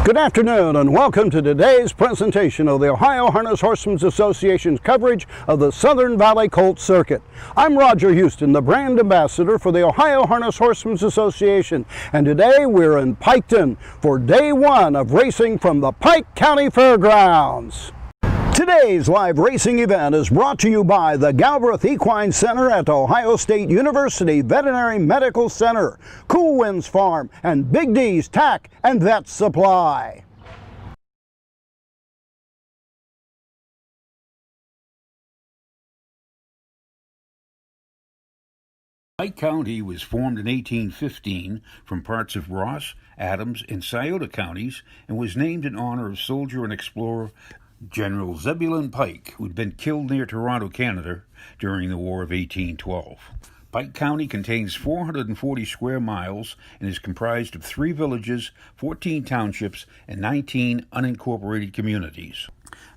Good afternoon and welcome to today's presentation of the Ohio Harness Horsemen's Association's coverage of the Southern Valley Colt Circuit. I'm Roger Houston, the brand ambassador for the Ohio Harness Horsemen's Association, and today we're in Piketon for day one of racing from the Pike County Fairgrounds. Today's live racing event is brought to you by the Galbraith Equine Center at Ohio State University Veterinary Medical Center, Cool Winds Farm, and Big D's Tack and Vet Supply. Pike County was formed in 1815 from parts of Ross, Adams, and Scioto counties and was named in honor of soldier and explorer General Zebulon Pike, who had been killed near Toronto, Canada, during the War of 1812. Pike County contains 440 square miles and is comprised of 3 villages, 14 townships, and 19 unincorporated communities.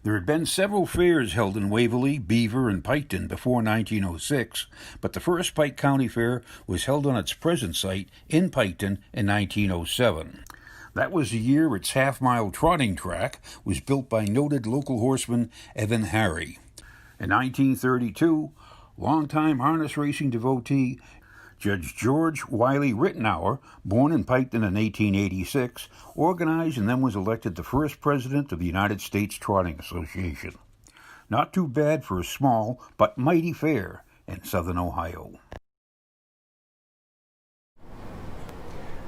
There had been several fairs held in Waverly, Beaver, and Piketon before 1906, but the first Pike County Fair was held on its present site in Piketon in 1907. That was the year its half-mile trotting track was built by noted local horseman Evan Harry. In 1932, longtime harness racing devotee Judge George Wiley Rittenauer, born in Piketon in 1886, organized and then was elected the first president of the United States Trotting Association. Not too bad for a small but mighty fair in southern Ohio.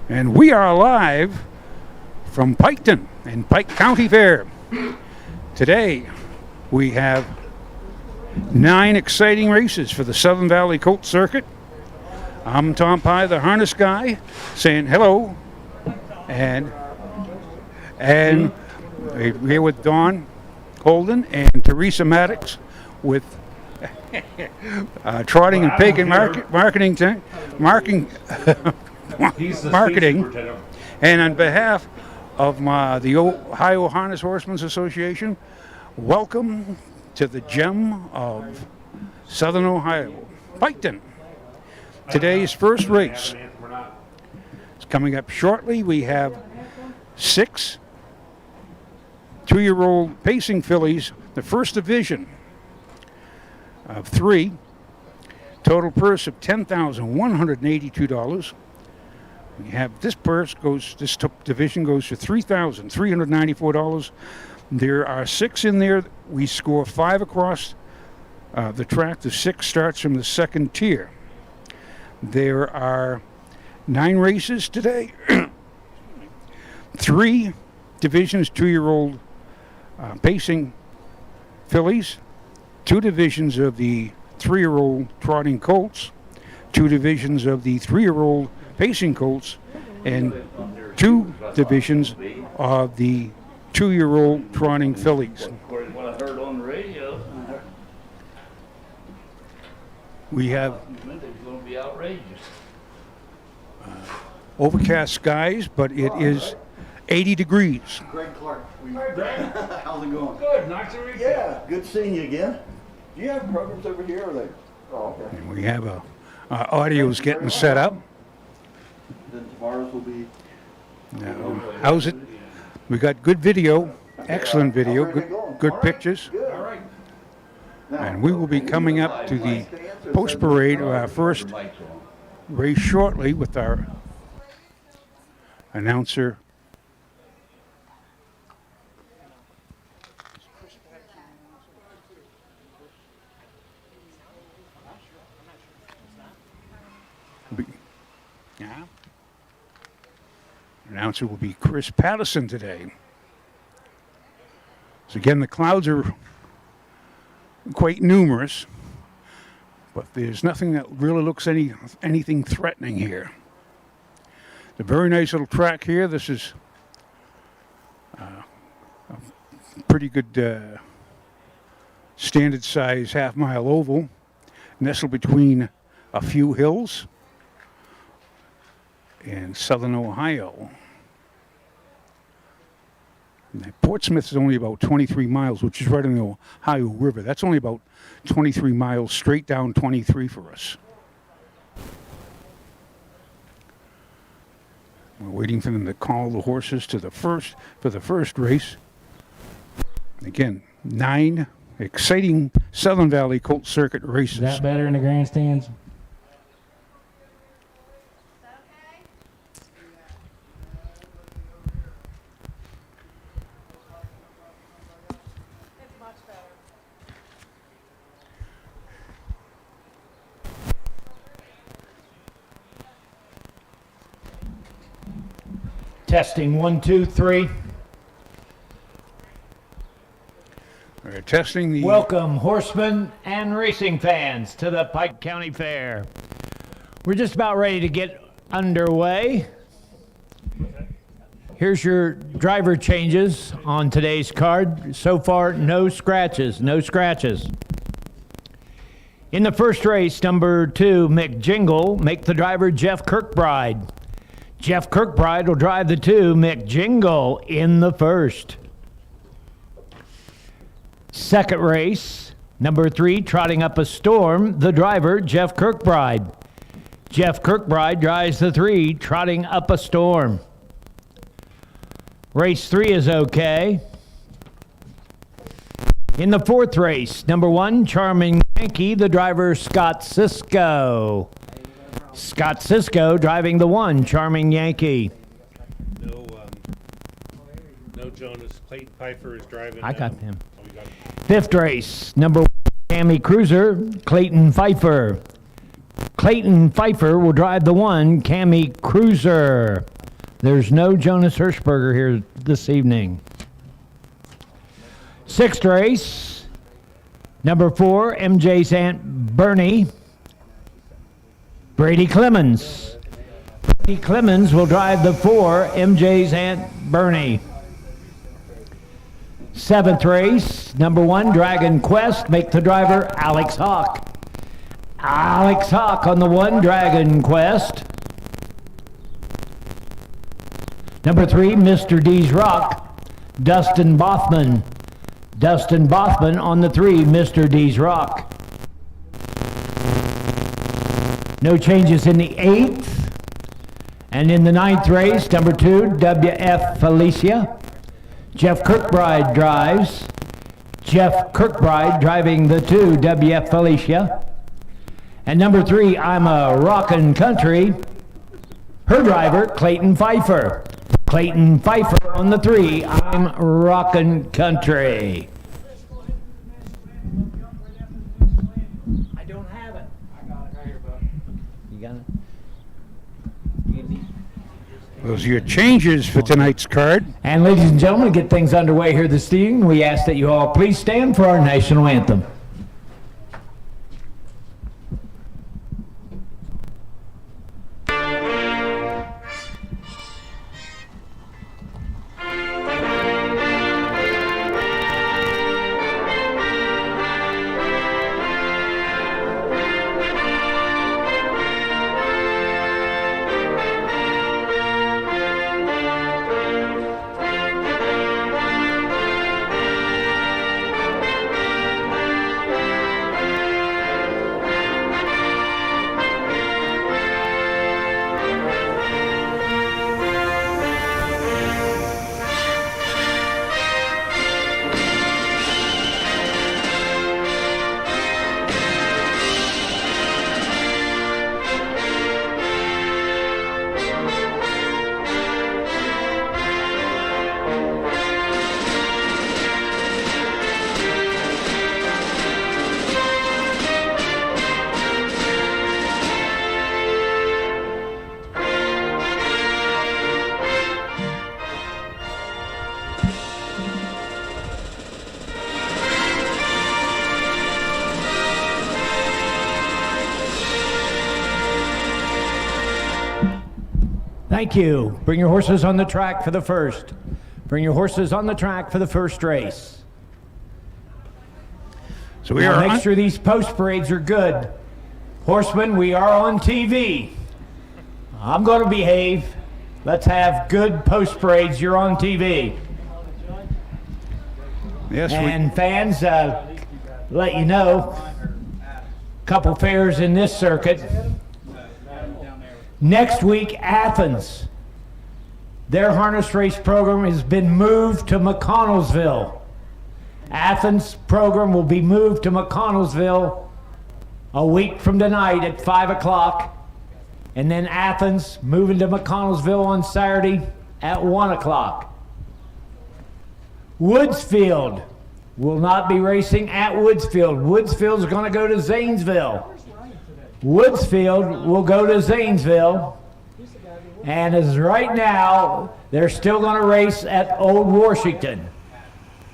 And we are live from Piketon and Pike County Fair. Today we have 9 exciting races for the Southern Valley Colt Circuit. I'm Tom Pye, the harness guy, saying hello, and we're here with Dawn Holden and Teresa Maddox with trotting and pagan marketing. And on behalf of the Ohio Harness Horsemen's Association, welcome to the gem of Southern Ohio, Piketon. Today's first race is coming up shortly. We have 6 2-year-old pacing fillies, the first division of 3, total purse of $10,182. We have this division goes to $3,394. There are 6 in there. We score 5 across the track. The 6 starts from the second tier. There are 9 races today. 3 divisions, 2-year-old pacing fillies, 2 divisions of the 3-year-old trotting colts, 2 divisions of the 3-year-old pacing colts, and 2 divisions of the 2-year-old trotting fillies. According to what I heard on the radio, We have it's going to be outrageous. overcast skies, but it is 80 degrees. Greg Clark. Hi, Brad. How's it going? Good, nice to meet you. Yeah, good seeing you again. Do you have programs over here or they? Oh, okay. And we have audio's getting set up. Then tomorrow's will be. Now, how's it? We got good video, excellent video, good pictures. Good. All right. And we will be coming up to the post parade of our first race shortly with our announcer. Yeah. Announcer will be Chris Patterson today. So again, the clouds are quite numerous, but there's nothing that really looks anything threatening here. The very nice little track here. This is a pretty good standard size half-mile oval, nestled between a few hills in southern Ohio. And Portsmouth is only about 23 miles, which is right on the Ohio River. That's only about 23 miles straight down 23 for us. We're waiting for them to call the horses to the first for the first race. Again, 9 exciting Southern Valley Colt Circuit races. Is that better in the grandstands? Testing 1, 2, 3. We're testing the Welcome, horsemen and racing fans, to the Pike County Fair. We're just about ready to get underway. Here's your driver changes on today's card. So far, no scratches, no scratches. In the first race, number 2, McJingle, make the driver Jeff Kirkbride. Jeff Kirkbride will drive the 2, McJingle, in the first. Second race, number 3, Trotting Up a Storm, the driver, Jeff Kirkbride. Jeff Kirkbride drives the 3, Trotting Up a Storm. Race 3 is okay. In the fourth race, number 1, Charming Yankee, the driver, Scott Sisko. Scott Sisko driving the 1, Charming Yankee. No Jonas. Clayton Pfeiffer is driving. I got him. Oh, you got him. Fifth race, number 1, Cammy Cruiser, Clayton Pfeiffer. Clayton Pfeiffer will drive the 1, Cammy Cruiser. There's no Jonas Hirschberger here this evening. Sixth race, number 4, MJ's Aunt Bernie, Brady Clemens. Brady Clemens will drive the 4, MJ's Aunt Bernie. Seventh race, number 1, Dragon Quest, make the driver Alex Hawk. Alex Hawk on the 1, Dragon Quest. Number 3, Mr. D's Rock, Dustin Bothman. Dustin Bothman on the 3, Mr. D's Rock. No changes in the 8th. And in the 9th race, number 2, WF Felicia. Jeff Kirkbride drives. Jeff Kirkbride driving the 2, WF Felicia. And number 3, I'm a Rockin' Country. Her driver, Clayton Pfeiffer. Clayton Pfeiffer on the 3, I'm Rockin' Country. I don't have it. I got it right here, bud. You got it? Those are your changes for tonight's card. And ladies and gentlemen, to get things underway here this evening, we ask that you all please stand for our national anthem. Thank you. Bring your horses on the track for the first. Bring your horses on the track for the first race. So we Now are make sure these post parades are good. Horsemen, we are on TV. I'm going to behave. Let's have good post parades. You're on TV. Yes, And fans, let you know, couple fairs in this circuit. Next week, Athens. Their harness race program has been moved to McConnellsville. Athens' program will be moved to McConnellsville a week from tonight at 5 o'clock. And then Athens moving to McConnellsville on Saturday at 1 o'clock. Woodsfield will not be racing at Woodsfield. Woodsfield's going to go to Zanesville. Woodsfield will go to Zanesville. And as right now, they're still going to race at Old Washington.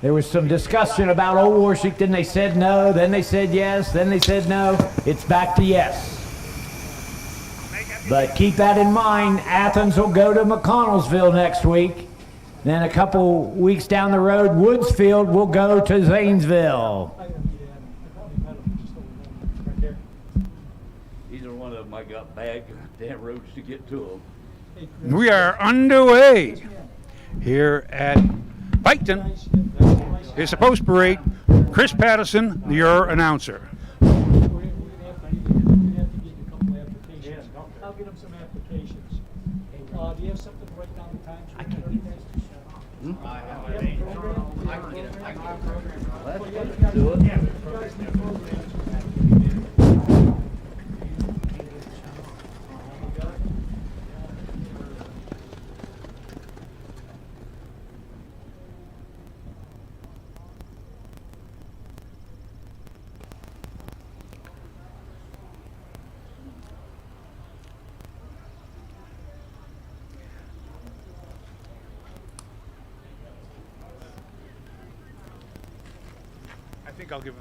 There was some discussion about Old Washington. They said no, then they said yes, then they said no. It's back to yes. But keep that in mind. Athens will go to McConnellsville next week. Then a couple weeks down the road, Woodsfield will go to Zanesville. Either one of them, I got bad damn roads to get to them. We are underway here at Piketon. It's a post parade. Chris Patterson, your announcer. I'll get them some applications. Do you have something to write down the times? I can Do it. I think I'll give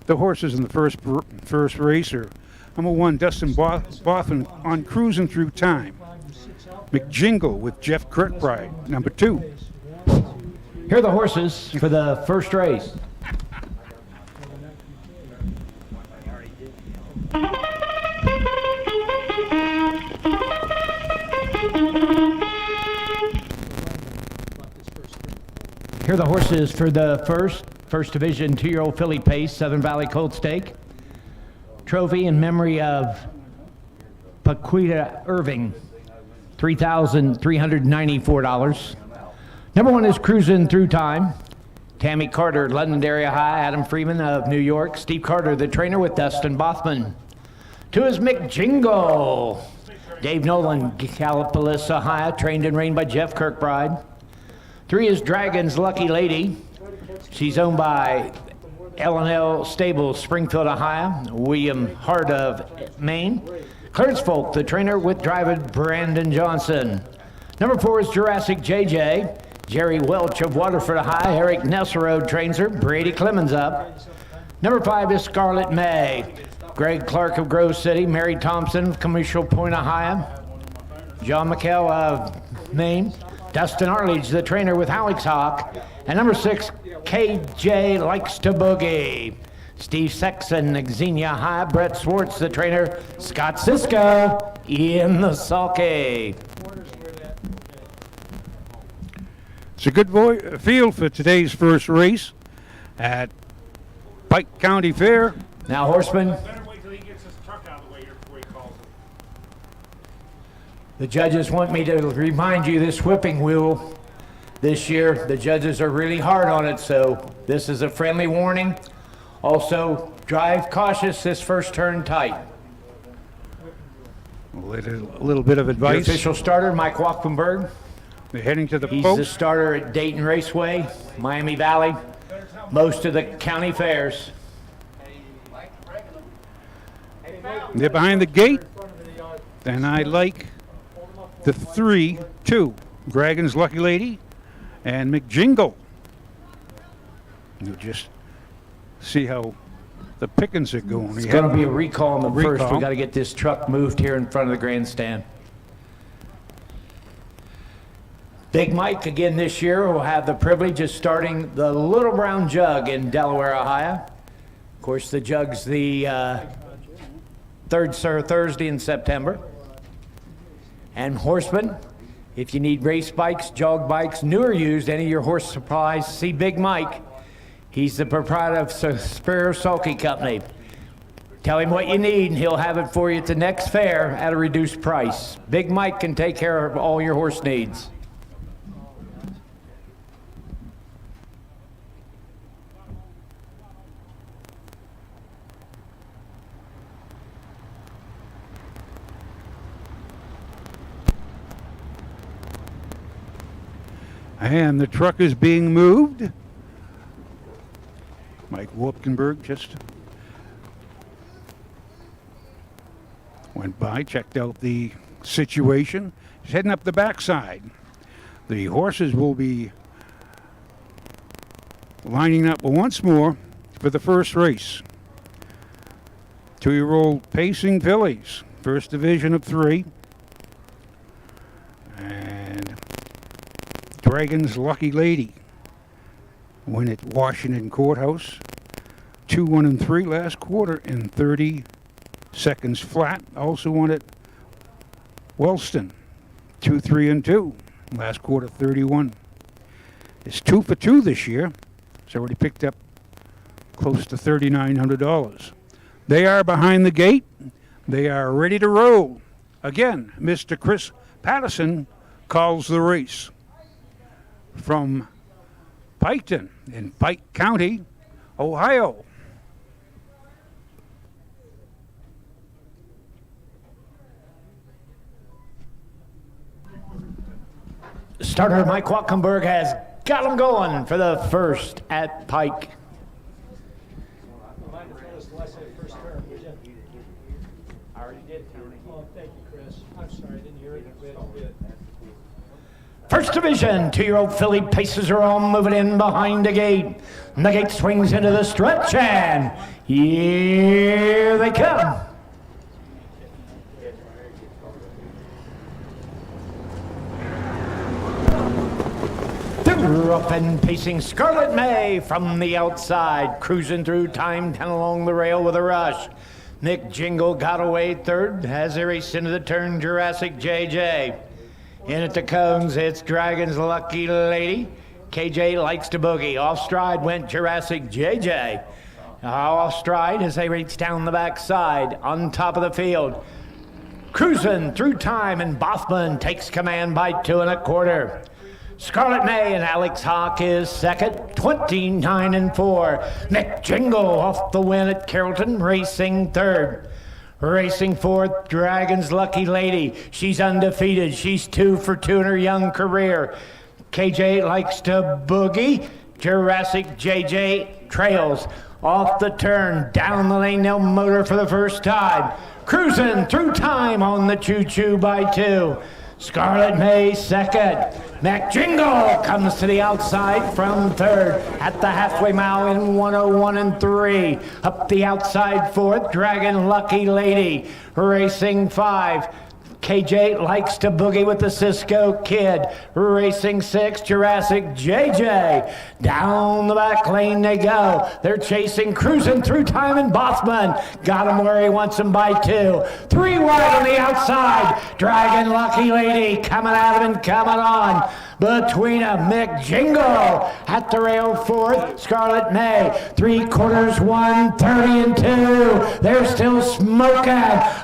the horses in the first race are number 1, Dustin Botham on Cruising Through Time. McJingle with Jeff Kirkbride, number 2. Here are the horses for the first race. Here are the horses for the First Division 2-year-old filly pace, Southern Valley Colt Stake. Trophy in memory of Paquita Irving, $3,394. Number 1 is Cruising Through Time. Tammy Carter, Londonderry High. Adam Freeman of New York. Steve Carter, the trainer, with Dustin Bothman. 2 is McJingle. Dave Nolan, Gallipolis, Ohio, trained and trained by Jeff Kirkbride. 3 is Dragon's Lucky Lady. She's owned by L&L Stables, Springfield, Ohio. William Hart of Maine. Clarence Folk, the trainer, with driver Brandon Johnson. Number 4 is Jurassic JJ. Jerry Welch of Waterford, Ohio. Eric Nesserode trains her. Brady Clemens up. Number 5 is Scarlet May. Greg Clark of Grove City. Mary Thompson of Commercial Point, Ohio. John McHale of Maine. Dustin Arledge, the trainer, with Alex Hawk. And number 6, KJ Likes to Boogie. Steve Sexton, Xenia High. Brett Schwartz, the trainer. Scott Cisco, Ian the Sulky. It's a good field for today's first race at Pike County Fair. Now, horsemen, Better wait till he gets his truck out of the way here before he calls it. the judges want me to remind you this whipping wheel this year, the judges are really hard on it, so this is a friendly warning. Also, drive cautious this first turn tight. A little bit of The advice. official starter, Mike Wachtenberg. They're heading to the He's the post. starter at Dayton Raceway, Miami Valley, most of the county fairs. They're behind the gate. And I like the 3, 2. Dragon's Lucky Lady and McJingle. You just see how the pickings are going. It's going to be a recall on the first. Recall. We got to get this truck moved here in front of the grandstand. Big Mike again this year will have the privilege of starting the Little Brown Jug in Delaware, Ohio. Of course, the jug's the third Thursday in September. And horsemen, if you need race bikes, jog bikes, new or used, any of your horse supplies, see Big Mike. He's the proprietor of Superior Sulky Company. Tell him what you need, and he'll have it for you at the next fair at a reduced price. Big Mike can take care of all your horse needs. And the truck is being moved. Mike Warpkenberg just went by, checked out the situation. He's heading up the backside. The horses will be lining up once more for the first race. 2-year-old Pacing Fillies, first division of 3. And Dragon's Lucky Lady win at Washington Courthouse. 2-1-3 last quarter in 30 seconds flat. Also won at Wellston. 2-3-2 last quarter 31. It's 2 for 2 this year. It's already picked up close to $3,900. They are behind the gate. They are ready to roll. Again, Mr. Chris Patterson calls the race from Piketon in Pike County, Ohio. Starter Mike Wackenberg has got him going for the first at Pike. Remind the fellas to last say first term, would you? I already did, Tony. Oh, thank you, Chris. I'm sorry, I didn't hear it. First division, 2-year-old filly paces her on, moving in behind the gate. And the gate swings into the stretch, and here they come. They're up and pacing Scarlet May from the outside, cruising through time down along the rail with a rush. Nick Jingle got away third as they race into the turn. Jurassic JJ. In at the cones, it's Dragon's Lucky Lady. KJ Likes to Boogie. Off stride went Jurassic JJ. Off stride as they race down the backside on top of the field. Cruising through time, and Bothman takes command by 2 1/4. Scarlet May and Alex Hawk is second, 29-4. Nick Jingle off the win at Carrollton, racing third. Racing fourth, Dragon's Lucky Lady. She's undefeated. She's 2 for 2 in her young career. KJ Likes to Boogie. Jurassic JJ trails. Off the turn, down the lane, they'll motor for the first time. Cruising through time on the choo-choo by 2. Scarlet May second. Mac Jingle comes to the outside from third at the halfway mile in 101-3. Up the outside fourth, Dragon Lucky Lady. Racing 5. KJ Likes to Boogie with the Cisco Kid. Racing 6, Jurassic JJ. Down the back lane they go. They're chasing, cruising through time, and Bothman got him where he wants him by 2. 3 wide on the outside. Dragon Lucky Lady coming at him and coming on. Between them, Mick Jingle at the rail fourth. Scarlet May, 3/4, 1:30-2. They're still smoking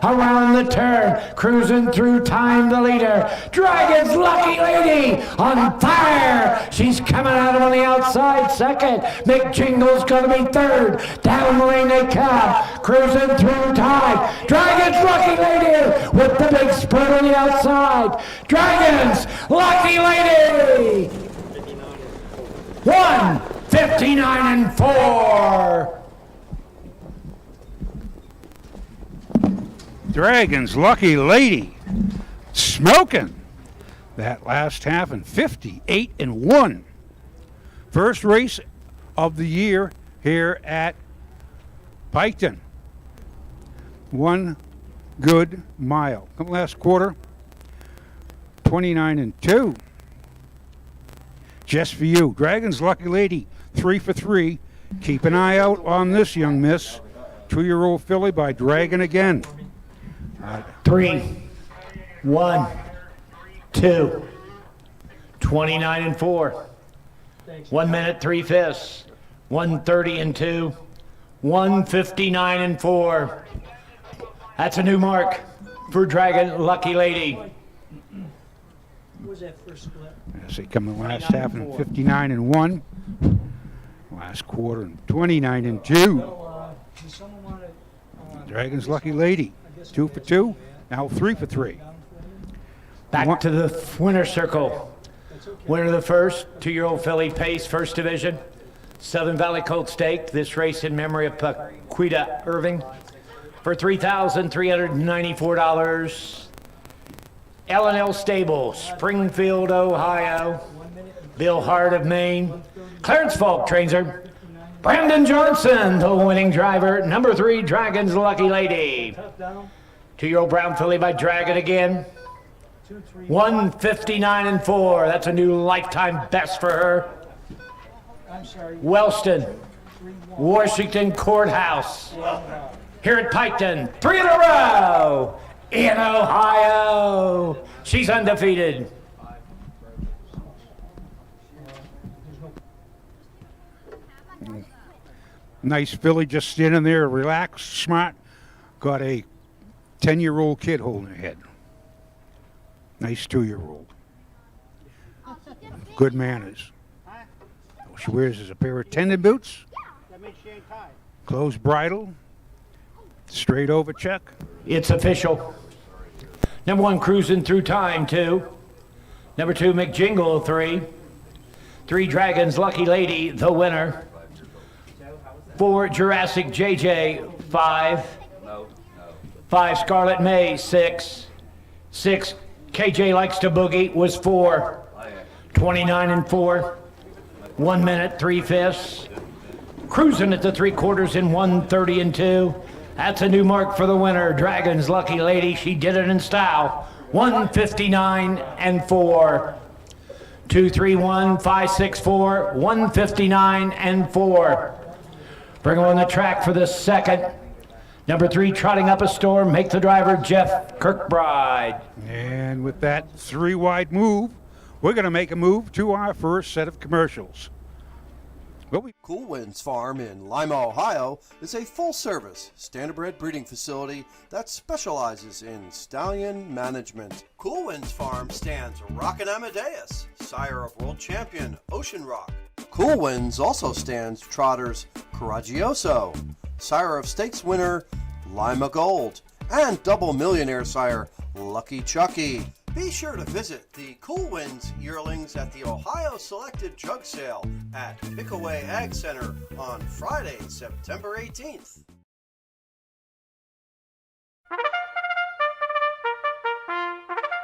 around the turn, cruising through time. The leader, Dragon's Lucky Lady, on fire. She's coming at him on the outside. Second, Mick Jingle's gonna be third. Down the lane they come, cruising through time. Dragon's Lucky Lady with the big spurt on the outside. Dragon's Lucky Lady. 1:59-4. Dragon's Lucky Lady smoking that last half in 58-1. First race of the year here at Piketon. 1 good mile. Last quarter, 29-2. Just for you. Dragon's Lucky Lady, 3 for 3. Keep an eye out on this young miss. 2-year-old filly by Dragon again. 3, 1, 2. 29-4. 1 minute 3/5. 1:30-2. 1:59-4. That's a new mark for Dragon Lucky Lady. What was that first split? As they come in the last half in 59-1. Last quarter in 29-2. Does someone want to... Dragon's Lucky Lady, 2 for 2. Now 3 for 3. Back to the winner's circle. Winner of the first, 2-year-old filly Pace, First Division. Southern Valley Colt Stake. This race in memory of Paquita Irving for $3,394. L&L Stable, Springfield, Ohio. Bill Hart of Maine. Clarence Falk trains her. Brandon Johnson, the winning driver. Number 3, Dragon's Lucky Lady. 2-year-old brown filly by Dragon again. 159-4. That's a new lifetime best for her. Wellston, Washington Courthouse. Here at Piketon, 3 in a row in Ohio. She's undefeated. Nice filly just standing there, relaxed, smart. Got a 10-year-old kid holding her head. Nice 2-year-old. Good manners. All she wears is a pair of tendon boots, closed bridle, straight over check. It's official. Number 1, Cruising Through Time, 2. Number 2, McJingle, 3. 3, Dragons Lucky Lady, the winner. 4, Jurassic JJ, 5. 5, Scarlet May, 6. 6, KJ Likes to Boogie was 4. 29-4. 1 minute, 3/5. Cruising at the 3/4 in 1:30-2. That's a new mark for the winner, Dragon's Lucky Lady. She did it in style. 159-4. 231-564. 159-4. Bring her on the track for the second. Number 3, Trotting Up a Storm. Make the driver Jeff Kirkbride. And with that 3-wide move, we're going to make a move to our first set of commercials. Cool Winds Farm in Lima, Ohio is a full-service standardbred breeding facility that specializes in stallion management. Cool Winds Farm stands Rockin' Amadeus, sire of world champion Ocean Rock. Cool Winds also stands trotters Coraggioso, sire of stakes winner Lima Gold, and double millionaire sire Lucky Chucky. Be sure to visit the Cool Winds yearlings at the Ohio Selected Jug Sale at Pickaway Ag Center on Friday, September 18th.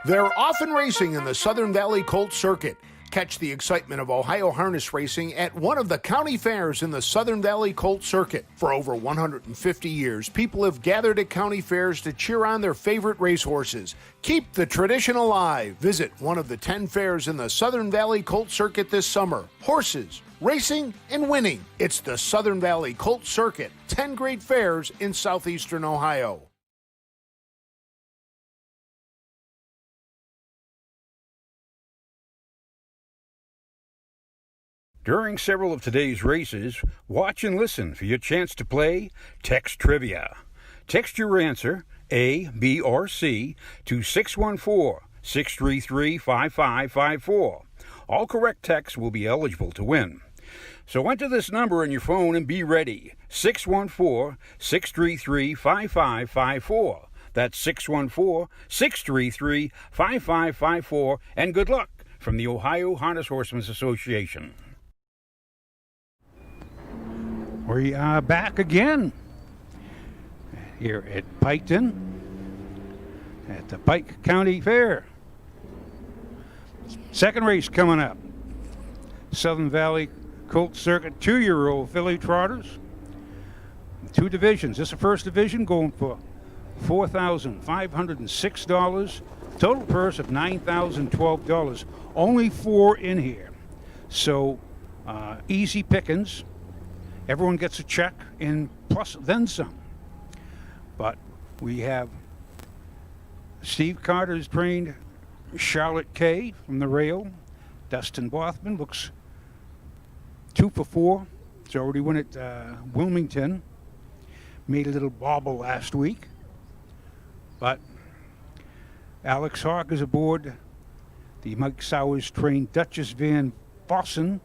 They're often racing in the Southern Valley Colt Circuit. Catch the excitement of Ohio harness racing at one of the county fairs in the Southern Valley Colt Circuit. For over 150 years, people have gathered at county fairs to cheer on their favorite racehorses. Keep the tradition alive. Visit one of the 10 fairs in the Southern Valley Colt Circuit this summer. Horses, racing, and winning. It's the Southern Valley Colt Circuit. 10 great fairs in southeastern Ohio. During several of today's races, watch and listen for your chance to play Text Trivia. Text your answer, A, B, or C, to 614-633-5554. All correct texts will be eligible to win. So enter this number in your phone and be ready, 614-633-5554. That's 614-633-5554, and good luck from the Ohio Harness Horsemen's Association. We are back again here at Piketon at the Pike County Fair. Second race coming up. Southern Valley Colt Circuit 2-year-old filly trotters. 2 divisions. This is the first division going for $4,506. Total purse of $9,012. Only 4 in here. So easy pickings. Everyone gets a check and plus then some. But we have Steve Carter's trained Charlotte Kay from the rail. Dustin Bothman looks 2 for 4. He's already won at Wilmington. Made a little bobble last week. But Alex Hawk is aboard the Mike Sowers trained Duchess Van Vossen.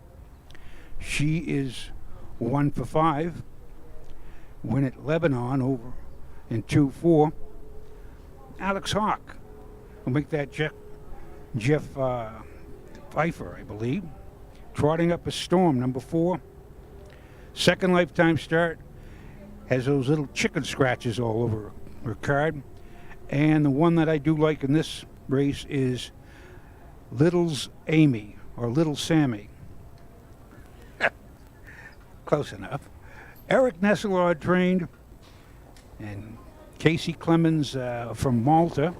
She is 1 for 5. Win at Lebanon over in 2-4. Alex Hawk will make that Jeff Pfeiffer, I believe. Trotting Up a Storm, number 4. Second lifetime start. Has those little chicken scratches all over her card. And the one that I do like in this race is Little's Amy, or Little Sammy. Close enough. Eric Nesselard trained, and Casey Clemens from Malta.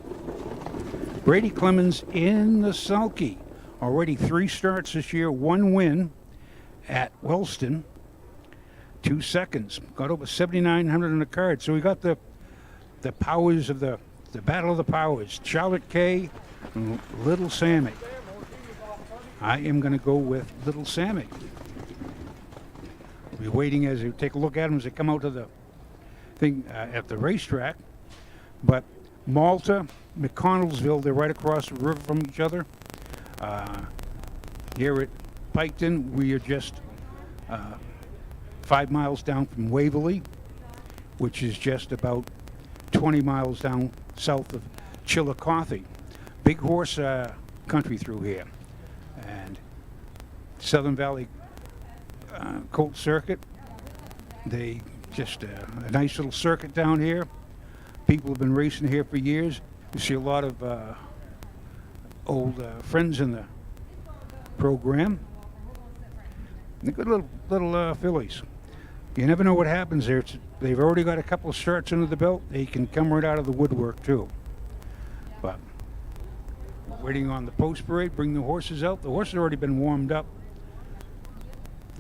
Brady Clemens in the sulky. Already 3 starts this year, 1 win at Wellston. 2 seconds. Got over 7,900 in the card. So we got the powers of the battle of the powers. Charlotte Kay and Little Sammy. I am going to go with Little Sammy. We'll be waiting as we take a look at them as they come out to the thing at the racetrack. But Malta, McConnellsville, they're right across the river from each other. Here at Piketon, we are just 5 miles down from Waverly, which is just about 20 miles down south of Chillicothe. Big horse country through here. And Southern Valley Colt Circuit, they just a nice little circuit down here. People have been racing here for years. You see a lot of old friends in the program. They're good little fillies. You never know what happens there. They've already got a couple of starts under the belt. They can come right out of the woodwork too. But waiting on the post parade, bring the horses out. The horses have already been warmed up.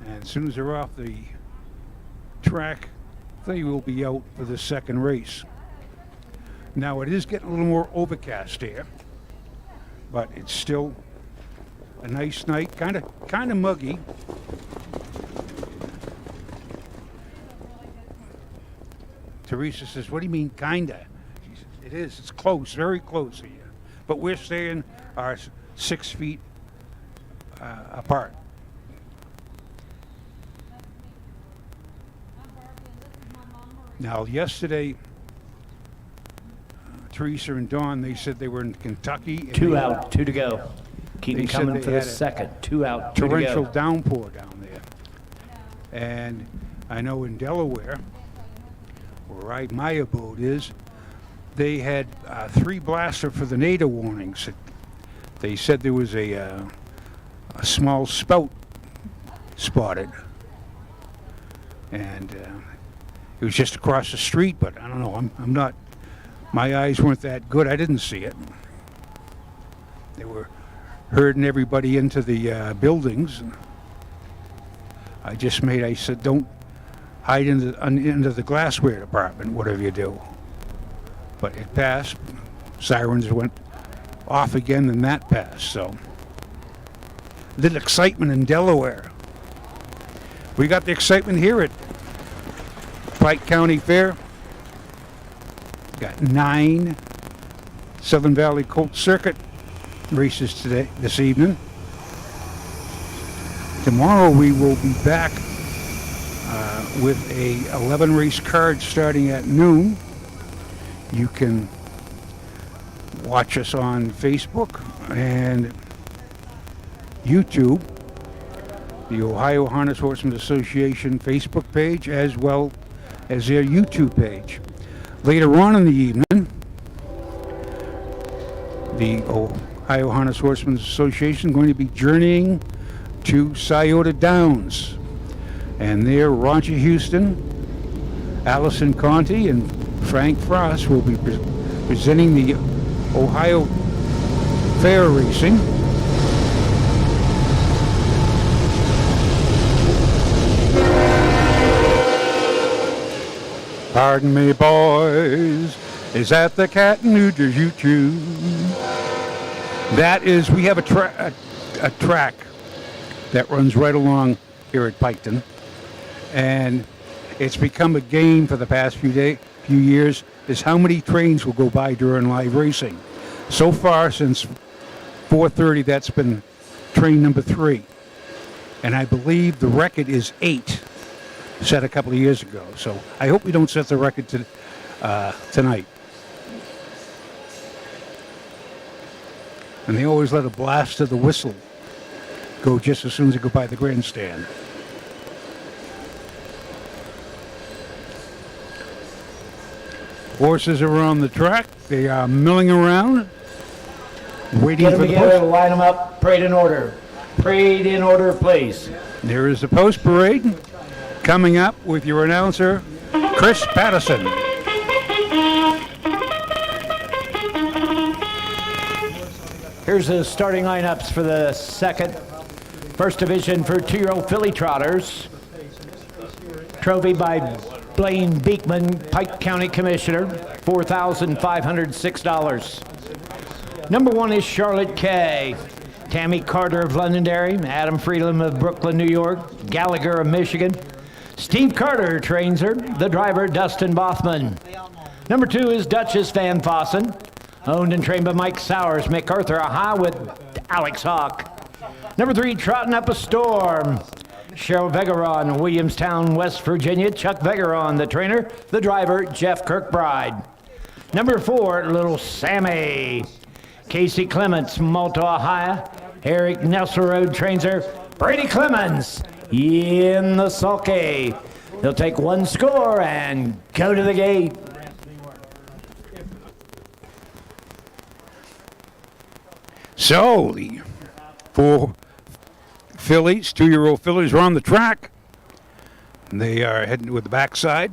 And as soon as they're off the track, they will be out for the second race. Now it is getting a little more overcast here, but it's still a nice night, kind of muggy. Teresa says, "What do you mean, kinda?" She says, "It is. It's close, very close here, but we're staying our 6 feet apart." Now, yesterday, Teresa and Dawn, they said they were in Kentucky. And 2 out, 2 to go. Keep them coming for the second. 2 out, 2 to go. Torrential downpour down there. And I know in Delaware, where my abode is, they had 3 blaster for the NATO warnings. They said there was a small spout spotted. And it was just across the street, but I don't know, I'm not, my eyes weren't that good. I didn't see it. They were herding everybody into the buildings. I said, don't hide into the glassware department, whatever you do. But it passed. Sirens went off again, and that passed. So, little excitement in Delaware. We got the excitement here at Pike County Fair. Got 9 Southern Valley Colt Circuit races this evening. Tomorrow we will be back with a 11 race card starting at noon. You can watch us on Facebook and YouTube, the Ohio Harness Horsemen Association Facebook page, as well as their YouTube page. Later on in the evening, the Ohio Harness Horsemen Association is going to be journeying to Scioto Downs. And there, Roger Houston, Allison Conti, and Frank Frost will be presenting the Ohio Fair Racing. Pardon me, boys, is that the cat in New Jersey? That is, we have a track that runs right along here at Piketon, and it's become a game for the past few years, is how many trains will go by during live racing. So far, since 4:30, that's been train number 3, and I believe the record is 8. Set a couple of years ago, so I hope we don't set the record tonight. And they always let a blast of the whistle go just as soon as they go by the grandstand. Horses are on the track. They are milling around, waiting Get them for the together, post. line them up, parade in order. Parade in order, please. There is a post parade coming up with your announcer, Chris Patterson. Here's the starting lineups for the first division for 2-year-old filly trotters. Trophy by Blaine Beekman, Pike County Commissioner, $4,506. Number 1 is Charlotte Kay. Tammy Carter of Londonderry, Adam Friedland of Brooklyn, New York, Gallagher of Michigan. Steve Carter trains her, the driver Dustin Bothman. Number 2 is Duchess Van Fossen, owned and trained by Mike Sowers, MacArthur, Ohio, with Alex Hawk. Number 3, Trotting Up a Storm, Cheryl Vegaron, Williamstown, West Virginia, Chuck Vegaron, the trainer, the driver Jeff Kirkbride. Number 4, Little Sammy, Casey Clements, Malta, Ohio, Eric Nesselrode trains her, Brady Clemens in the sulky. They'll take 1 score and go to the gate. So the 4 fillies, 2-year-old fillies, are on the track. They are heading with the backside.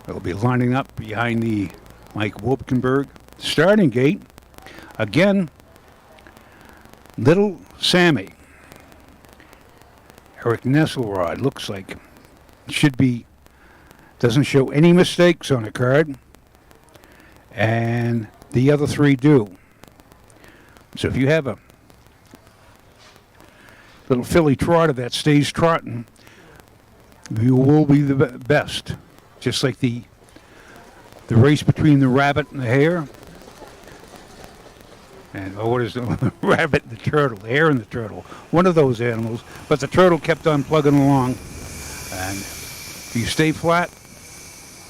They'll be lining up behind the Mike Wolkenberg starting gate. Again, Little Sammy, Eric Nesselrod, looks like doesn't show any mistakes on the card, and the other 3 do. So if you have a little filly trotter that stays trotting, you will be the best. Just like the race between the rabbit and the hare. And what is the rabbit and the turtle, the hare and the turtle, one of those animals. But the turtle kept on plugging along. And if you stay flat,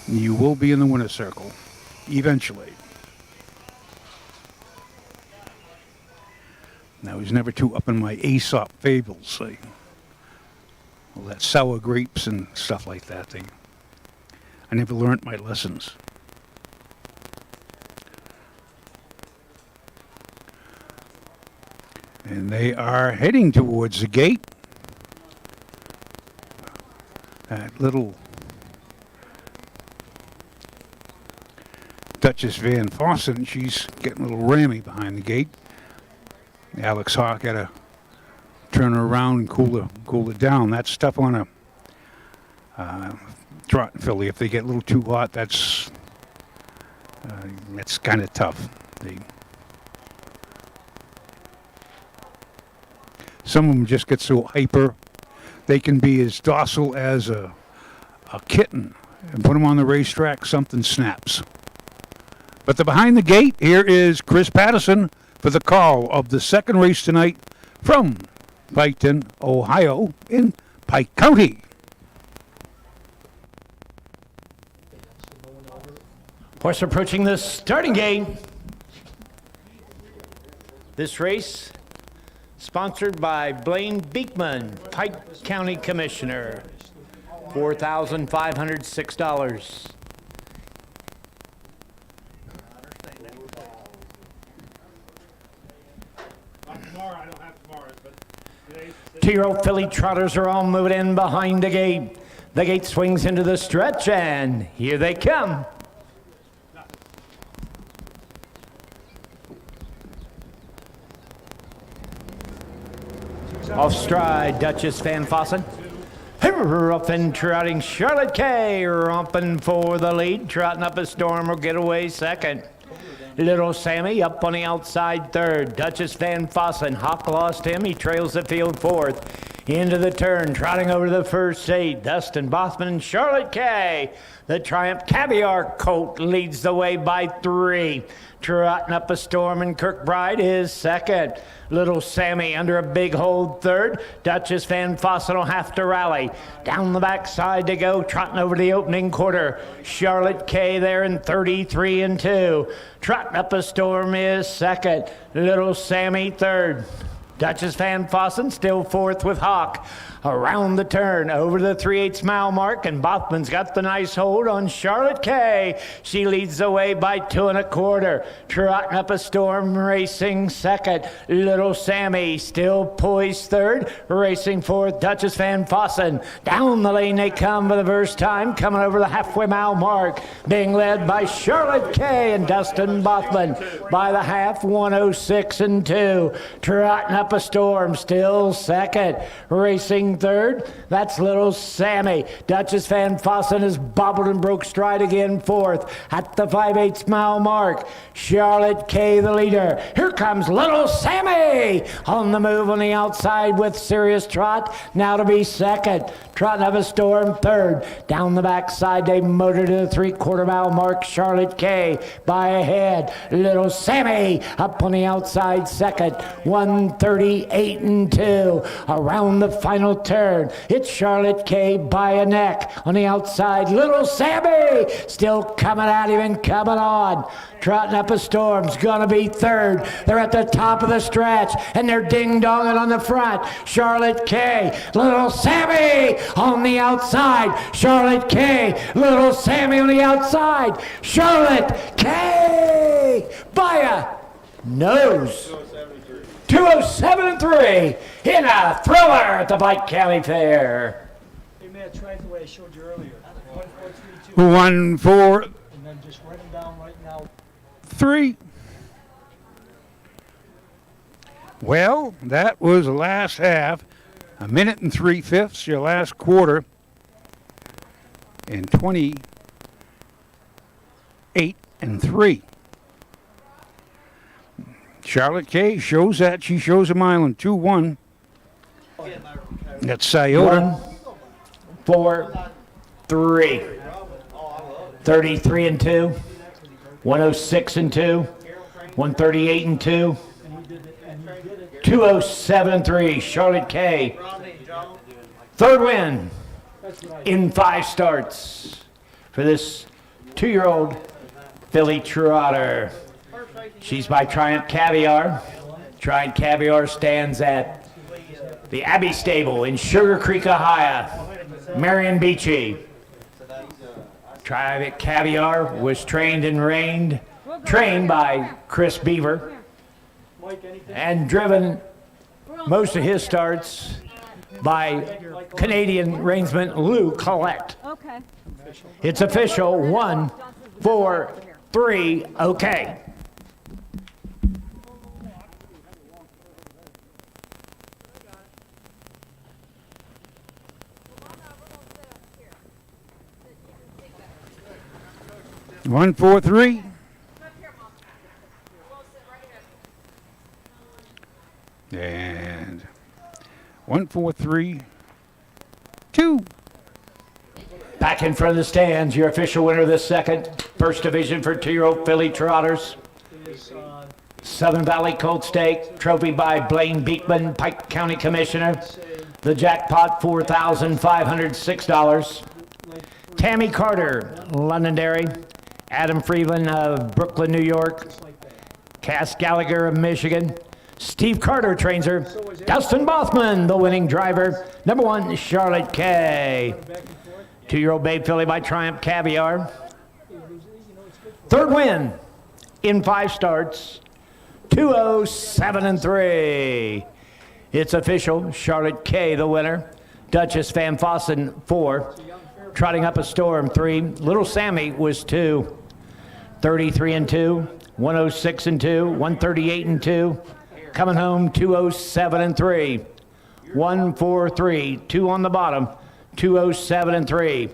you will be in the winner's circle eventually. Now, he's never too up in my Aesop fables, like all that sour grapes and stuff like that. I never learned my lessons. And they are heading towards the gate. That little Duchess Van Fossen, she's getting a little rammy behind the gate. Alex Hawk had to turn her around and cool it down. That's tough on a trot filly. If they get a little too hot, that's kind of tough. Some of them just get so hyper. They can be as docile as a kitten. And put them on the racetrack, something snaps. But behind the gate, here is Chris Patterson for the call of the second race tonight from Piketon, Ohio, in Pike County. Horse approaching the starting gate. This race sponsored by Blaine Beekman, Pike County Commissioner, $4,506. Tomorrow, I don't have tomorrow, but today's 2-year-old filly trotters are all moving in behind the gate. The gate swings into the stretch, and here they come. Off stride, Duchess Van Fossen. Up and trotting, Charlotte Kay romping for the lead. Trotting up a storm or getaway second. Little Sammy up on the outside third. Duchess Van Fossen, Hawk lost him. He trails the field fourth. Into the turn, trotting over the first 8. Dustin Bothman and Charlotte Kay. The Triumph Caviar Colt leads the way by 3. Trotting up a storm, and Kirkbride is second. Little Sammy under a big hold third. Duchess Van Fossen will have to rally. Down the backside to go, trotting over the opening quarter. Charlotte Kay there in 33 and 2. Trotting up a storm is second. Little Sammy third. Duchess Van Fossen still fourth with Hawk. Around the turn, over the 3/8 mile mark, and Bothman's got the nice hold on Charlotte Kay. She leads the way by 2 1/4. Trotting up a storm, racing second. Little Sammy still poised third, racing fourth. Duchess Van Fossen. Down the lane they come for the first time, coming over the halfway mile mark, being led by Charlotte Kay and Dustin Bothman by the half, 106 and 2. Trotting up a storm, still second, racing third. That's Little Sammy. Duchess Van Fossen has bobbled and broke stride again fourth at the 5/8 mile mark. Charlotte Kay the leader. Here comes Little Sammy on the move on the outside with Serious Trot. Now to be second. Trotting up a storm third. Down the backside they motor to the 3/4 mile mark. Charlotte Kay by a head. Little Sammy up on the outside second. 138 and 2. Around the final turn, it's Charlotte Kay by a neck on the outside. Little Sammy still coming at him and coming on. Trotting up a storm's gonna be third. They're at the top of the stretch and they're ding-donging on the front. Charlotte Kay, Little Sammy on the outside. Charlotte Kay, Little Sammy on the outside. Charlotte Kay by a nose. 207 and 3 in a thriller at the Pike County Fair. Hey, man, try it the way I showed you earlier. 1, 4, 3, 2. 1, 4, And then just write them down right now. 3. Well, that was the last half. 1 minute and 3/5, your last quarter. And 28 and 3. Charlotte Kay shows that. She shows a mile in 2-1. That's Scioto. 1, 4, 3. 33 and 2. 106 and 2. 138 and 2. 207 and 3. Charlotte Kay. Third win in 5 starts for this 2-year-old filly trotter. She's by Triumph Caviar. Triumph Caviar stands at the Abbey Stable in Sugar Creek, Ohio. Marion Beachy. Triumph Caviar was trained by Chris Beaver and driven most of his starts by Canadian reinsman Lou Collette. Okay. It's official. 1, 4, 3, okay. One, 4, 3. And 1, 4, 3, 2. Back in front of the stands, your official winner of this second first division for 2-year-old filly trotters. Southern Valley Colt Stake, trophy by Blaine Beekman, Pike County Commissioner. The jackpot, $4,506. Tammy Carter, Londonderry. Adam Freeland of Brooklyn, New York. Cass Gallagher of Michigan. Steve Carter trains her. Dustin Bothman, the winning driver. Number 1, Charlotte Kay. 2-year-old babe filly by Triumph Caviar. Third win in 5 starts. 207 and 3. It's official. Charlotte Kay, the winner. Duchess Van Fossen, 4. Trotting up a storm, 3. Little Sammy was 2. 33 and 2. 106 and 2. 138 and 2. Coming home, 207 and 3. 1, 4, 3. 2 on the bottom. 207 and 3.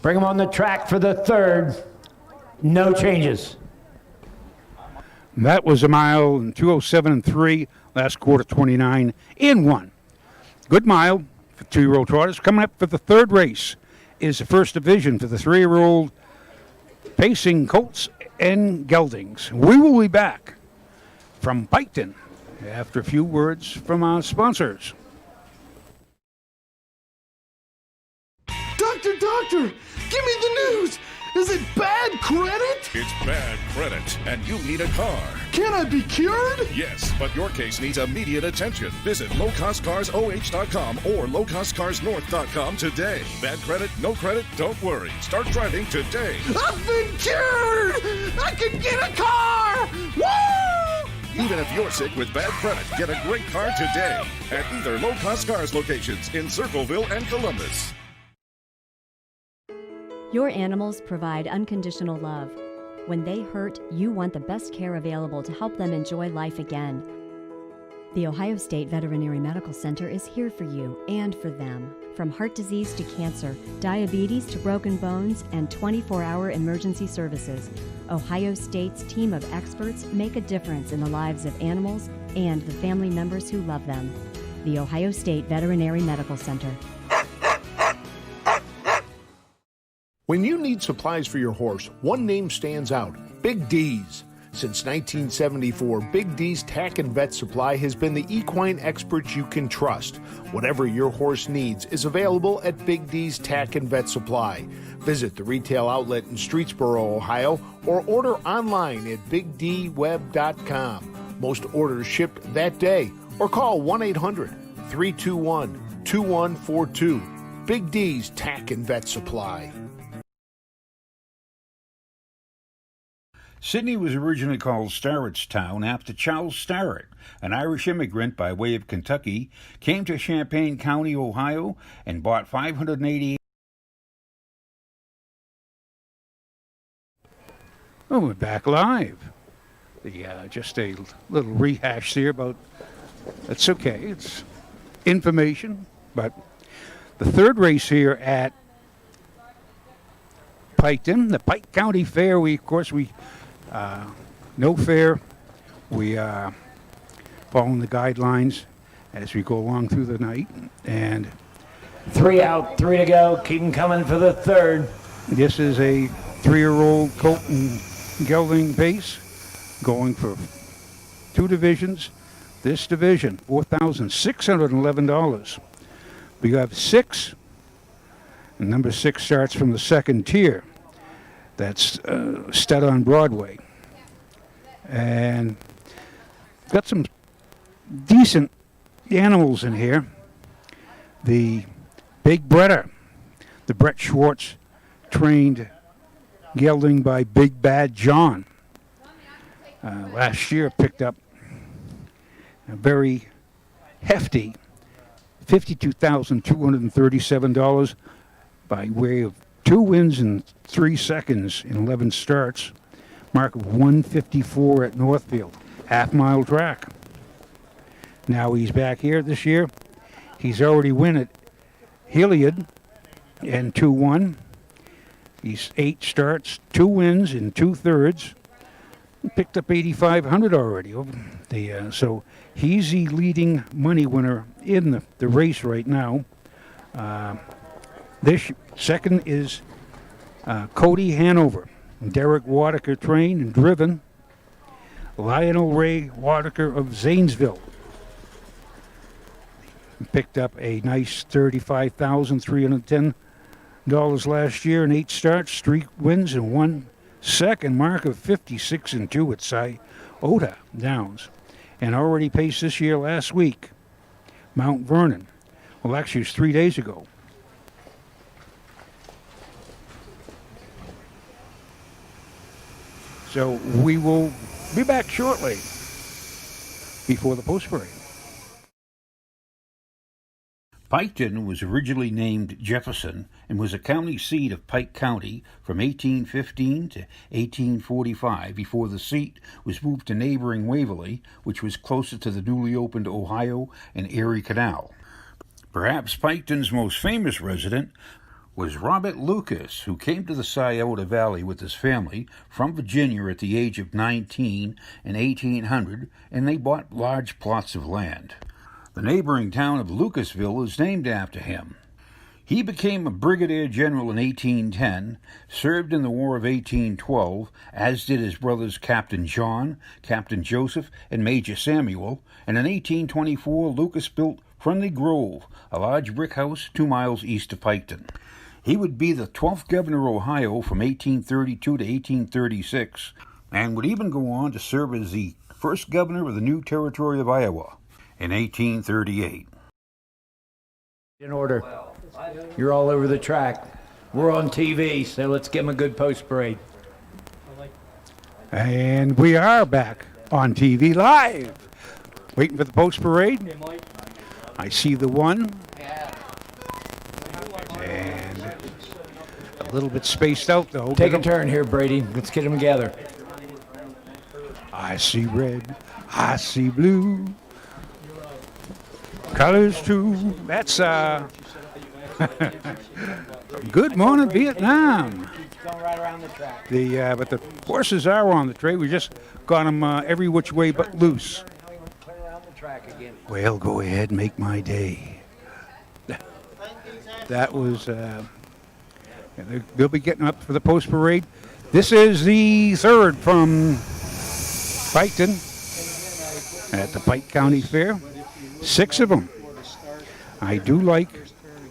Bring them on the track for the third. No changes. That was a mile in 207 and 3. Last quarter, 29 in 1. Good mile for 2-year-old trotters. Coming up for the third race is the first division for the 3-year-old pacing colts and geldings. We will be back from Piketon after a few words from our sponsors. Doctor, give me the news! Is it bad credit? It's bad credit, and you need a car. Can I be cured? Yes, but your case needs immediate attention. Visit lowcostcarsoh.com or lowcostcarsnorth.com today. Bad credit, no credit, don't worry. Start driving today. I've been cured! I can get a car! Woo! Even if you're sick with bad credit, get a great car today at either Low Cost Cars locations in Circleville and Columbus. Your animals provide unconditional love. When they hurt, you want the best care available to help them enjoy life again. The Ohio State Veterinary Medical Center is here for you and for them. From heart disease to cancer, diabetes to broken bones, and 24-hour emergency services, Ohio State's team of experts make a difference in the lives of animals and the family members who love them. The Ohio State Veterinary Medical Center. When you need supplies for your horse, one name stands out: Big D's. Since 1974, Big D's Tack and Vet Supply has been the equine experts you can trust. Whatever your horse needs is available at Big D's Tack and Vet Supply. Visit the retail outlet in Streetsboro, Ohio, or order online at bigdweb.com. Most orders shipped that day, or call 1-800-321-2142. Big D's Tack and Vet Supply. Sydney was originally called Starrettstown after Charles Starrett, an Irish immigrant by way of Kentucky, came to Champaign County, Ohio, and bought 580. Oh, we're back live. Just a little rehash here, but that's okay. It's information. But the third race here at Piketon, the Pike County Fair. No fair. We are following the guidelines as we go along through the night. And 3 out, 3 to go. Keep them coming for the third. This is a 3-year-old colt and gelding pace going for 2 divisions. This division, $4,611. We have 6, and number 6 starts from the second tier. That's stud on Broadway. And got some decent animals in here. The Big Bretter, the Brett Schwartz trained gelding by Big Bad John. Last year picked up a very hefty $52,237 by way of 2 wins and 3 seconds in 11 starts. Mark of 154 at Northfield, half-mile track. Now he's back here this year. He's already won at Hilliard and 2-1. He's 8 starts, 2 wins and 2 thirds. Picked up $8,500 already. So he's the leading money winner in the race right now. This second is Cody Hanover. Derek Wadaker trained and driven. Lionel Ray Wadaker of Zanesville. Picked up a nice $35,310 last year in 8 starts, 3 wins and 1 second. Mark of 56 and 2 at Scioto Downs. And already paced this year last week. Mount Vernon. Well, actually, it was 3 days ago. So we will be back shortly before the post break. Piketon was originally named Jefferson and was a county seat of Pike County from 1815 to 1845 before the seat was moved to neighboring Waverly, which was closer to the newly opened Ohio and Erie Canal. Perhaps Piketon's most famous resident was Robert Lucas, who came to the Scioto Valley with his family from Virginia at the age of 19 in 1800, and they bought large plots of land. The neighboring town of Lucasville is named after him. He became a brigadier general in 1810, served in the War of 1812, as did his brothers Captain John, Captain Joseph, and Major Samuel, and in 1824 Lucas built Friendly Grove, a large brick house 2 miles east of Piketon. He would be the 12th governor of Ohio from 1832 to 1836, and would even go on to serve as the first governor of the new territory of Iowa in 1838. In order. You're all over the track. We're on TV, so let's give them a good post parade. And we are back on TV live. Waiting for the post parade. I see the one. And a little bit spaced out, though. Take a turn here, Brady. Let's get them together. I see red. I see blue. Colors, too. That's, Good morning, Vietnam. Going right around the track. But the horses are on the track. We just got them every which way but loose. Well, go ahead and make my day. That was, they'll be getting up for the post parade. This is the third from Piketon at the Pike County Fair. 6 of them. I do like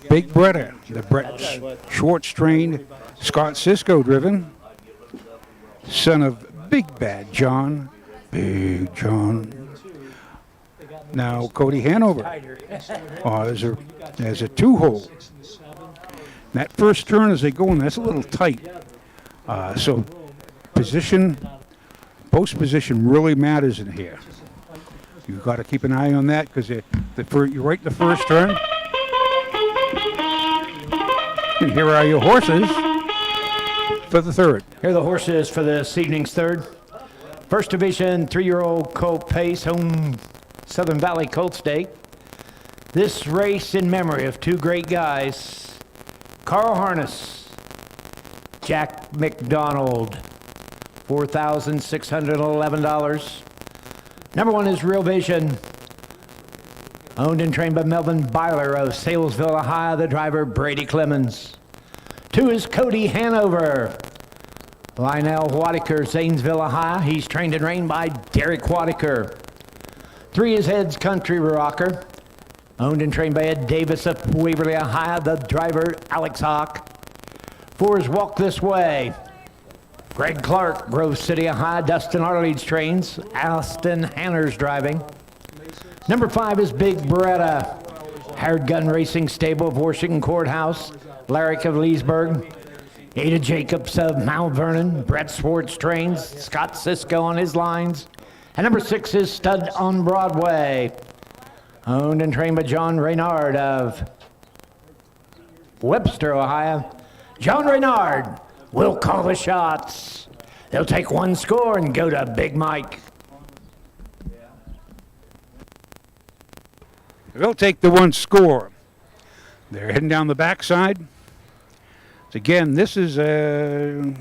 Big Bretta, the Brett Schwartz trained, Scott Cisco driven, son of Big Bad John, Big John. Now Cody Hanover as a 2-hole. That first turn as they go in, that's a little tight. So position, post position really matters in here. You've got to keep an eye on that because you're right the first turn. And here are your horses for the third. Here are the horses for this evening's third. First division, 3-year-old Colt Pace, home Southern Valley Colt Stake. This race in memory of 2 great guys, Carl Harness, Jack McDonald, $4,611. Number 1 is Real Vision, owned and trained by Melvin Byler of Salesville, Ohio, the driver Brady Clemens. 2 is Cody Hanover, Lionel Whitaker, Zanesville, Ohio. He's trained and trained by Derek Whitaker. 3 is Ed's Country Rocker, owned and trained by Ed Davis of Waverly, Ohio, the driver Alex Hawk. 4 is Walk This Way, Greg Clark, Grove City, Ohio. Dustin Arledge trains. Aston Hanner's driving. Number 5 is Big Beretta, Hired Gun Racing Stable of Washington Courthouse. Larrick of Leesburg. Ada Jacobs of Mount Vernon. Brett Schwartz trains. Scott Cisco on his lines. And number 6 is Stud on Broadway, owned and trained by John Reynard of Webster, Ohio. John Reynard will call the shots. They'll take 1 score and go to Big Mike. They'll take the 1 score. They're heading down the backside. So again, this is they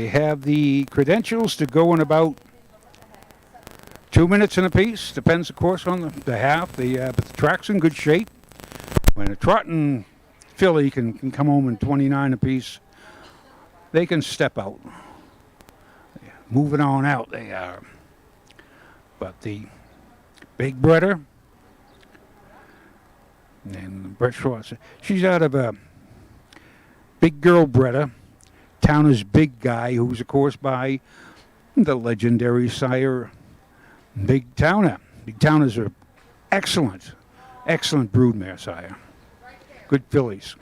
have the credentials to go in about 2 minutes in a piece. Depends, of course, on the half. But the track's in good shape. When a trotting filly can come home in 29 apiece, they can step out. Moving on out, they are. But the Big Bretta and Brett Schwartz, she's out of a Big Girl Bretta, Towner's Big Guy, who's, of course, by the legendary sire Big Towner. Big Towners are excellent broodmare sire. Good fillies.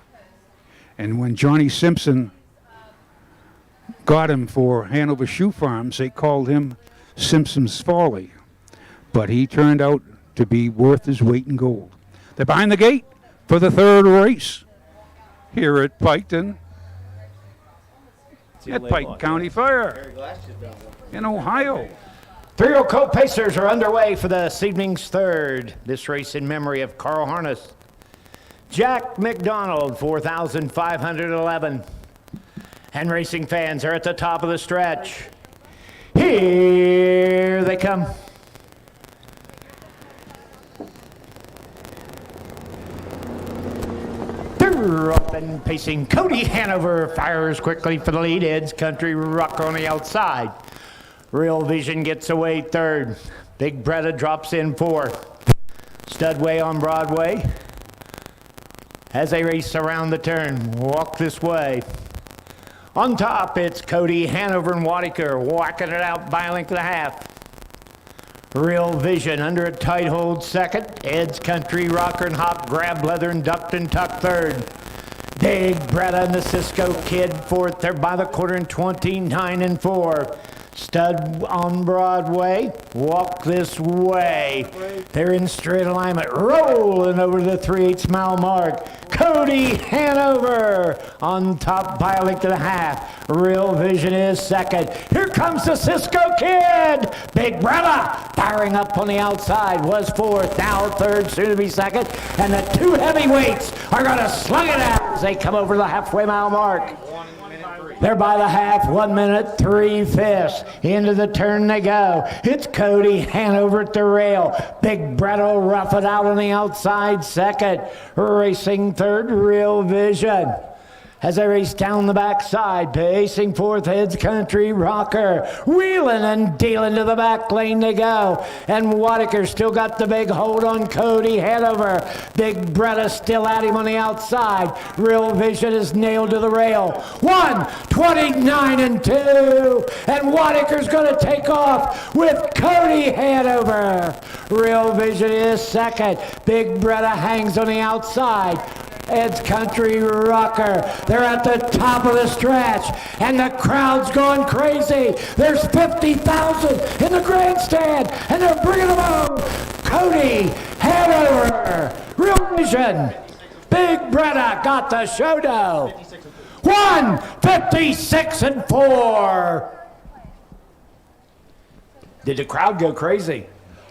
And when Johnny Simpson got him for Hanover Shoe Farms, they called him Simpson's Folly. But he turned out to be worth his weight in gold. They're behind the gate for the third race here at Piketon at Pike County Fair in Ohio. 3-year-old Colt Pacers are underway for this evening's third. This race in memory of Carl Harness. Jack McDonald, 4,511. And racing fans are at the top of the stretch. Here they come. They're up and pacing. Cody Hanover fires quickly for the lead. Ed's Country Rock on the outside. Real Vision gets away third. Big Bretta drops in fourth. Studway on Broadway. as they race around the turn. Walk this way. On top, it's Cody, Hanover, and Wadiker whacking it out by a length and a half. Real Vision under a tight hold second. Ed's Country, Rocker, and Hop grab leather and ducked and tucked third. Big Bretta and the Cisco Kid fourth. They're by the quarter and 29-4. Stud on Broadway, Walk This Way. They're in straight alignment, rolling over the 3/8 mile mark. Cody Hanover on top by a length and a half. Real Vision is second. Here comes the Cisco Kid. Big Bretta firing up on the outside, was fourth, now third, soon to be second. And the two heavyweights are going to slug it out as they come over the halfway mile mark. They're by the half, 1 minute, 3/5. Into the turn they go. It's Cody Hanover at the rail. Big Brett will rough it out on the outside second. Racing third, Real Vision. As they race down the backside, pacing fourth, Ed's Country Rocker. Wheeling and dealing to the back lane they go. And Wadiker still got the big hold on Cody Hanover. Big Bretta still at him on the outside. Real Vision is nailed to the rail. 1:29-2. And Wadiker's going to take off with Cody Hanover. Real Vision is second. Big Bretta hangs on the outside. Ed's Country Rocker. They're at the top of the stretch, and the crowd's going crazy. There's 50,000 in the grandstand, and they're bringing them home. Cody Hanover, Real Vision. Big Bretta got the show dough. 1:56-4. Did the crowd go crazy?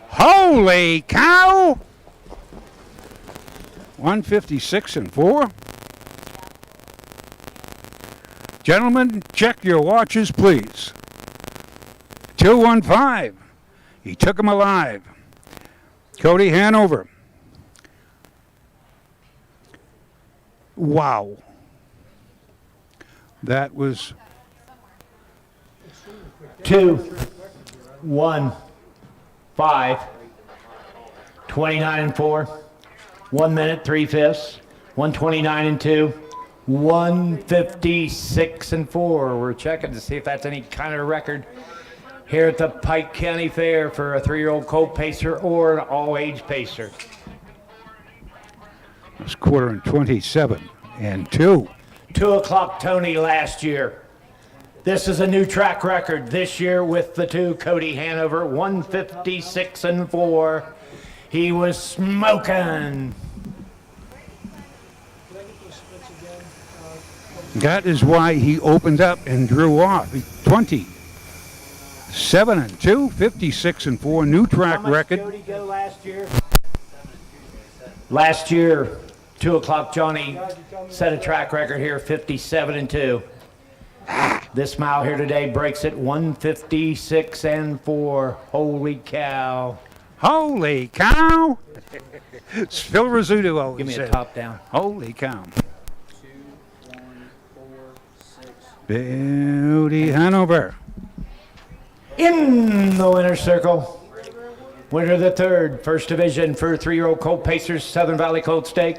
Holy cow! 1:56-4. Gentlemen, check your watches, please. 2:15. He took him alive. Cody Hanover. Wow. That was 2:15. 29-4. 1 minute, 3/5. 1:29-2. 1:56-4. We're checking to see if that's any kind of record here at the Pike County Fair for a 3-year-old colt pacer or an all-age pacer. It's 1:27-2. 2 o'clock Tony last year. This is a new track record this year with the two. Cody Hanover, 1:56-4. He was smoking. That is why he opened up and drew off. 27-2, 56-4, new track record. How much did Cody go last year? Last year, 2 o'clock Johnny set a track record here, 57-2. This mile here today breaks it 1:56-4. Holy cow. Holy cow! It's Phil Rizzuto always Give me said. a top down. Holy cow. Cody Hanover. In the winner's circle. Winner of the third, first division for 3-year-old colt pacers, Southern Valley Colt Stake.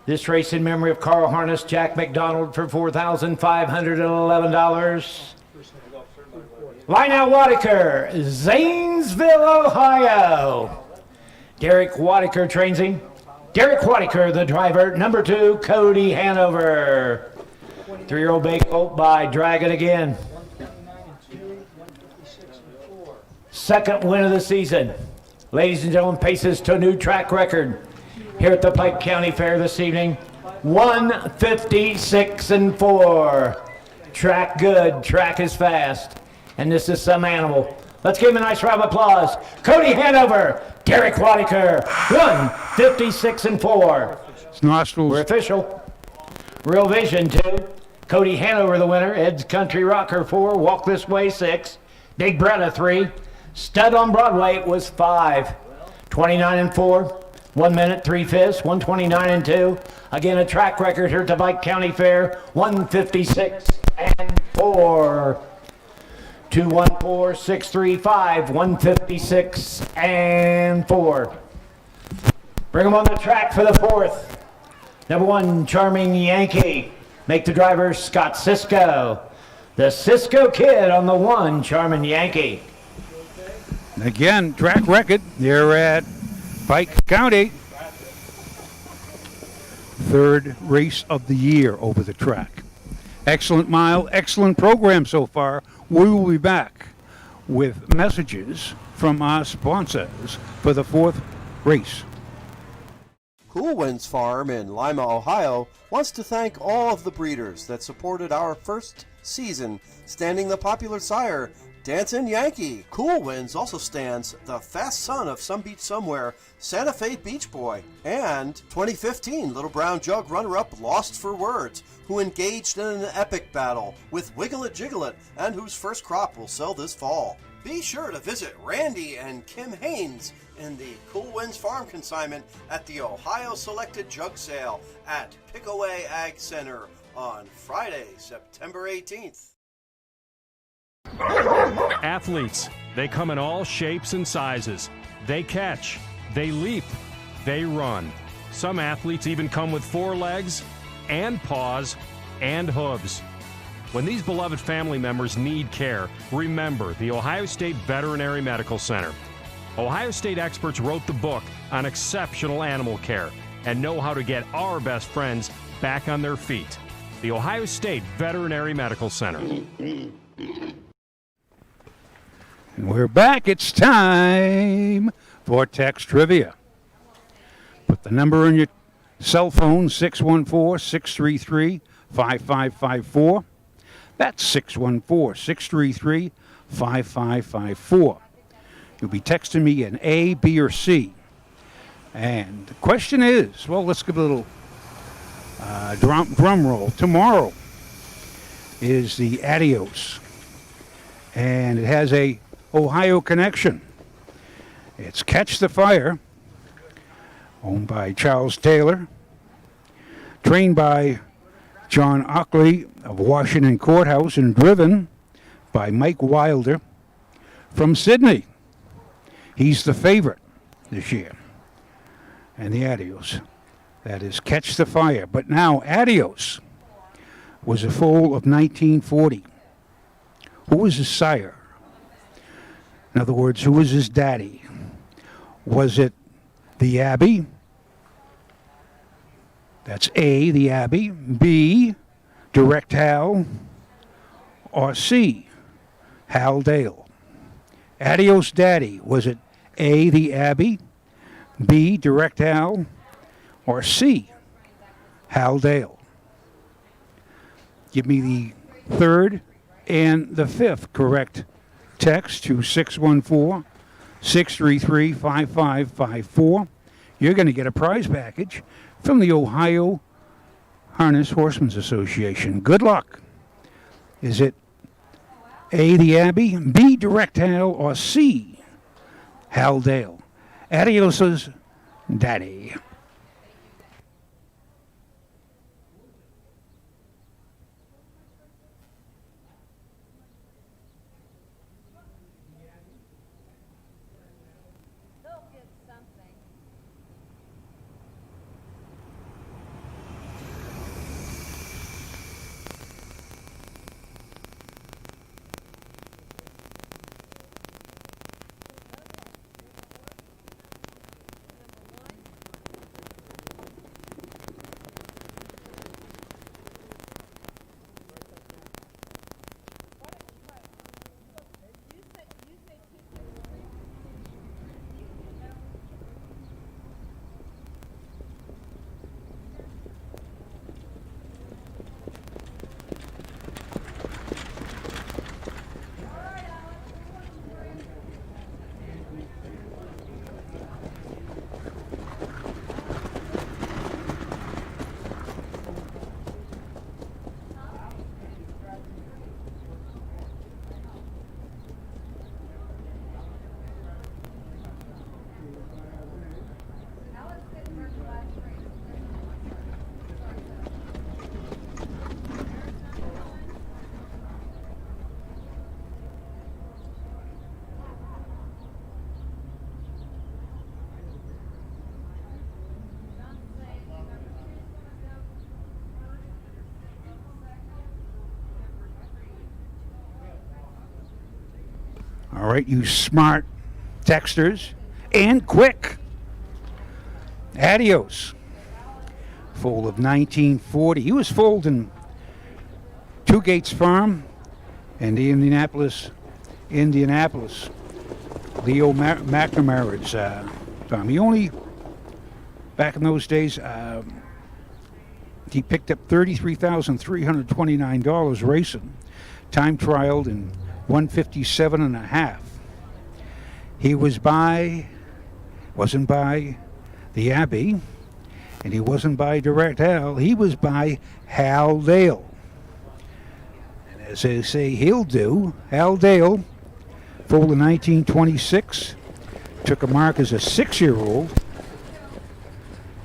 This race in memory of Carl Harness, Jack McDonald for $4,511. Line out Wadiker, Zanesville, Ohio. Derek Wadiker trains him. Derek Wadiker, the driver. Number 2, Cody Hanover. 3-year-old bay colt by Dragon again. Second win of the season. Ladies and gentlemen, paces to a new track record here at the Pike County Fair this evening. 1:56-4. Track good, track is fast. And this is some animal. Let's give him a nice round of applause. Cody Hanover, Derek Wadiker, 1:56-4. Nostrils. We're official. Real Vision 2. Cody Hanover the winner. Ed's Country Rocker 4. Walk This Way 6. Big Bretta 3. Stud on Broadway was 5. 29-4. 1 minute, 3/5. 1:29-2. Again, a track record here at the Pike County Fair. 1:56-4. 214-635. 1:56-4. Bring them on the track for the fourth. Number 1, Charming Yankee. Make the driver Scott Sisko. The Cisco Kid on the 1, Charming Yankee. Again, track record. They're at Pike County. Third race of the year over the track. Excellent mile, excellent program so far. We will be back with messages from our sponsors for the 4th race. Cool Winds Farm in Lima, Ohio wants to thank all of the breeders that supported our first season, standing the popular sire, Dancin' Yankee. Cool Winds also stands the fast son of Some Beach Somewhere, Santa Fe Beach Boy, and 2015 Little Brown Jug runner-up Lost for Words, who engaged in an epic battle with Wiggle It Jiggle It, and whose first crop will sell this fall. Be sure to visit Randy and Kim Haynes in the Cool Winds Farm consignment at the Ohio Selected Jug Sale at Pickaway Ag Center on Friday, September 18th. Athletes, they come in all shapes and sizes. They catch, they leap, they run. Some athletes even come with 4 legs and paws and hooves. When these beloved family members need care, remember the Ohio State Veterinary Medical Center. Ohio State experts wrote the book on exceptional animal care and know how to get our best friends back on their feet. The Ohio State Veterinary Medical Center. And we're back. It's time for text trivia. Put the number on your cell phone, 614-633-5554. That's 614-633-5554. You'll be texting me an A, B, or C. And the question is, well, let's give a little drum roll. Tomorrow is the Adios, and it has a Ohio connection. It's Catch the Fire, owned by Charles Taylor, trained by John Ockley of Washington Courthouse, and driven by Mike Wilder from Sydney. He's the favorite this year. And the Adios, that is Catch the Fire. But now, Adios was a foal of 1940. Who was his sire? In other words, who was his daddy? Was it the Abbey? That's A, the Abbey. B, Direct Hal. Or C, Hal Dale. Adios Daddy. Was it A, the Abbey, B, Direct Hal, or C, Hal Dale? Give me the third and the fifth correct text to 614-633-5554. You're going to get a prize package from the Ohio Harness Horsemen's Association. Good luck. Is it A, the Abbey, B, Direct Hal, or C, Hal Dale? Adios's daddy. All right, you smart texters, and quick. Adios. Foal of 1940. He was foaled in Two Gates Farm and the Indianapolis. Leo McNamara's farm. He only, back in those days, he picked up $33,329 racing. Time trialed in 157.5. He wasn't by the Abbey, and he wasn't by Direct Hal. He was by Hal Dale. And as they say he'll do, Hal Dale, foaled in 1926, took a mark as a 6-year-old,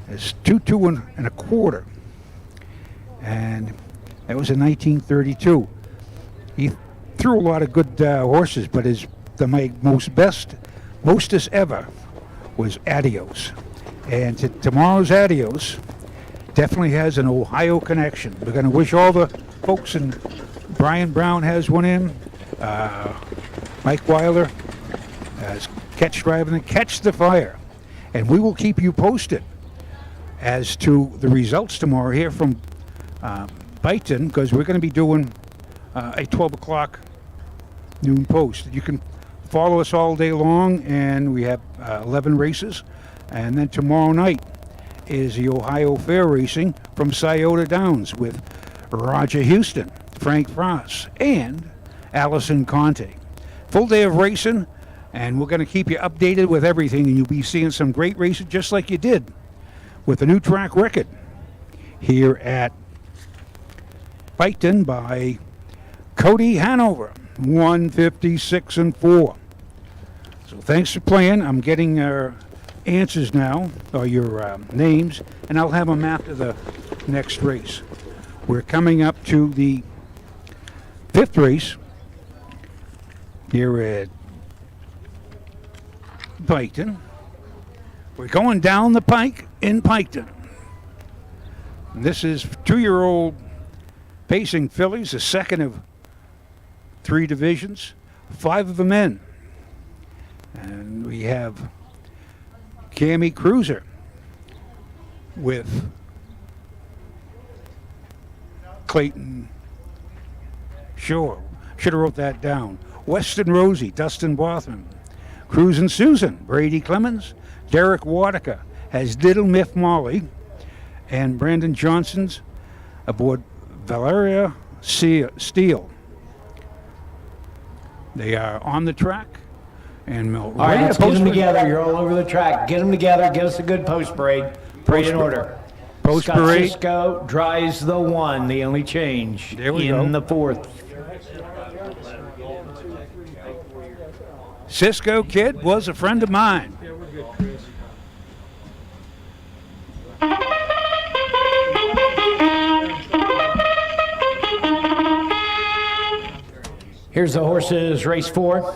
as 2 and a quarter. And that was in 1932. He threw a lot of good horses, but my mostest ever was Adios. And tomorrow's Adios definitely has an Ohio connection. We're going to wish all the folks, and Brian Brown has one in, Mike Weiler has catch driving and Catch the Fire. And we will keep you posted as to the results tomorrow here from Byton, because we're going to be doing a 12 o'clock noon post. You can follow us all day long, and we have 11 races. And then tomorrow night is the Ohio Fair Racing from Scioto Downs with Roger Houston, Frank Frost, and Allison Conte. Full day of racing, and we're going to keep you updated with everything, and you'll be seeing some great races just like you did with the new track record here at Byton by Cody Hanover, 156-4. So thanks for playing. I'm getting answers now, or your names, and I'll have them after the next race. We're coming up to the 5th race here at Piketon. We're going down the Pike in Piketon. And this is 2-year-old pacing fillies, the second of 3 divisions, 5 of them in. And we have Cammy Cruiser with Clayton Shore. Should have wrote that down. Weston Rosie, Dustin Bothman. Cruisin' Susan, Brady Clemens. Derek Wadica has Diddle Miff Molly. And Brandon Johnson's aboard Valeria Steele. They are on the track. And all right, let's get them together. You're all over the track. Get them together. Get us a good post parade. Parade in order. Post Scott parade. Cisco drives the 1, the only change There we in go. the 4th. Cisco Kid was a friend of mine. Here's the horses, race 4.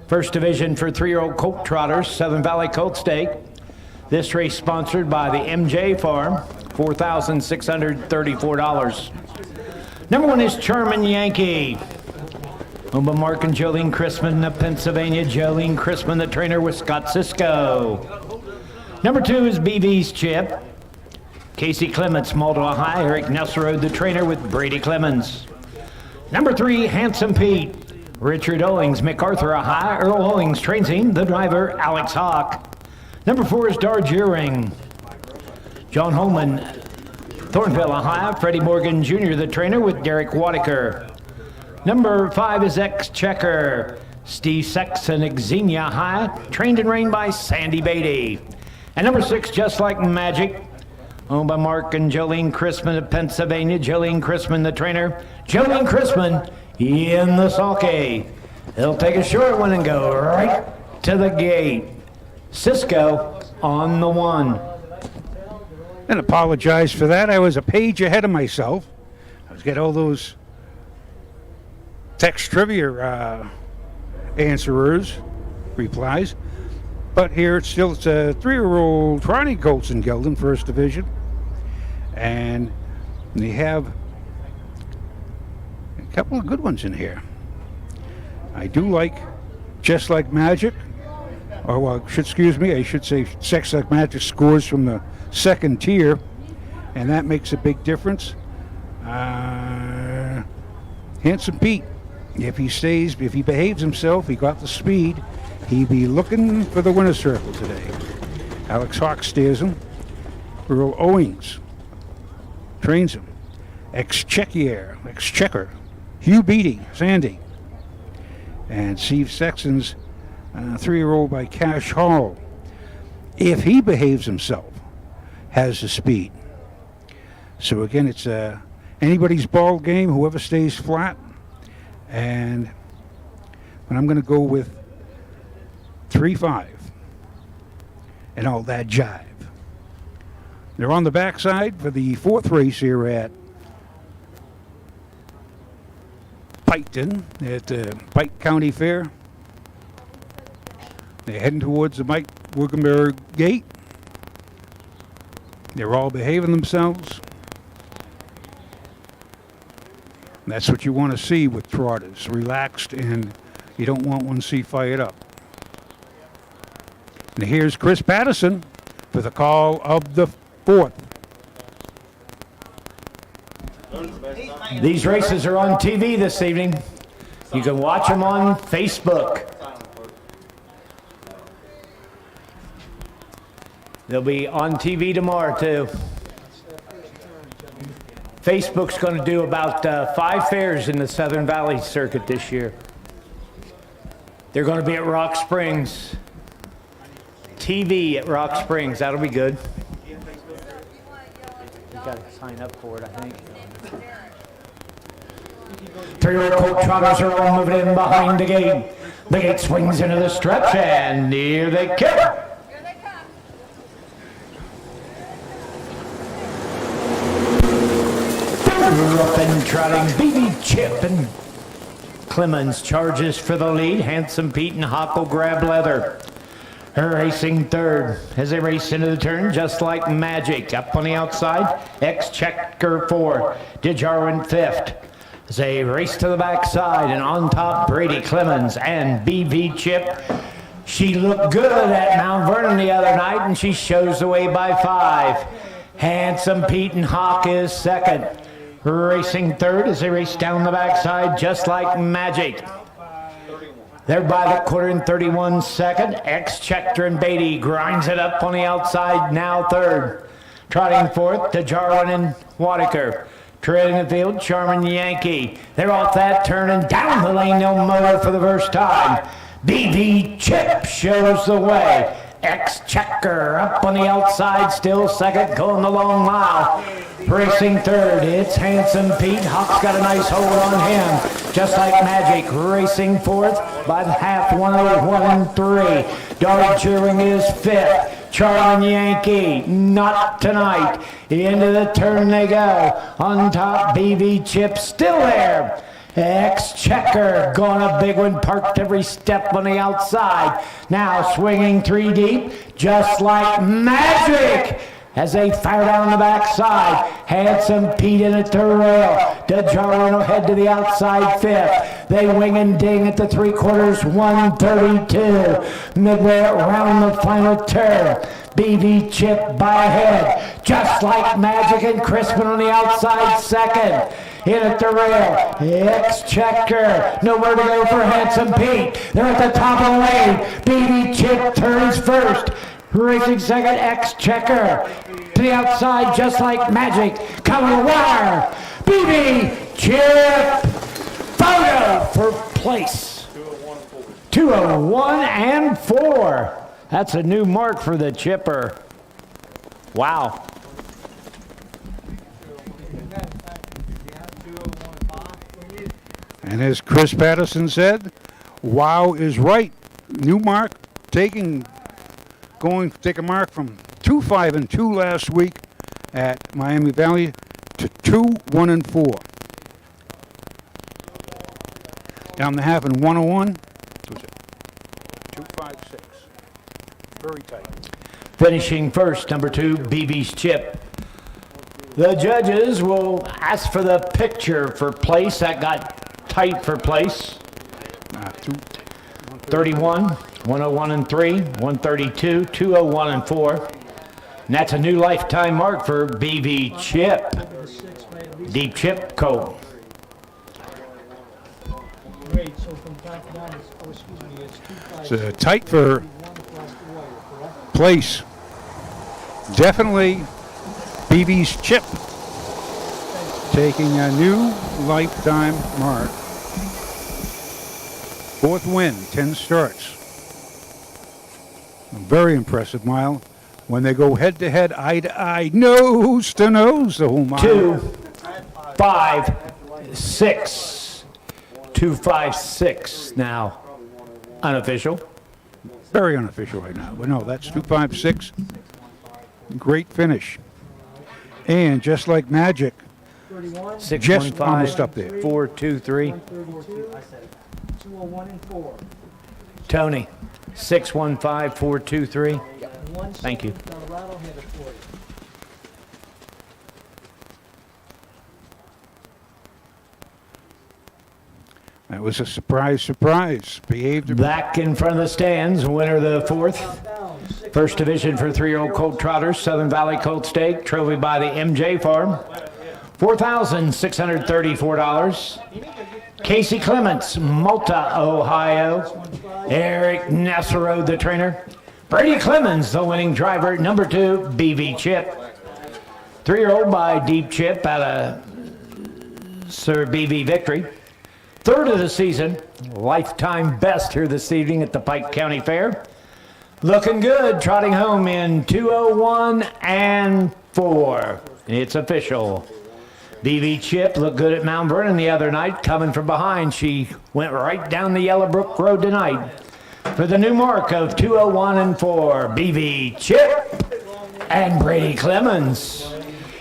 First division for 3-year-old colt trotters, Southern Valley Colt Stake. This race sponsored by the MJ Farm, $4,634. Number 1 is Charmin Yankee. Owned by Mark and Jolene Chrisman of Pennsylvania. Jolene Chrisman, the trainer, with Scott Cisco. Number 2 is BV's Chip. Casey Clements, Multiply High. Eric Nesserode, the trainer, with Brady Clemens. Number 3, Handsome Pete. Richard Owings, MacArthur High. Earl Owings trains him, the driver, Alex Hawk. Number 4 is Darjeering. John Holman, Thornville High. Freddie Morgan Jr., the trainer, with Derek Wadiker. Number 5 is Exchequer. Steve Sexton, Xenia High. Trained and trained by Sandy Beatty. And number 6, Just Like Magic. Owned by Mark and Jolene Chrisman of Pennsylvania. Jolene Chrisman, the trainer. Jolene Chrisman in the sulky. He'll take a short one and go right to the gate. Cisco on the 1. And apologize for that. I was a page ahead of myself. I was getting all those text trivia answerers, replies. But here it's a 3-year-old trotting colts in Geldon, first division. And they have a couple of good ones in here. I do like Just Like Magic, or well, excuse me, I should say Sex Like Magic scores from the second tier, and that makes a big difference. Handsome Pete, if he behaves himself, he got the speed, he'd be looking for the winner's circle today. Alex Hawk steers him. Earl Owings trains him. Exchequer, Hugh Beatty, Sandy. And Steve Sexton's 3-year-old by Cash Hall. If he behaves himself, has the speed. So again, it's anybody's ball game, whoever stays flat. And I'm going to go with 3-5 and all that jive. They're on the backside for the 4th race here at Piketon at Pike County Fair. They're heading towards the Mike Wiggenberg gate. They're all behaving themselves. And that's what you want to see with trotters, relaxed, and you don't want one to see fired up. And here's Chris Patterson for the call of the 4th. These races are on TV this evening. You can watch them on Facebook. They'll be on TV tomorrow too. Facebook's going to do about 5 fairs in the Southern Valley circuit this year. They're going to be at Rock Springs. TV at Rock Springs. That'll be good. You got to sign up for it, I think. 3-year-old colt trotters are all moving in behind the gate. The gate swings into the stretch, and here they come. Up and trotting, BB Chip and Clemens charges for the lead. Handsome Pete and Hawk will grab leather. Racing third as they race into the turn, Just Like Magic. Up on the outside, Exchequer 4, DeJarwin 5th. As they race to the backside, and on top, Brady Clemens and BB Chip. She looked good at Mount Vernon the other night, and she shows the way by 5. Handsome Pete and Hawk is second. Racing third as they race down the backside, Just Like Magic. They're by the quarter in 31 second. Exchequer and Beatty grinds it up on the outside, now third. Trotting fourth to Jarwin and Wadaker. Trailing the field, Charmin Yankee. They're off that turn and down the lane, they'll motor for the first time. BB Chip shows the way. Exchequer up on the outside, still second, going the long mile. Racing third, it's Handsome Pete. Hawk's got a nice hold on him. Just Like Magic racing fourth by the half, 101 and 3. Dark Cheering is fifth. Charmin Yankee, not tonight. Into the turn they go. On top, BB Chip still there. Exchequer going a big one, parked every step on the outside. Now swinging 3 deep, Just Like Magic. As they fire down the backside, Handsome Pete in at the rail. DeJarwin will head to the outside 5th. They wing and ding at the 3/4, 132. Midway around the final turn. BB Chip by ahead. Just Like Magic and Crispin on the outside second. In at the rail, Exchequer, nowhere to go for Handsome Pete. They're at the top of the lane. BB Chip turns first. Racing second, Exchequer. To the outside, Just Like Magic. Coming wire. BB Chip. Photo for place. 201 and 4. That's a new mark for the chipper. Wow. And as Chris Patterson said, wow is right. New mark, going to take a mark from 2-5 and 2 last week at Miami Valley to 2-1 and 4. Down the half in 101. 2-5-6. Very tight. Finishing first, number 2, BB's Chip. The judges will ask for the picture for place. That got tight for place. 31, 101 and 3, 132, 201 and 4. And that's a new lifetime mark for BV Chip. Deep Chip coat. Great, so from top down, it's tight for place. Definitely BV's Chip taking a new lifetime mark. 4th win, 10 starts. Very impressive mile when they go head to head, eye to eye, nose to nose the whole mile. 2, 5, 6. 2, 5, 6 now. Unofficial. Very unofficial right now, but no, that's 256. Great finish. And just like magic, 6, just 1, 5, almost up there. 4, 2, 3. 201 and 4. Tony, 6, 1, 5, 4, 2, 3. Thank you. Colorado had it for you. That was a surprise. Behaved Back in front of the stands, winner of the 4th. First division for 3-year-old colt trotters, Southern Valley Colt Stake, trophy by the MJ Farm. $4,634. Casey Clements, Malta, Ohio. Eric Nassaro, the trainer. Brady Clemens, the winning driver. Number 2, BV Chip. 3-year-old by Deep Chip out of Sir BV Victory. 3rd of the season, lifetime best here this evening at the Pike County Fair. Looking good, trotting home in 201 and 4. It's official. BV Chip looked good at Mount Vernon the other night, coming from behind. She went right down the Yellowbrook Road tonight for the new mark of 201 and 4. BV Chip and Brady Clemens.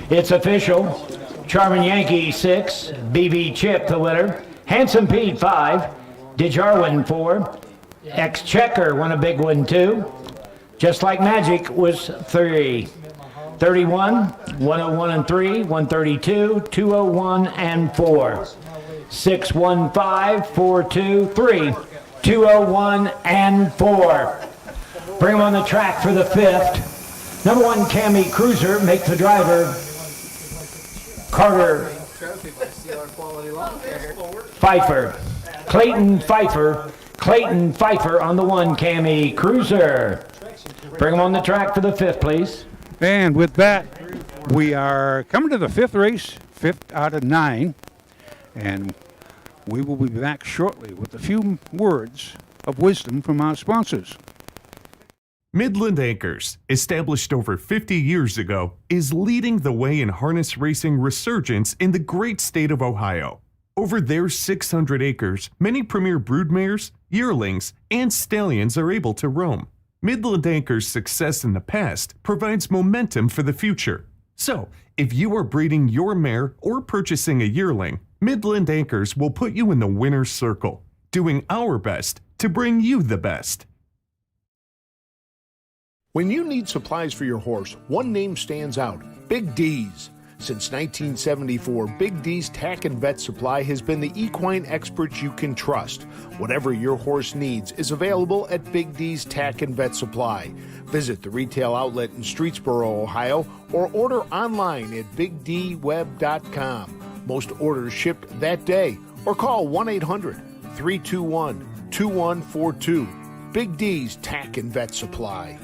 It's official. Charming Yankee 6, BV Chip the winner. Handsome Pete 5, DeJarwin 4, Exchequer won a big one 2. Just Like Magic was 3. 31, 101 and 3, 132, 201 and 4. 6, 1, 5, 4, 2, 3, 201 and 4. Bring him on the track for the 5th. Number 1 Cammy Cruiser, make the driver Carter Pfeiffer. Clayton Pfeiffer on the 1 Cammy Cruiser. Bring him on the track for the 5th, please. And with that, we are coming to the 5th race, 5th out of 9. And we will be back shortly with a few words of wisdom from our sponsors. Midland Anchors, established over 50 years ago, is leading the way in harness racing resurgence in the great state of Ohio. Over their 600 acres, many premier broodmares, yearlings, and stallions are able to roam. Midland Anchor's success in the past provides momentum for the future. So, if you are breeding your mare or purchasing a yearling, Midland Anchors will put you in the winner's circle, doing our best to bring you the best. When you need supplies for your horse, one name stands out: Big D's. Since 1974, Big D's Tack and Vet Supply has been the equine experts you can trust. Whatever your horse needs is available at Big D's Tack and Vet Supply. Visit the retail outlet in Streetsboro, Ohio, or order online at bigdweb.com. Most orders shipped that day, or call 1-800-321-2142. Big D's Tack and Vet Supply.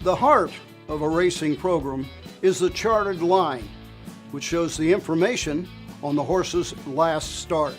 The heart of a racing program is the charted line, which shows the information on the horse's last start.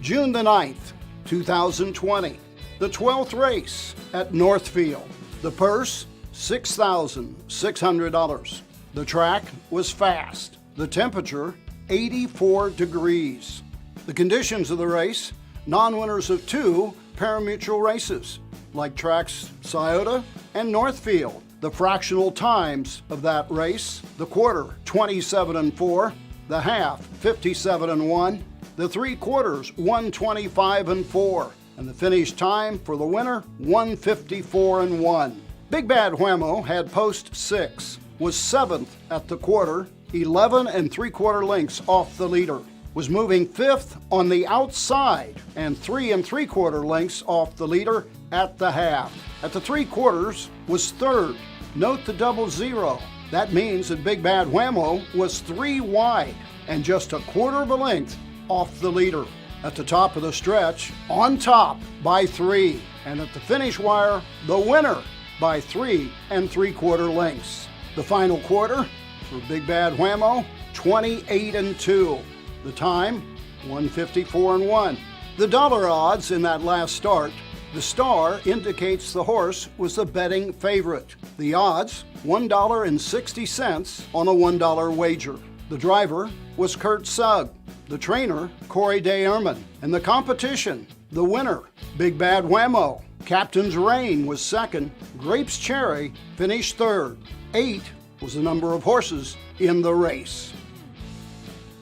June the 9th, 2020, the 12th race at Northfield. The purse, $6,600. The track was fast. The temperature, 84 degrees. The conditions of the race, non-winners of 2 parimutuel races, like tracks Scioto and Northfield. The fractional times of that race: the quarter, 27-4, the half, 57-1, the 3/4, 125-4, And the finish time for the winner, 1:54.1. Big Bad Whammo had post 6, was 7th at the quarter, 11 3/4 lengths off the leader, was moving 5th on the outside and 3 3/4 lengths off the leader at the half. At the 3/4 was 3rd. Note the 00. That means that Big Bad Whammo was 3 wide and just 1/4 of a length off the leader. At the top of the stretch, on top by 3, and at the finish wire, the winner by 3 3/4 lengths. The final quarter for Big Bad Whammo, 28-2. The time, 1:54.1. The dollar odds in that last start, the star indicates the horse was the betting favorite. The odds, $1.60 on a $1 wager. The driver was Kurt Sugg. The trainer, Corey DeErman. And the competition, the winner, Big Bad Whammo. Captain's Reign was 2nd. Grapes Cherry finished 3rd. 8 was the number of horses in the race.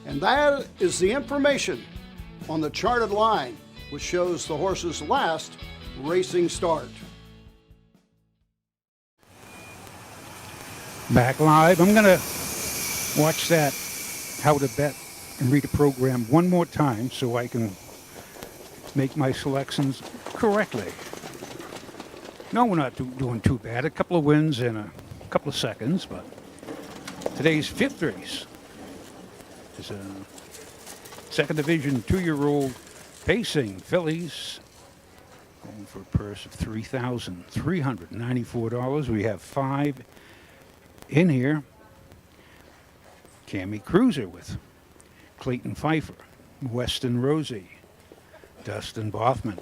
And that is the information on the charted line, which shows the horse's last racing start. Back live. I'm going to watch that How to Bet and read a program one more time so I can make my selections correctly. No, we're not doing too bad. A couple of wins in a couple of seconds, but today's 5th race is a 2nd Division 2-year-old pacing fillies going for a purse of $3,394. We have 5 in here. Cammy Cruiser with Clayton Pfeiffer, Weston Rosie, Dustin Bothman,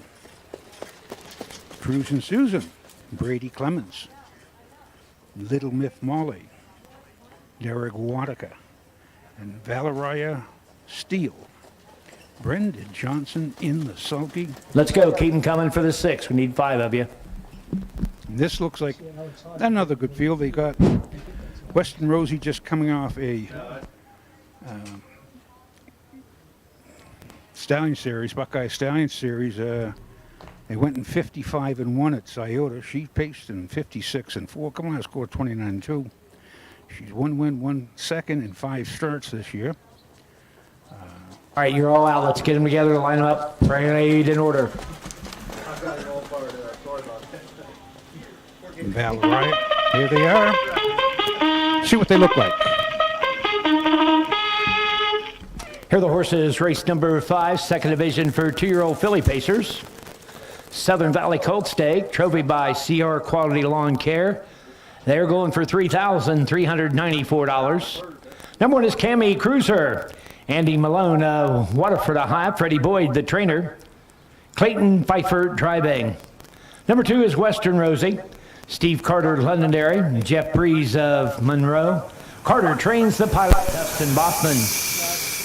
Cruisin' Susan, Brady Clemens, Little Miff Molly, Derek Watica, and Valeria Steele. Brendan Johnson in the sulky. Let's go. Keep them coming for the 6. We need 5 of you. This looks like another good field. They got Weston Rosie just coming off a Stallion Series, Buckeye Stallion Series. They went in 55-1 at Scioto. She paced in 56-4. Come on, scored 29-2. She's 1 win, 1 second in 5 starts this year. All right, you're all out. Let's get them together, line them up, parade in order. Valeria, here they are. See what they look like. Here are the horses. Race number 5, 2nd Division for 2-year-old filly pacers. Southern Valley Colt Stake, trophy by CR Quality Lawn Care. They're going for $3,394. Number 1 is Cammy Cruiser. Andy Malone of Waterford, Ohio. Freddie Boyd, the trainer. Clayton Pfeiffer driving. Number 2 is Western Rosie. Steve Carter, Londonderry. Jeff Breeze of Monroe. Carter trains the pilot, Dustin Bothman.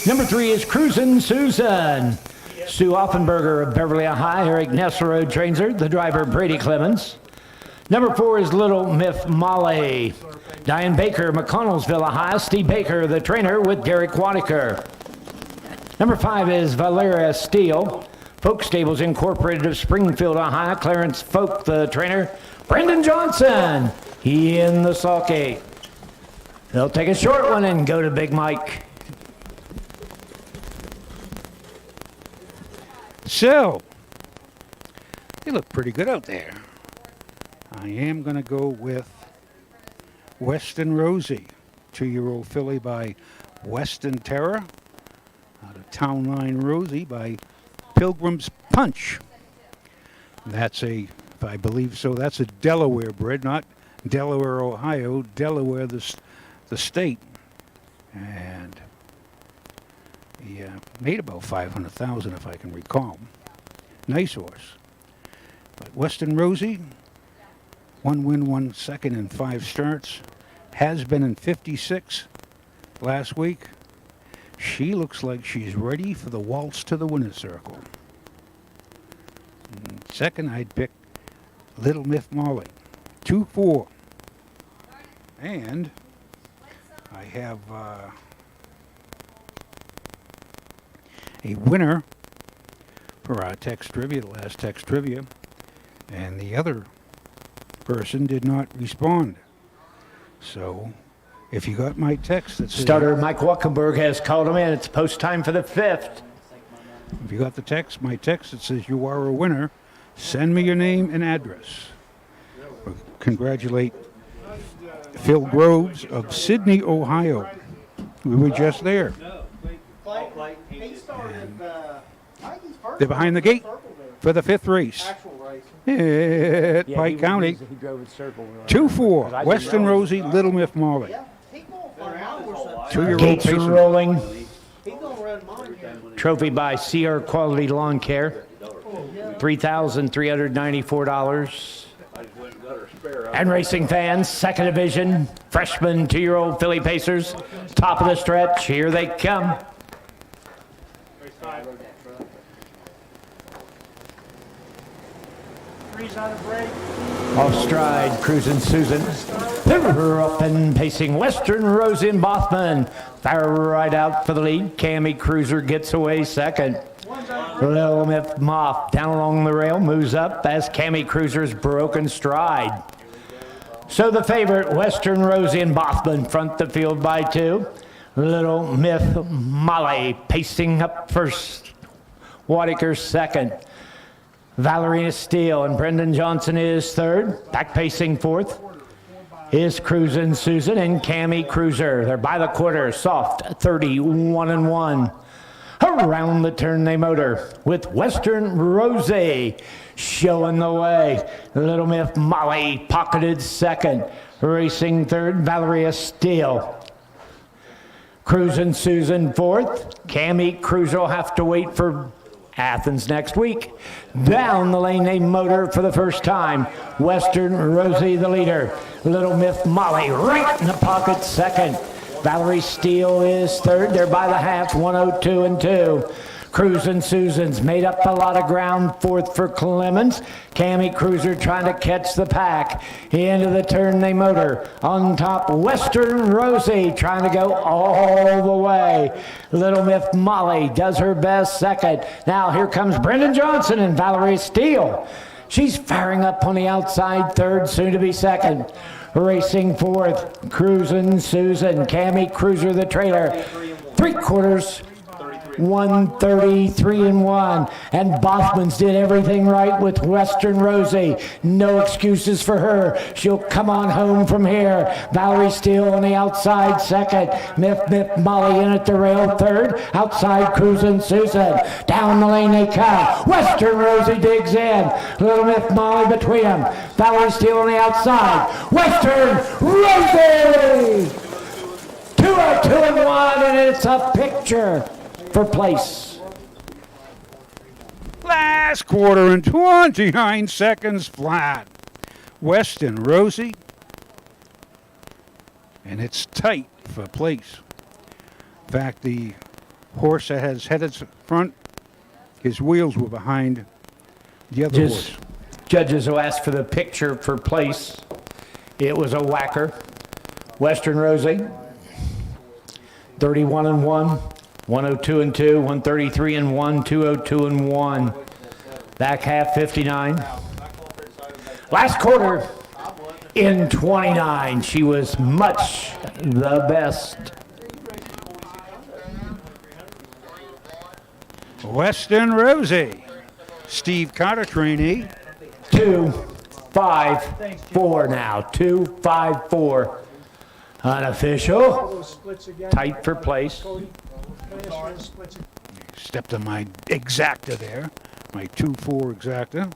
Number 3 is Cruisin' Susan. Sue Offenberger of Beverly, Ohio. Eric Nesselrode trains her. The driver, Brady Clemens. Number 4 is Little Miff Molly. Diane Baker, McConnellsville, Ohio. Steve Baker, the trainer, with Derek Wadiker. Number 5 is Valeria Steele. Folk Stables Incorporated of Springfield, Ohio. Clarence Folk, the trainer. Brendan Johnson, he in the sulky. They'll take a short one and go to Big Mike. So, they look pretty good out there. I am going to go with Weston Rosie, 2-year-old filly by Weston Terror. Out of Town Line Rosie by Pilgrim's Punch. That's a, if I believe so, that's a Delaware bred, not Delaware, Ohio, Delaware, the state. And he made about $500,000 if I can recall. Nice horse. But Weston Rosie, 1 win, 1 second in 5 starts. Has been in 56 last week. She looks like she's ready for the waltz to the winner's circle. And second, I'd pick Little Miff Molly, 2-4. And I have a winner for our text trivia, the last text trivia, and the other person did not respond. So, if you got my text that says... Starter Mike Wackenberg has called him in. It's post time for the 5th. If you got the text, my text that says you are a winner, send me your name and address. Congratulate Phil Groves of Sydney, Ohio. We were just there. And they're behind the gate for the 5th race at Pike County. 2-4, Western Rosie, Little Miff Molly. 2-year-old Gates pacer. rolling. Trophy by CR Quality Lawn Care. $3,394. And racing fans, second division, freshman 2-year-old Philly Pacers, top of the stretch. Here they come. Three's on a break. Off stride, cruising Susan. They're up and pacing Western Rosie and Bothman. Fire right out for the lead. Cammy Cruiser gets away second. Little Miff Moth down along the rail, moves up as Cammy Cruiser's broken stride. So the favorite, Western Rosie and Bothman, front the field by 2. Little Miff Molly pacing up first. Whitaker second. Valerina Steele and Brendan Johnson is third. Back pacing fourth is Cruisin' Susan and Cammy Cruiser. They're by the quarter, soft 31-1. Around the turn they motor with Western Rosie showing the way. Little Miff Molly pocketed second. Racing third, Valeria Steele. Cruisin' Susan fourth. Cammy Cruiser will have to wait for Athens next week. Down the lane they motor for the first time. Western Rosie the leader. Little Miff Molly right in the pocket second. Valerie Steele is third. They're by the half, 102-2. Cruisin' Susan's made up a lot of ground, fourth for Clemens. Cammy Cruiser trying to catch the pack. Into the turn they motor. On top, Western Rosie trying to go all the way. Little Miff Molly does her best second. Now here comes Brendan Johnson and Valerie Steele. She's firing up on the outside third, soon to be second. Racing fourth, Cruisin' Susan, Cammy Cruiser the trailer. 3/4, 133-1. And Bothman's did everything right with Western Rosie. No excuses for her. She'll come on home from here. Valerie Steele on the outside second. Miff Molly in at the rail third. Outside Cruisin' Susan. Down the lane they come. Western Rosie digs in. Little Miff Molly between them. Valerie Steele on the outside. Western Rosie! 2-2-1, and it's a picture for place. Last quarter and 29 seconds flat. Western Rosie. And it's tight for place. In fact, the horse that has headed front, his wheels were behind the other horse. Judges who asked for the picture for place. It was a whacker. Western Rosie, 31-1. 102-2, 133-1, 202-1. Back half 59. Last quarter in 29. She was much the best. Western Rosie. Steve Carter trainee. 2-5-4 now. 2-5-4. Unofficial. Tight for place. Stepped on my exacta there, my 2-4 exacta,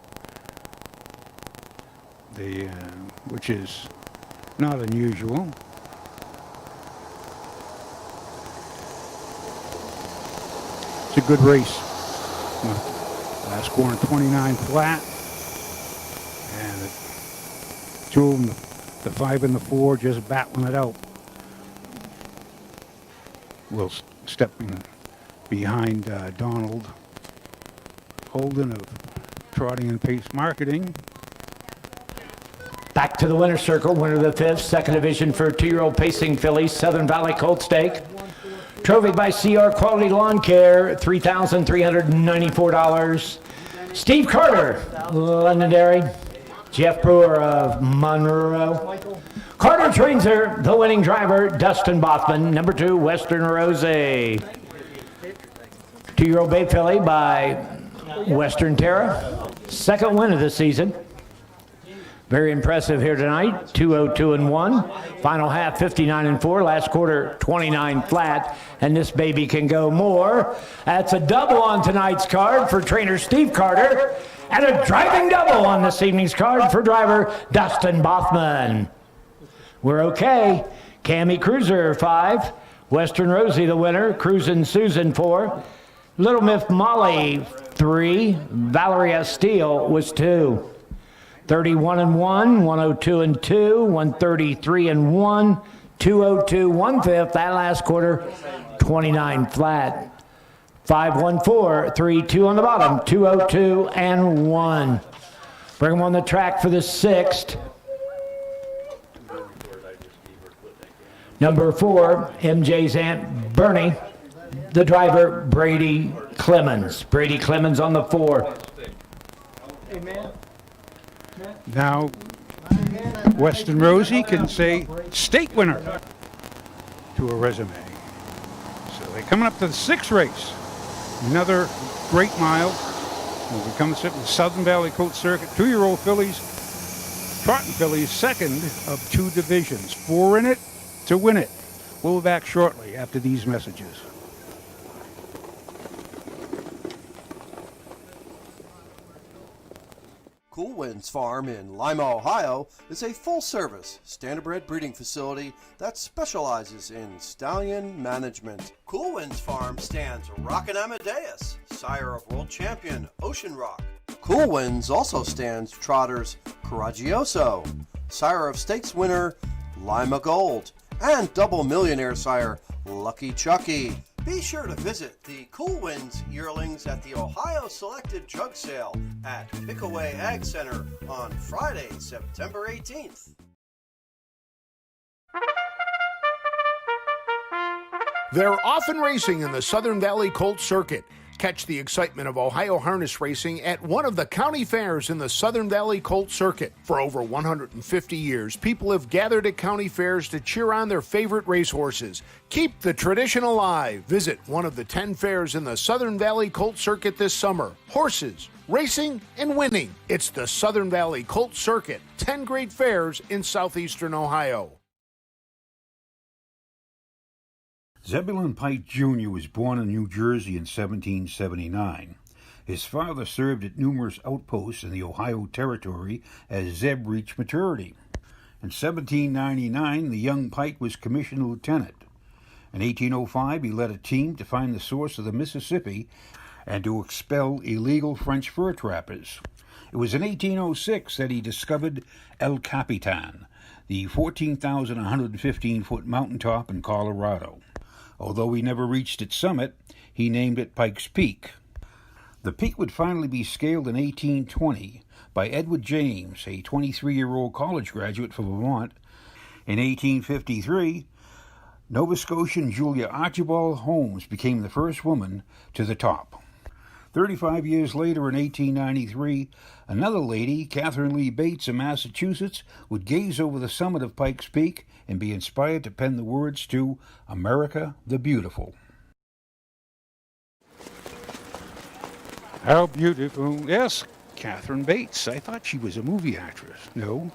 which is not unusual. It's a good race. Last quarter 29 flat, and the two of them, the 5 and the 4, just battling it out. Will step behind Donald Holden of Trotting and Pace Marketing. Back to the winner's circle, winner of the 5th, second division for 2-year-old pacing fillies, Southern Valley Colt Stake. Trophy by CR Quality Lawn Care, $3,394. Steve Carter, Londonderry. Jeff Brewer of Monroe. Carter trains her, the winning driver, Dustin Bothman, number 2, Western Rosie. 2-year-old Bay Filly by Western Terra. Second win of the season. Very impressive here tonight. 202-1. Final half 59-4. Last quarter 29 flat. And this baby can go more. That's a double on tonight's card for trainer Steve Carter. And a driving double on this evening's card for driver Dustin Bothman. We're okay. Cammie Cruiser 5. Western Rosie the winner. Cruisin' Susan 4. Little Miff Molly 3. Valeria Steele was 2. 31-1, 102-2, 133-1, 202 1/5. That last quarter, 29 flat. 514, 3-2 on the bottom, 202-1. Bring them on the track for the 6th. Number 4, MJ's Aunt Bernie. The driver, Brady Clemens. Brady Clemens on the 4. Amen. Now, Western Rosie can say state winner to a resume. So they're coming up to the 6th race. Another great mile. We'll be coming to the Southern Valley Colt Circuit. 2-year-old fillies, trotting fillies, second of 2 divisions. 4 in it to win it. We'll be back shortly after these messages. Cool Winds Farm in Lima, Ohio is a full-service, standardbred breeding facility that specializes in stallion management. Cool Winds Farm stands Rockin' Amadeus, sire of world champion Ocean Rock. Cool Winds also stands trotters Coraggioso, sire of stakes winner Lima Gold, and double millionaire sire Lucky Chucky. Be sure to visit the Cool Winds yearlings at the Ohio Selected Drug Sale at Pickaway Ag Center on Friday, September 18th. They're often racing in the Southern Valley Colt Circuit. Catch the excitement of Ohio harness racing at one of the county fairs in the Southern Valley Colt Circuit. For over 150 years, people have gathered at county fairs to cheer on their favorite racehorses. Keep the tradition alive. Visit one of the 10 fairs in the Southern Valley Colt Circuit this summer. Horses, racing, and winning. It's the Southern Valley Colt Circuit. 10 great fairs in southeastern Ohio. Zebulon Pike Jr. was born in New Jersey in 1779. His father served at numerous outposts in the Ohio Territory as Zeb reached maturity. In 1799, the young Pike was commissioned lieutenant. In 1805, he led a team to find the source of the Mississippi and to expel illegal French fur trappers. It was in 1806 that he discovered El Capitan, the 14,115-foot mountaintop in Colorado. Although he never reached its summit, he named it Pike's Peak. The peak would finally be scaled in 1820 by Edward James, a 23-year-old college graduate from Vermont. In 1853, Nova Scotian Julia Archibald Holmes became the first woman to the top. 35 years later, in 1893, another lady, Catherine Lee Bates of Massachusetts, would gaze over the summit of Pike's Peak and be inspired to pen the words to America the Beautiful. How beautiful. Yes, Catherine Bates. I thought she was a movie actress. No.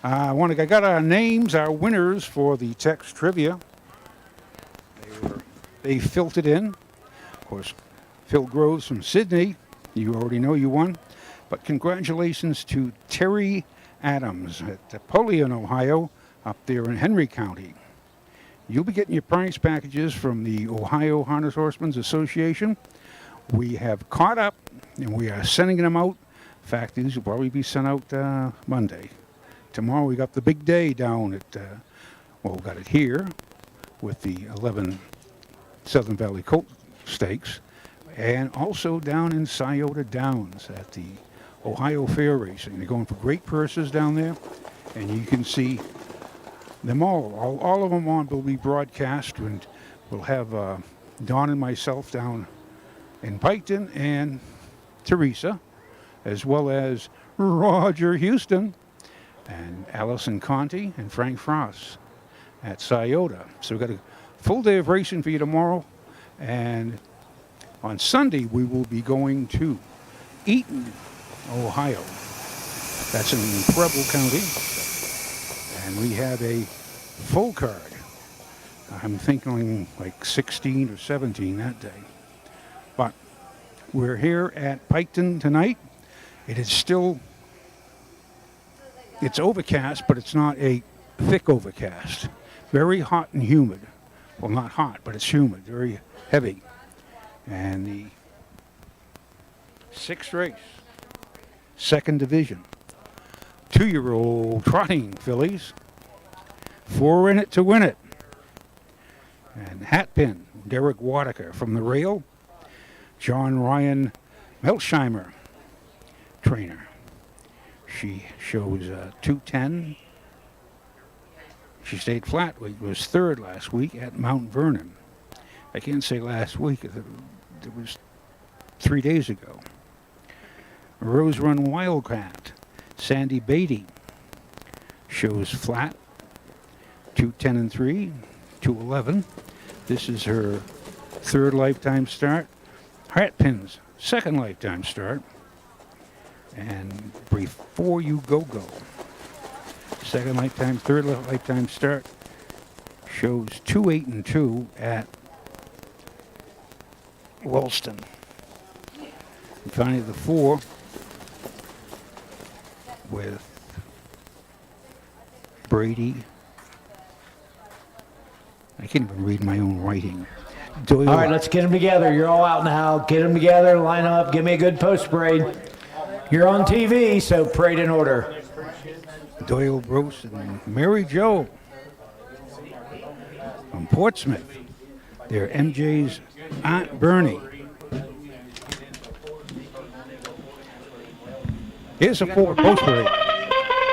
I got our names, our winners for the text trivia. They filtered in. Of course, Phil Groves from Sydney. You already know you won. But congratulations to Terry Adams at Napoleon, Ohio, up there in Henry County. You'll be getting your prize packages from the Ohio Harness Horsemen's Association. We have caught up, and we are sending them out. Fact is, will probably be sent out Monday. Tomorrow we got the big day down at, we got it here with the 11 Southern Valley Colt Stakes, and also down in Scioto Downs at the Ohio Fair Racing. They're going for great purses down there, and you can see them all of them will be broadcast, and we'll have Don and myself down in Piketon, and Teresa, as well as Roger Houston and Allison Conti and Frank Frost at Scioto. So we've got a full day of racing for you tomorrow, and on Sunday we will be going to Eaton, Ohio. That's in Preble County, and we have a full card. I'm thinking like 16 or 17 that day. But we're here at Piketon tonight. It is still, it's overcast, but it's not a thick overcast. Very hot and humid. Well, not hot, but it's humid, very heavy. And the 6th race, 2nd division. 2-year-old trotting fillies. 4 in it to win it. And hat pin, Derek Wadaker from the rail. John Ryan Melsheimer, trainer. She shows 210. She stayed flat weight, was 3rd last week at Mount Vernon. I can't say last week, it was 3 days ago. Rose Run Wildcat, Sandy Beatty, shows flat, 210 and 3, 211. This is her 3rd lifetime start. Hat pins, 2nd lifetime start. And Before You Go, 2nd lifetime, 3rd lifetime start. Shows 2-8 and 2 at Woolston. And finally the 4 with Brady. I can't even read my own writing. All right, let's get them together. You're all out now. Get them together, line up, give me a good post parade. You're on TV, so parade in order. Doyle Bruce and Mary Jo from Portsmouth. They're MJ's Aunt Bernie. Here's a 4 post parade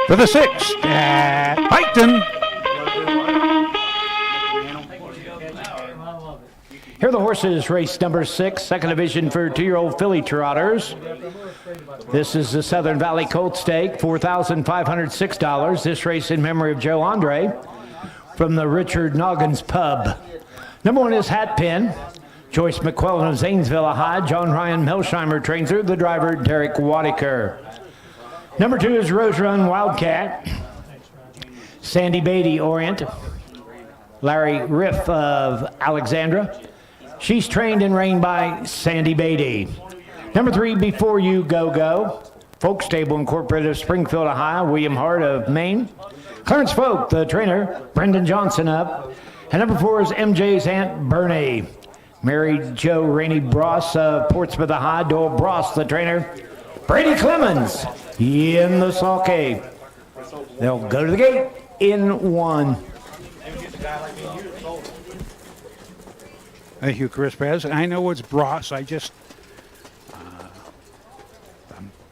for the 6th at Piketon. Here are the horses, race number 6, 2nd division for 2-year-old filly trotters. This is the Southern Valley Colt Stake, $4,506. This race in memory of Joe Andre from the Richard Noggins Pub. Number 1 is Hat Pin. Joyce McQuillan of Zanesville High. John Ryan Melsheimer trains her. The driver, Derek Wadaker. Number 2 is Rose Run Wildcat. Sandy Beatty Orient. Larry Riff of Alexandra. She's trained and reined by Sandy Beatty. Number 3, Before You Go. Folk Stable Incorporated of Springfield, Ohio. William Hart of Maine. Clarence Folk, the trainer. Brendan Johnson up. And number 4 is MJ's Aunt Bernie. Mary Jo Rainey Bross of Portsmouth, Ohio. Doyle Bross, the trainer. Brady Clemens in the sulky. They'll go to the gate in 1. Thank you, Chris Paz. I know it's Bross. I just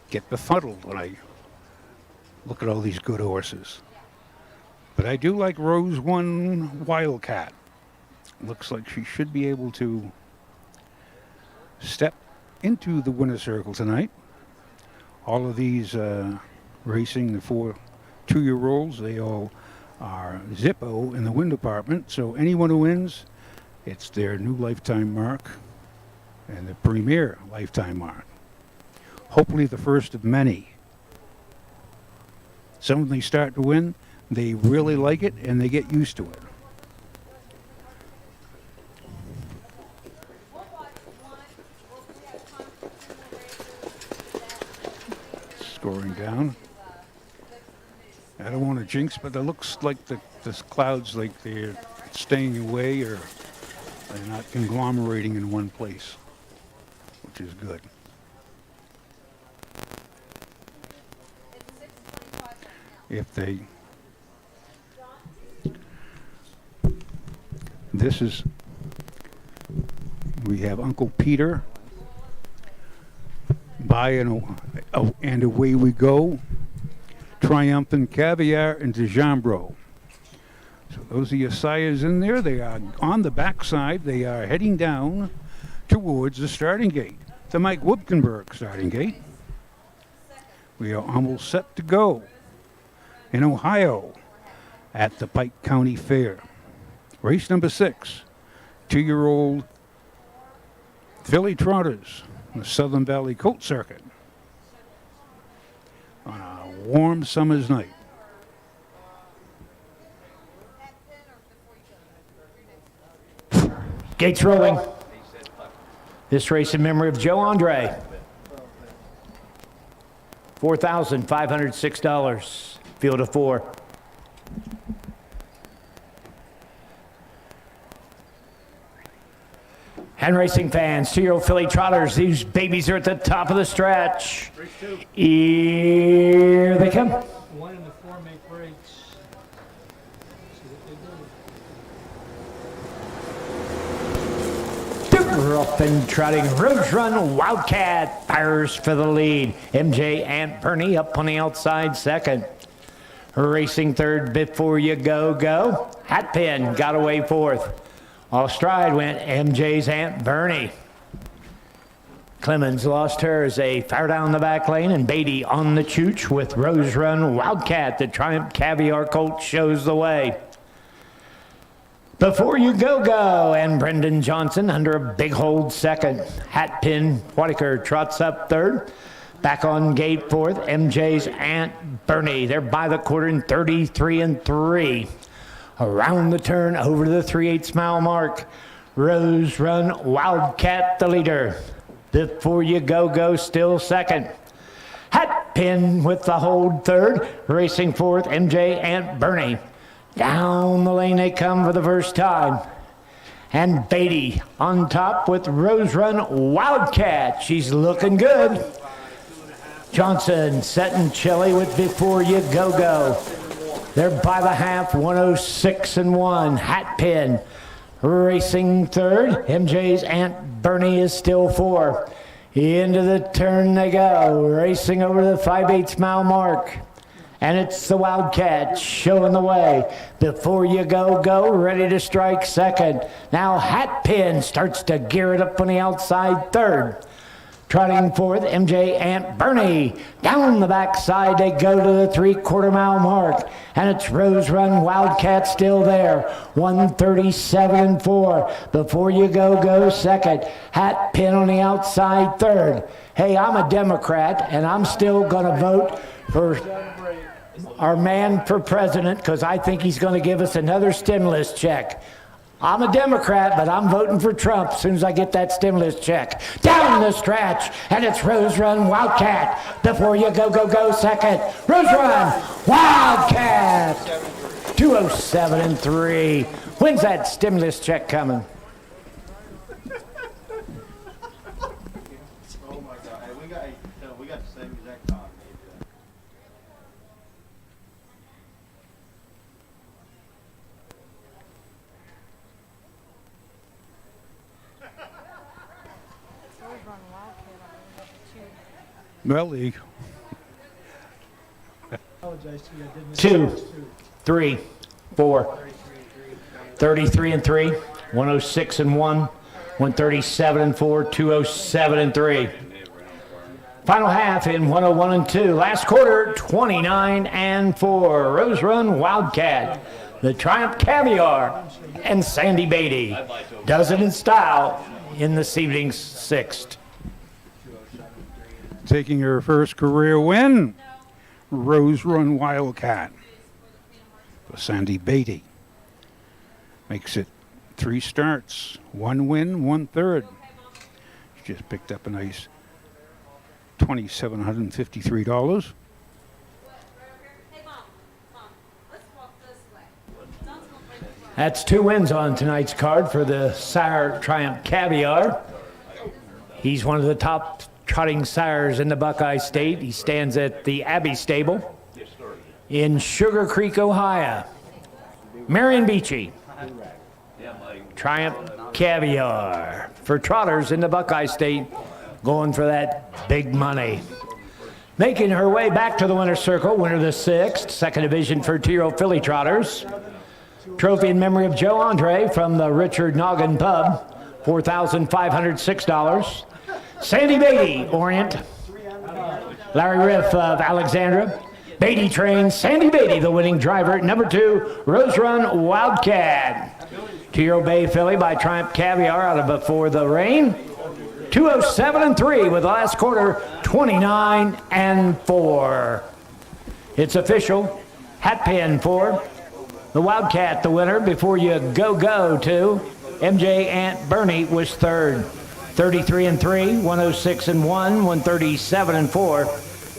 get befuddled when I look at all these good horses. But I do like Rose One Wildcat. Looks like she should be able to step into the winner's circle tonight. All of these racing, the 4 2-year-olds, they all are Zippo in the win department. So anyone who wins, it's their new lifetime mark and the premier lifetime mark. Hopefully the first of many. Some when they start to win, they really like it and they get used to it. Scoring down. I don't want to jinx, but it looks like the clouds, like they're staying away or they're not conglomerating in one place, which is good. If they, this is, we have Uncle Peter, By and Away We Go, Triumphant Caviar, and DeJambro. So those are your sires in there. They are on the backside. They are heading down towards the starting gate, the Mike Wipkenberg starting gate. We are almost set to go in Ohio at the Pike County Fair. Race number 6, 2-year-old filly trotters in the Southern Valley Colt Circuit on a warm summer's night. Gates rolling. This race in memory of Joe Andre. $4,506. Field of 4. And racing fans, 2-year-old filly trotters, these babies are at the top of the stretch. Here they come. 1 and the 4 make breaks. See what they do. They're up and trotting. Rose Run Wildcat fires for the lead. MJ Aunt Bernie up on the outside second. Racing third before you go. Hatpin got away fourth. Off stride went MJ's Aunt Bernie. Clemens lost hers. They fire down the back lane, and Beatty on the chooch with Rose Run Wildcat. The Triumph Caviar Colt shows the way. Before you go, and Brendan Johnson under a big hold second. Hatpin Whitaker trots up third. Back on gate fourth, MJ's Aunt Bernie. They're by the quarter in 33-3. Around the turn, over to the 3/8 mile mark. Rose Run Wildcat, the leader. Before you go, still second. Hatpin with the hold third. Racing fourth, MJ Aunt Bernie. Down the lane they come for the first time. And Beatty on top with Rose Run Wildcat. She's looking good. Johnson setting chilly with Before You Go. They're by the half, 106-1. Hatpin racing third. MJ's Aunt Bernie is still 4. Into the turn they go, racing over the 5/8 mile mark. And it's the Wildcat showing the way. Before You Go, ready to strike second. Now Hatpin starts to gear it up on the outside third. Trotting fourth, MJ Aunt Bernie. Down the backside they go to the 3/4 mile mark. And it's Rose Run Wildcat still there. 137-4. Before You Go second. Hatpin on the outside third. Hey, I'm a Democrat, and I'm still going to vote for our man for president because I think he's going to give us another stimulus check. I'm a Democrat, but I'm voting for Trump as soon as I get that stimulus check. Down the stretch, and it's Rose Run Wildcat. Before You Go second. Rose Run Wildcat. 207-3. When's that stimulus check coming? Oh my God! Hey, we got the same exact time. Well, the 2, 3, 4, 33-3, 106-1, 137-4, 207-3. Final half in 101-2. Last quarter, 29-4. Rose Run Wildcat, the Triumph Caviar, and Sandy Beatty does it in style in this evening's sixth. taking her first career win, Rose Run Wildcat for Sandy Beatty. Makes it 3 starts, 1 win, 1/3. She just picked up a nice $2,753. That's 2 wins on tonight's card for the sire Triumph Caviar. He's one of the top trotting sires in the Buckeye State. He stands at the Abbey Stable in Sugar Creek, Ohio. Marion Beachy, Triumph Caviar for trotters in the Buckeye State, going for that big money. Making her way back to the winner's circle, winner of the 6th, second division for 2-year-old filly trotters. Trophy in memory of Joe Andre from the Richard Noggin Pub, $4,506. Sandy Beatty, Orient. Larry Riff of Alexandra. Beatty trains Sandy Beatty, the winning driver. Number 2, Rose Run Wildcat. 2-year-old Bay Filly by Triumph Caviar out of Before the Rain. 207-3 with the last quarter, 29-4. It's official. Hat pin for the Wildcat, the winner. Before you go to MJ Aunt Bernie was third. 33-3, 106-1, 137-4,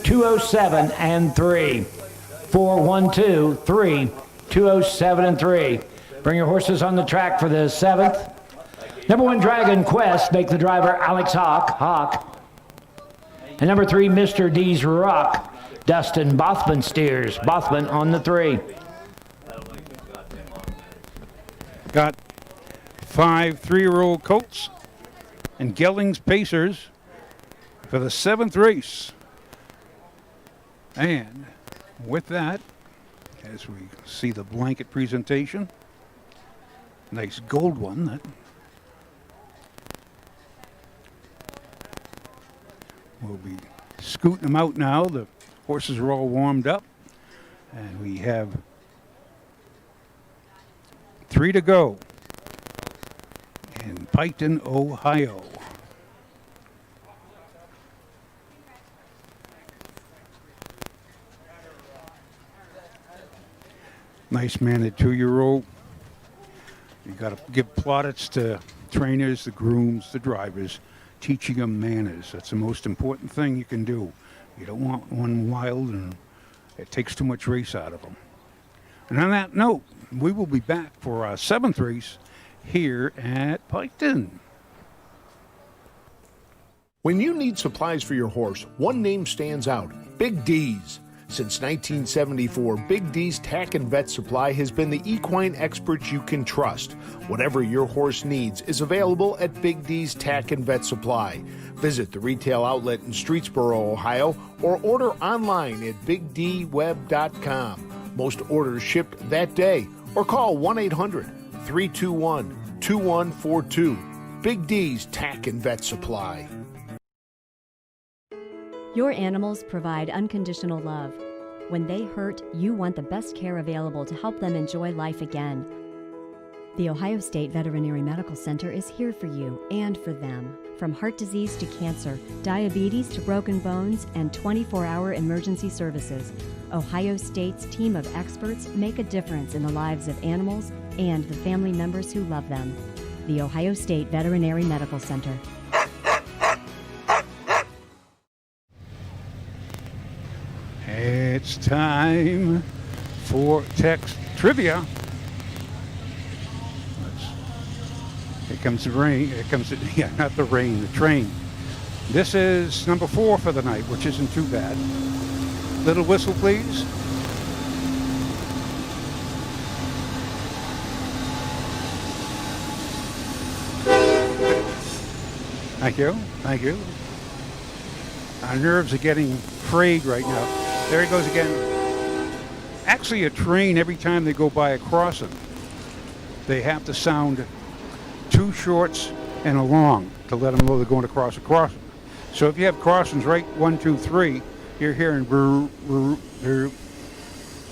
207-3, 4-1-2-3, 207-3. Bring your horses on the track for the 7th. Number 1, Dragon Quest, make the driver Alex Hawk. And number 3, Mr. D's Rock, Dustin Bothman steers. Bothman on the 3. Got 5 3-year-old colts and Gelding's Pacers for the 7th race. And with that, as we see the blanket presentation, nice gold one. That we'll be scooting them out now. The horses are all warmed up, and we have 3 to go in Piketon, Ohio. Nice mannered 2-year-old. You got to give plaudits to trainers, the grooms, the drivers, teaching them manners. That's the most important thing you can do. You don't want one wild, and it takes too much race out of them. And on that note, we will be back for our 7th race here at Piketon. When you need supplies for your horse, one name stands out: Big D's. Since 1974, Big D's Tack and Vet Supply has been the equine experts you can trust. Whatever your horse needs is available at Big D's Tack and Vet Supply. Visit the retail outlet in Streetsboro, Ohio, or order online at bigdweb.com. Most orders shipped that day, or call 1-800-321-2142. Big D's Tack and Vet Supply. Your animals provide unconditional love. When they hurt, you want the best care available to help them enjoy life again. The Ohio State Veterinary Medical Center is here for you and for them. From heart disease to cancer, diabetes to broken bones, and 24-hour emergency services, Ohio State's team of experts make a difference in the lives of animals and the family members who love them. The Ohio State Veterinary Medical Center. It's time for text trivia. Here comes the rain. Here comes the, not the rain, the train. This is number 4 for the night, which isn't too bad. Little whistle, please. Thank you. Thank you. Our nerves are getting frayed right now. There he goes again. Actually, a train, every time they go by a crossing, they have to sound 2 shorts and a long to let them know they're going across a crossing. So if you have crossings right 1, 2, 3, you're hearing brr, brr, brr.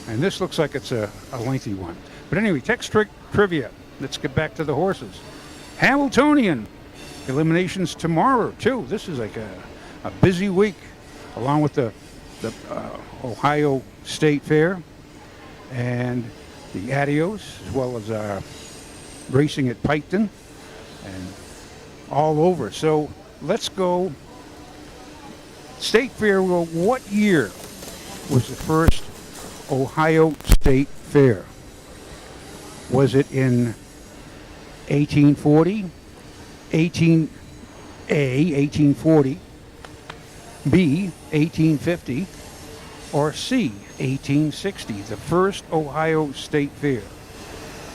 And this looks like it's a lengthy one. But anyway, text trivia. Let's get back to the horses. Hamiltonian. Eliminations tomorrow, too. This is like a busy week, along with the Ohio State Fair and the Adios, as well as racing at Piketon and all over. So let's go. State Fair, well, what year was the first Ohio State Fair? Was it in 1840, 1840, B, 1850, or C, 1860, the first Ohio State Fair?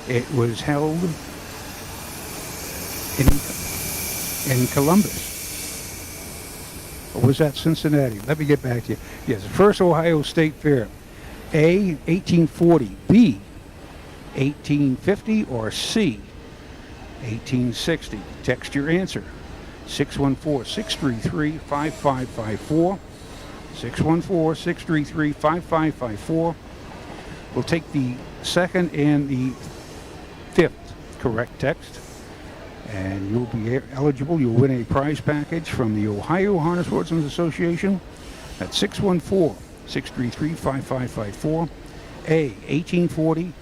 It was held in Columbus. Or was that Cincinnati? Let me get back to you. Yes, the first Ohio State Fair. A, 1840. B, 1850, or C, 1860? Text your answer. 614-633-5554. 614-633-5554. We'll take the second and the fifth correct text, and you'll be eligible. You'll win a prize package from the Ohio Harness Sportsmen's Association at 614-633-5554. A, 1840,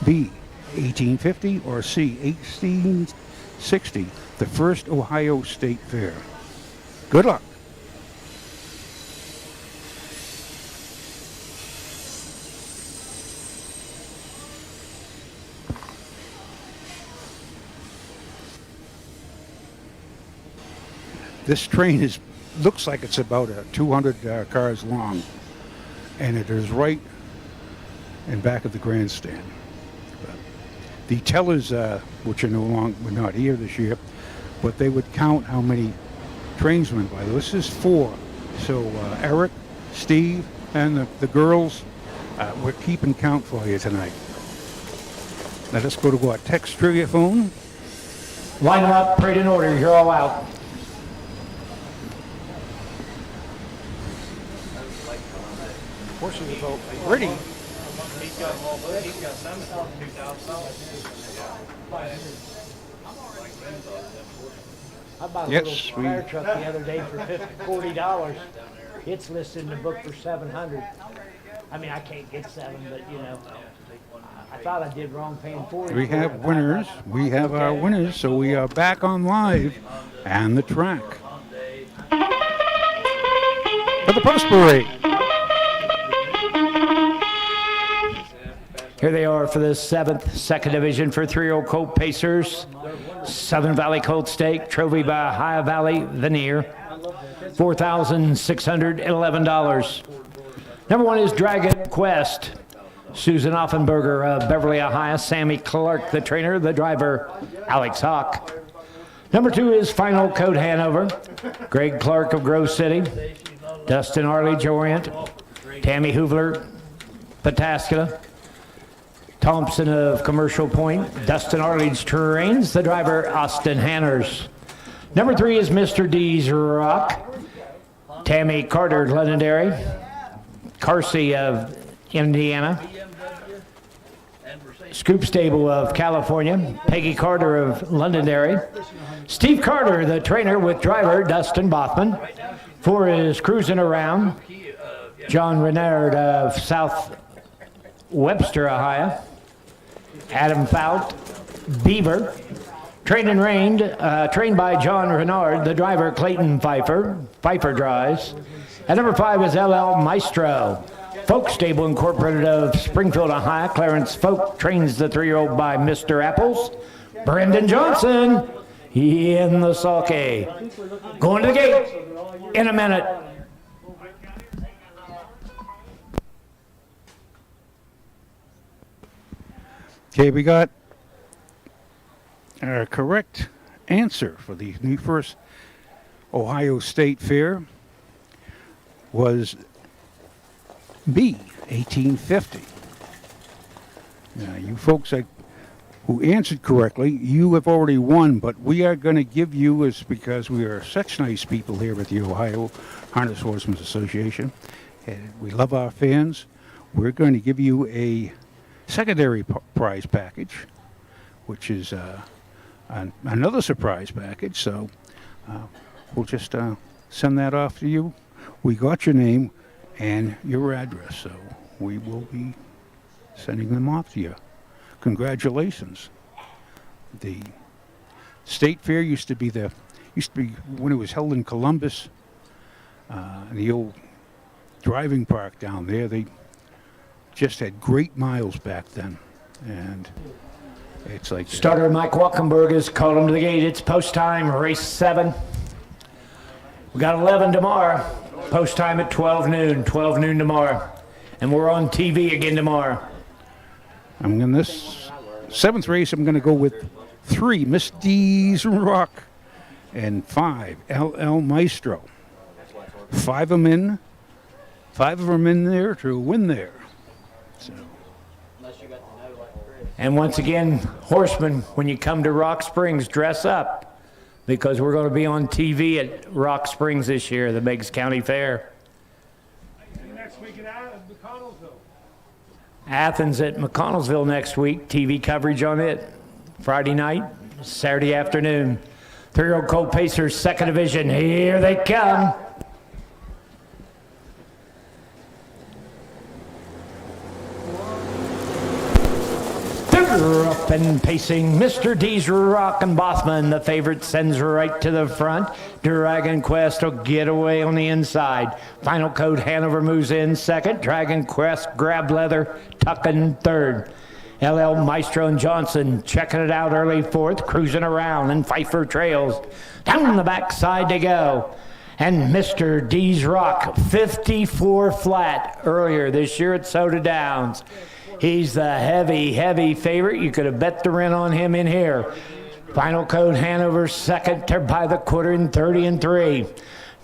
B, 1850, or C, 1860, the first Ohio State Fair. Good luck. This train looks like it's about 200 cars long, and it is right in back of the grandstand. The tellers, which are were not here this year, but they would count how many trains went by. This is 4. So Eric, Steve, and the girls, we're keeping count for you tonight. Let us go to our text trivia phone. Line them up, parade in order. You're all out. Horses about ready. I bought a Yes, little fire truck the other day for $40. It's listed in the book for $700. I mean, I can't get 7, but you know, I thought I did wrong paying 40. We have winners. We have our winners, so we are back on live and the track for the post parade. Here they are for the 7th, second division for 3-year-old Colt Pacers. Southern Valley Colt Stake, trophy by Ohio Valley Veneer, $4,611. Number 1 is Dragon Quest. Susan Offenberger of Beverly, Ohio. Sammy Clark, the trainer. The driver, Alex Hawk. Number 2 is Final Code Hanover. Greg Clark of Grove City. Dustin Arledge, Orient. Tammy Hoovler, Pataskala. Thompson of Commercial Point. Dustin Arledge Terrains. The driver, Austin Hanners. Number 3 is Mr. D's Rock. Tammy Carter, Londonderry. Carsey of Indiana. Scoop Stable of California. Peggy Carter of Londonderry. Steve Carter, the trainer, with driver Dustin Bothman. 4 is Cruising Around. John Renard of South Webster, Ohio. Adam Fout, Beaver. Trained and Rained, trained by John Renard, the driver Clayton Pfeiffer. Pfeiffer drives. At number 5 is LL Maestro. Folk Stable Incorporated of Springfield, Ohio. Clarence Folk trains the 3-year-old by Mr. Apples. Brendan Johnson in the sulky. Going to the gate in a minute. Okay, we got our correct answer for the new first Ohio State Fair was B, 1850. Now, you folks who answered correctly, you have already won, but we are going to give you, is because we are such nice people here at the Ohio Harness Horsemen's Association, and we love our fans, we're going to give you a secondary prize package, which is another surprise package. So we'll just send that off to you. We got your name and your address, so we will be sending them off to you. Congratulations. The State Fair used to be when it was held in Columbus, the old driving park down there. They just had great miles back then, and it's like Starter Mike Walkenberg is called him to the gate. It's post time, race 7. We got 11 tomorrow. Post time at 12 noon tomorrow, and we're on TV again tomorrow. I'm in this 7th race. I'm going to go with 3 Miss D's Rock and 5 LL Maestro. 5 of them in there to win there. So. Unless you got to know like Chris. And once again, horsemen, when you come to Rock Springs, dress up, because we're going to be on TV at Rock Springs this year, the Meigs County Fair. Next week at McConnellsville. Athens at McConnellsville next week, TV coverage on it, Friday night, Saturday afternoon. 3-year-old Colt Pacers, second division, here they come. Up and pacing, Mr. D's Rock and Bothman. The favorite sends right to the front. Dragon Quest will get away on the inside. Final Code Hanover moves in second. Dragon Quest grab leather, tucking third. LL Maestro and Johnson checking it out early fourth, cruising around, and Pfeiffer trails. Down the backside they go. And Mr. D's Rock, 54 flat earlier this year at Soda Downs. He's the heavy favorite. You could have bet the rent on him in here. Final Code Hanover second by the quarter in 30-3.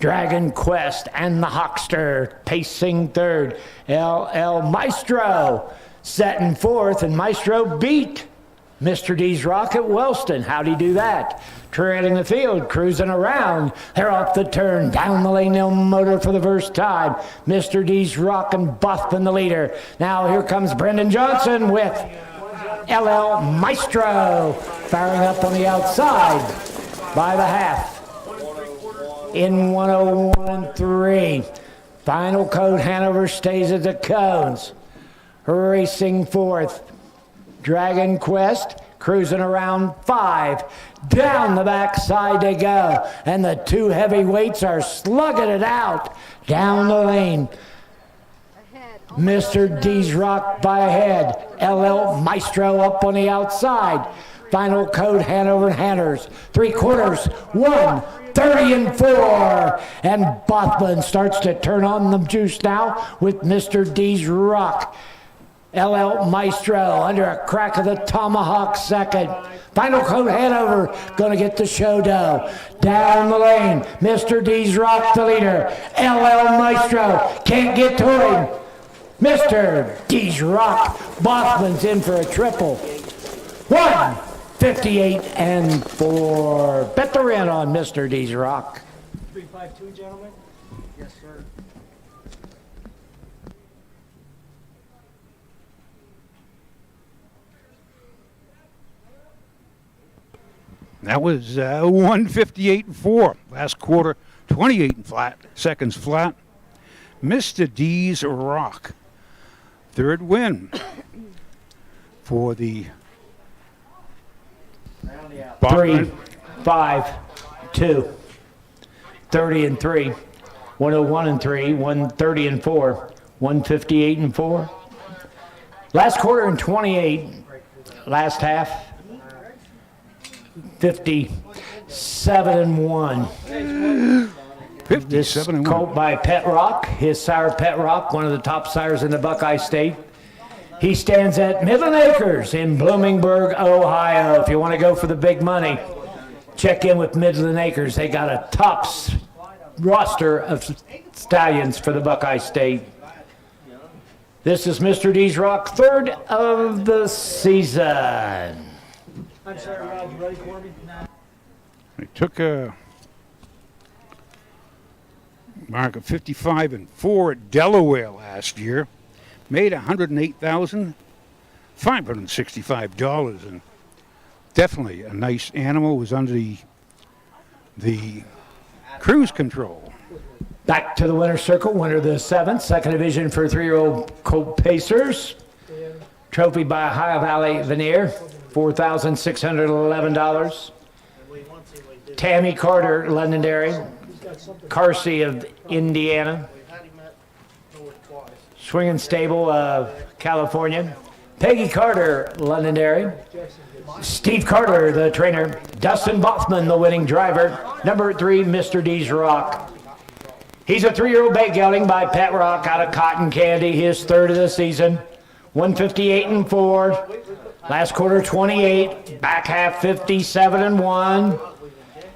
Dragon Quest and the Hawkster pacing third. LL Maestro setting fourth, and Maestro beat Mr. D's Rock at Wellston. How'd he do that? Treading the field, cruising around. They're off the turn, down the lane, no motor for the first time. Mr. D's Rock and Bothman the leader. Now here comes Brendan Johnson with LL Maestro firing up on the outside by the half. In 101-3. Final Code Hanover stays at the cones. Racing fourth. Dragon Quest cruising around 5. Down the backside they go. And the two heavyweights are slugging it out down the lane. Mr. D's Rock by ahead. LL Maestro up on the outside. Final Code Hanover Hanners. 3/4, 1:30-4. And Bothman starts to turn on the juice now with Mr. D's Rock. LL Maestro under a crack of the tomahawk second. Final Code Hanover gonna get the show dough. Down the lane, Mr. D's Rock the leader. LL Maestro can't get to him. Mr. D's Rock, Bothman's in for a triple. 1:58-4. Bet the rent on Mr. D's Rock. 352, gentlemen? Yes, sir. That was 158-4. Last quarter, 28 flat, seconds flat. Mr. D's Rock. Third win for the 3, 5, 2, 30-3, 101-3, 130-4, 158-4. Last quarter in 28. Last half 57-1. 57-1. Colt by Pet Rock, his sire Pet Rock, one of the top sires in the Buckeye State. He stands at Midland Acres in Bloomingburg, Ohio. If you want to go for the big money, check in with Midland Acres. They got a top roster of stallions for the Buckeye State. This is Mr. D's Rock, third of the season. I'm sorry, Rod, you ready for me? They took a mark of 55-4 at Delaware last year. Made $108,565, and definitely a nice animal. Was under the cruise control. Back to the winner's circle, winner of the 7th, second division for 3-year-old Colt Pacers. Trophy by Ohio Valley Veneer, $4,611. Tammy Carter, Londonderry. Carsey of Indiana. Swinging Stable of California. Peggy Carter, Londonderry. Steve Carter, the trainer. Dustin Bothman, the winning driver. Number 3, Mr. D's Rock. He's a 3-year-old bay gelding by Pet Rock out of Cotton Candy, his third of the season. 158-4. Last quarter 28. Back half 57-1.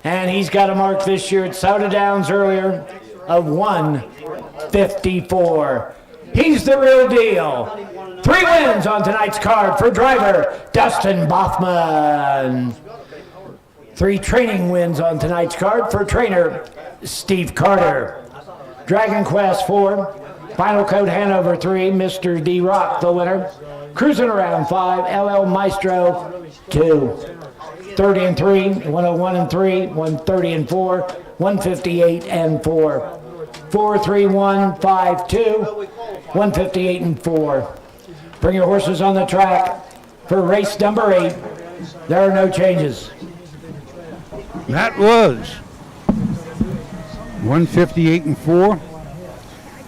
And he's got a mark this year at Soda Downs earlier of 154. He's the real deal. 3 wins on tonight's card for driver Dustin Bothman. 3 training wins on tonight's card for trainer Steve Carter. Dragon Quest 4, Final Code Hanover 3, Mr. D Rock the winner. Cruising Around 5, LL Maestro 2. 30 and 3, 101 and 3, 130 and 4, 158 and 4. 4, 3, 1, 5, 2, 158 and 4. Bring your horses on the track for race number 8. There are no changes. That was 158 and 4.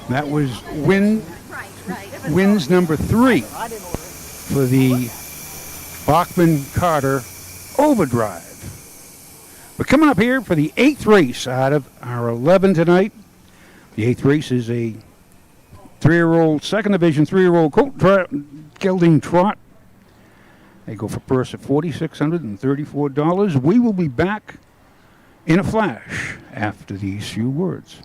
That was wins number 3 for the Bachman-Carter Overdrive. We're coming up here for the 8th race out of our 11 tonight. The 8th race is a 3-year-old, second division 3-year-old colt gelding trot. They go for a purse of $4,634. We will be back in a flash after these few words.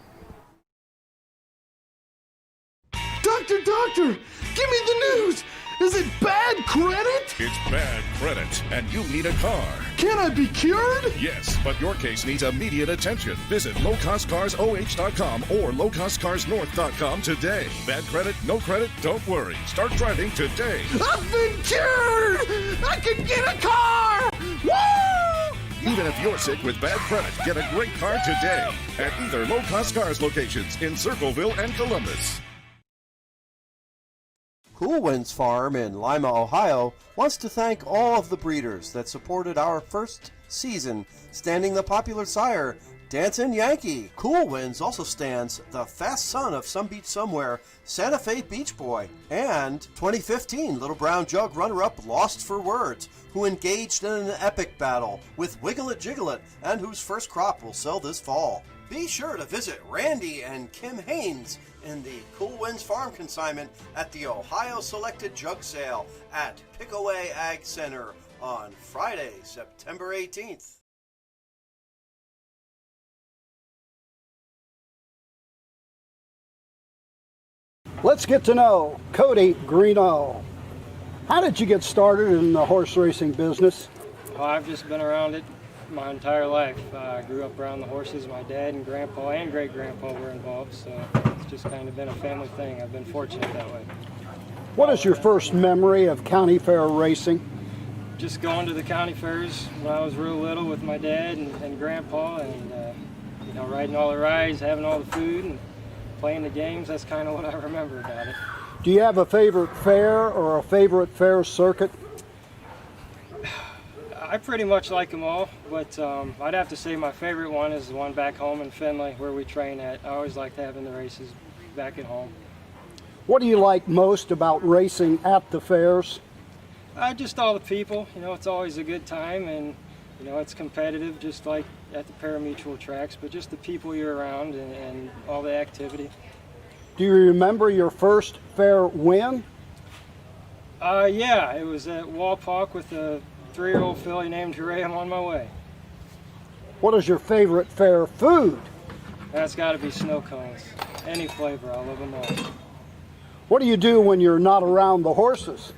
Doctor, give me the news! Is it bad credit? It's bad credit, and you need a car. Can I be cured? Yes, but your case needs immediate attention. Visit lowcostcarsoh.com or lowcostcarsnorth.com today. Bad credit, no credit, don't worry. Start driving today. I've been cured! I can get a car! Woo! Even if you're sick with bad credit, get a great car today at either Low Cost Cars locations in Circleville and Columbus. Cool Winds Farm in Lima, Ohio wants to thank all of the breeders that supported our first season, standing the popular sire, Dancin' Yankee. Cool Winds also stands the fast son of Some Beach Somewhere, Santa Fe Beach Boy, and 2015 Little Brown Jug runner-up Lost for Words, who engaged in an epic battle with Wiggle It Jiggle It, and whose first crop will sell this fall. Be sure to visit Randy and Kim Haynes in the Cool Winds Farm consignment at the Ohio Selected Jug Sale at Pickaway Ag Center on Friday, September 18th. Let's get to know Cody Greeno. How did you get started in the horse racing business? Oh, I've just been around it my entire life. I grew up around the horses. My dad and grandpa and great-grandpa were involved, so it's just kind of been a family thing. I've been fortunate that way. What is your first memory of county fair racing? Just going to the county fairs when I was real little with my dad and grandpa, and riding all the rides, having all the food, and playing the games. That's kind of what I remember about it. Do you have a favorite fair or a favorite fair circuit? I pretty much like them all, but I'd have to say my favorite one is the one back home in Findlay where we train at. I always liked having the races back at home. What do you like most about racing at the fairs? Just all the people. It's always a good time, and it's competitive just like at the pari-mutuel tracks, but just the people you're around and all the activity. Do you remember your first fair win? Yeah, it was at Walpock with a 3-year-old filly named Hooray, I'm on my way. What is your favorite fair food? That's got to be snow cones. Any flavor, I love them all. What do you do when you're not around the horses?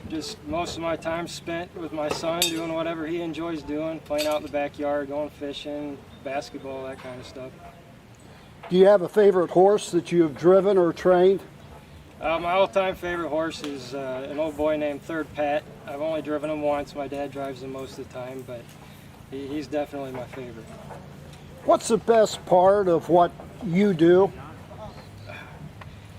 Just most of my time spent with my son doing whatever he enjoys doing, playing out in the backyard, going fishing, basketball, that kind of stuff. Do you have a favorite horse that you have driven or trained? My all-time favorite horse is an old boy named Third Pat. I've only driven him once. My dad drives him most of the time, but he's definitely my favorite. What's the best part of what you do?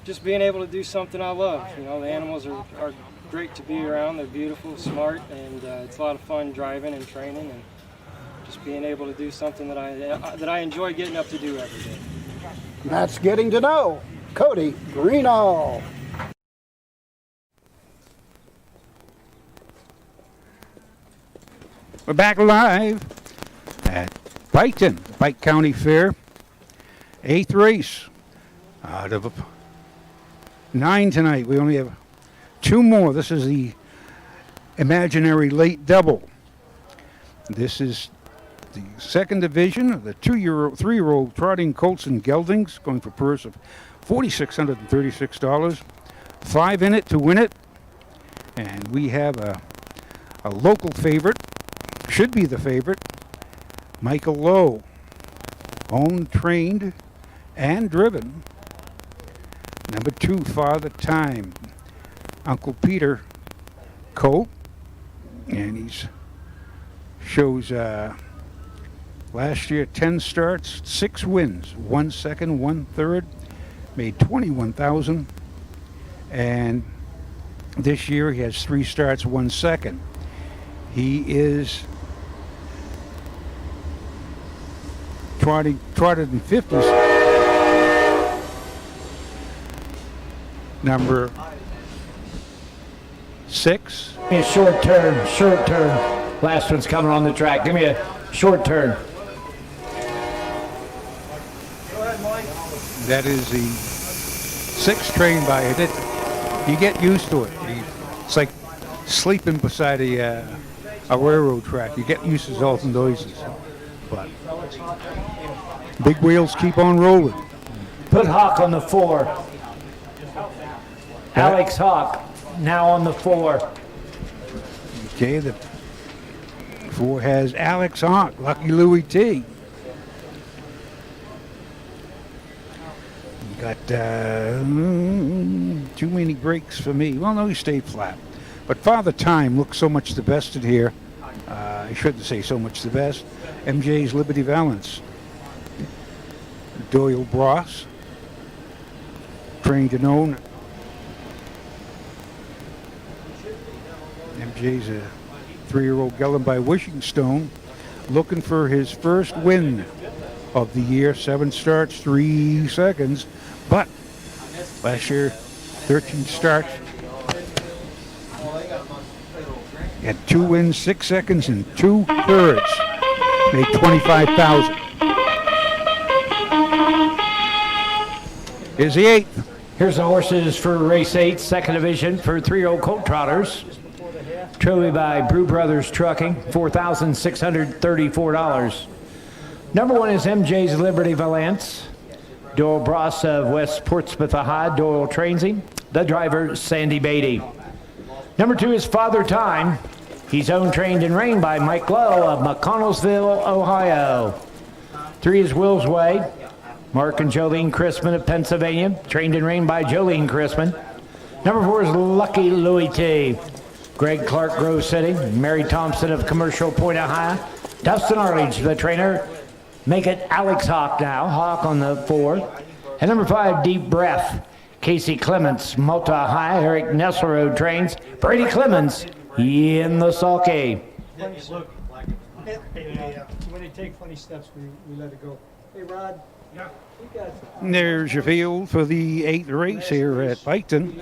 Just being able to do something I love. The animals are great to be around. They're beautiful, smart, and it's a lot of fun driving and training, and just being able to do something that I enjoy getting up to do every day. That's getting to know Cody Greeno. We're back live at Piketon, Pike County Fair. 8th race out of 9 tonight. We only have 2 more. This is the imaginary late double. This is the second division of the 3-year-old trotting colts and geldings, going for a purse of $4,636. 5 in it to win it. And we have a local favorite, should be the favorite, Michael Lowe, owned, trained, and driven. Number 2, Father Time, Uncle Peter Coe, and he's shows last year 10 starts, 6 wins, 1 second, 1 third, made $21,000, and this year he has 3 starts, 1 second. He is trotted in 50s. Number 6. Give me a short turn. Last one's coming on the track. Give me a short turn. That is the 6 trained by it. You get used to it. It's like sleeping beside a railroad track. You get used to all the noises. But big wheels keep on rolling. Put Hawk on the 4. Alex Hawk now on the 4. Okay, the 4 has Alex Hawk, Lucky Louie T. You got too many brakes for me. Well, no, he stayed flat. But Father Time looks so much the best in here. I shouldn't say so much the best. MJ's Liberty Valance. Doyle Bross, trained and owned. MJ's a 3-year-old gelding by Wishing Stone, looking for his first win of the year. 7 starts, 3 seconds. But last year, 13 starts. Had 2 wins, 6 seconds, and 2 thirds. Made $25,000. Here's the 8th. Here's the horses for race 8, second division for 3-year-old colt trotters. Trophy by Brew Brothers Trucking, $4,634. Number 1 is MJ's Liberty Valance. Doyle Bross of West Portsmouth, Ohio. Doyle trains him. The driver, Sandy Beatty. Number 2 is Father Time. He's owned, trained, and reigned by Mike Lowe of McConnellsville, Ohio. 3 is Will's Way. Mark and Jolene Chrisman of Pennsylvania, trained and reigned by Jolene Chrisman. Number 4 is Lucky Louie T. Greg Clark, Grove City. Mary Thompson of Commercial Point, Ohio. Dustin Arledge, the trainer. Make it Alex Hawk now. Hawk on the 4. And number 5, Deep Breath. Casey Clements, Malta, Ohio. Eric Nesselrode trains. Brady Clemens in the sulky. When they take funny steps, we let it go. Hey, Rod. Yeah. There's your field for the 8th race here at Piketon.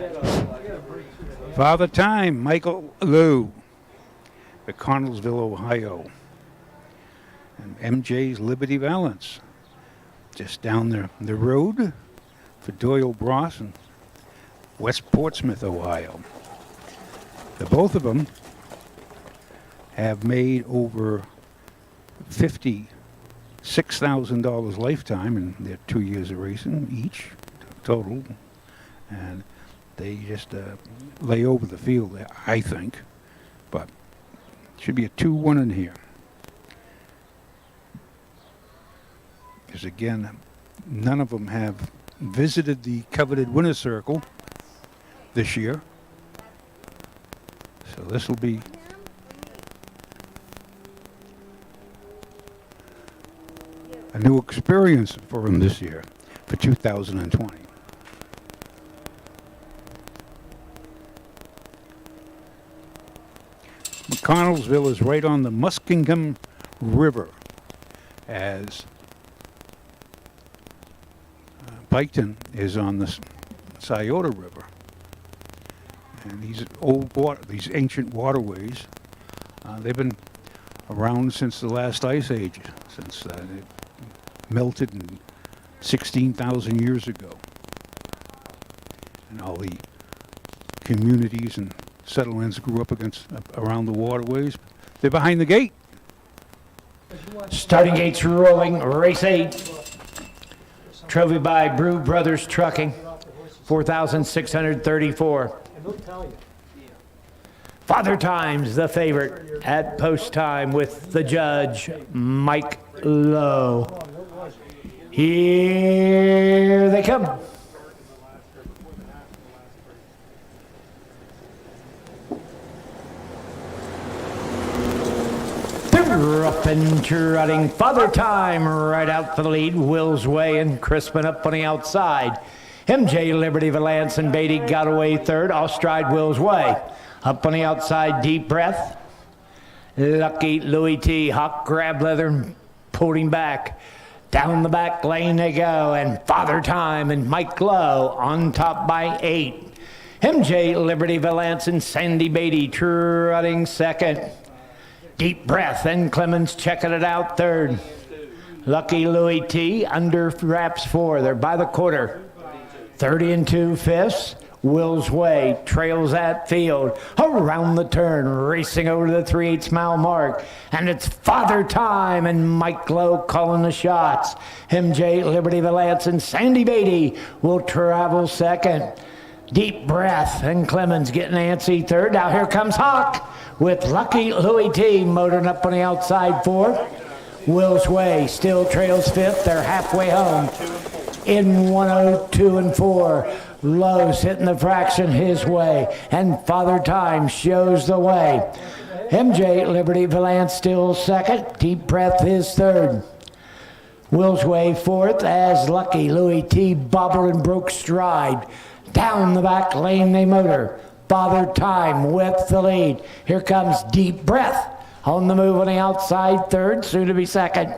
Father Time, Michael Lowe, McConnellsville, Ohio. And MJ's Liberty Valance, just down the road for Doyle Bross in West Portsmouth, Ohio. The both of them have made over $56,000 lifetime in their 2 years of racing each total, and they just lay over the field, I think, but should be a 2-1 in here. Because again, none of them have visited the coveted winner's circle this year, so this will be a new experience for him this year for 2020. McConnellsville is right on the Muskingum River, as Piketon is on the Scioto River. And these these ancient waterways, they've been around since the last ice age, since they melted in 16,000 years ago. And all the communities and settlements grew up around the waterways. They're behind the gate. Starting gates rolling, race 8. Trophy by Brew Brothers Trucking, $4,634. And they'll tell you. Father Time's the favorite at post time with the judge, Mike Lowe. Here they come. They're up and trotting. Father Time right out for the lead. Will's Way and Crispin up on the outside. MJ, Liberty, Valance, and Beatty got away third. Off stride, Will's Way. Up on the outside, Deep Breath. Lucky Louis T. Hawk grabbed leather and pulled him back. Down the back lane they go, and Father Time and Mike Lowe on top by 8. MJ, Liberty, Valance, and Sandy Beatty trotting second. Deep Breath and Clemens checking it out third. Lucky Louis T. under wraps 4. They're by the quarter. 30 and 2 fifths. Will's Way trails that field around the turn, racing over to the 3/8 mile mark. And it's Father Time and Mike Lowe calling the shots. MJ, Liberty, Valance, and Sandy Beatty will travel second. Deep Breath and Clemens getting antsy third. Now here comes Hawk with Lucky Louis T motoring up on the outside 4. Will's Way still trails 5th. They're halfway home in 102 and 4. Lowe's hitting the fraction his way, and Father Time shows the way. MJ, Liberty, Valance still second. Deep Breath is third. Will's Way 4th as Lucky Louis T bobbled and broke stride. Down the back lane they motor. Father Time with the lead. Here comes Deep Breath on the move on the outside third, soon to be second.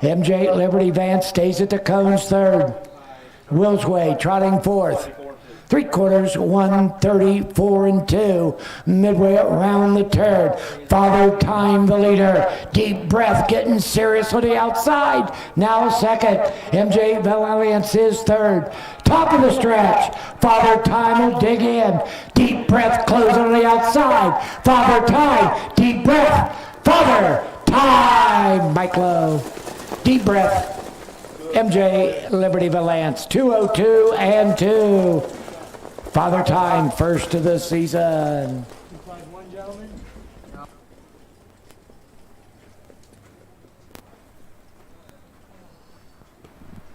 MJ, Liberty, Vance stays at the cones third. Will's Way trotting 4th. 3/4, 134 and 2. Midway around the turn. Father Time the leader. Deep Breath getting serious on the outside. Now second. MJ Valance is third. Top of the stretch. Father Time will dig in. Deep Breath closing on the outside. Father Time. Deep Breath. Father Time. Mike Lowe. Deep Breath. MJ, Liberty, Valance, 202 and 2. Father Time, first of the season.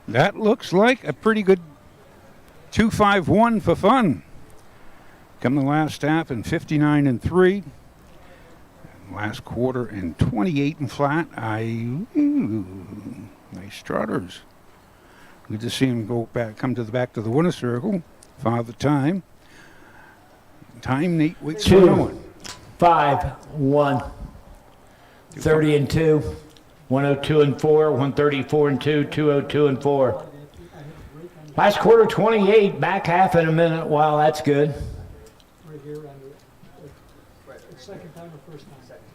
That looks like a pretty good 2-5-1 for fun. Come the last half in 59 and 3. Last quarter in 28 and flat. Nice trotters. Good to see him go back, come to the back to the winner circle. Father Time. Time, Nate waits for no one. 5-1. 30 and 2. 102 and 4. 134 and 2. 202 and 4. Last quarter 28. Back half in a minute. Wow, that's good.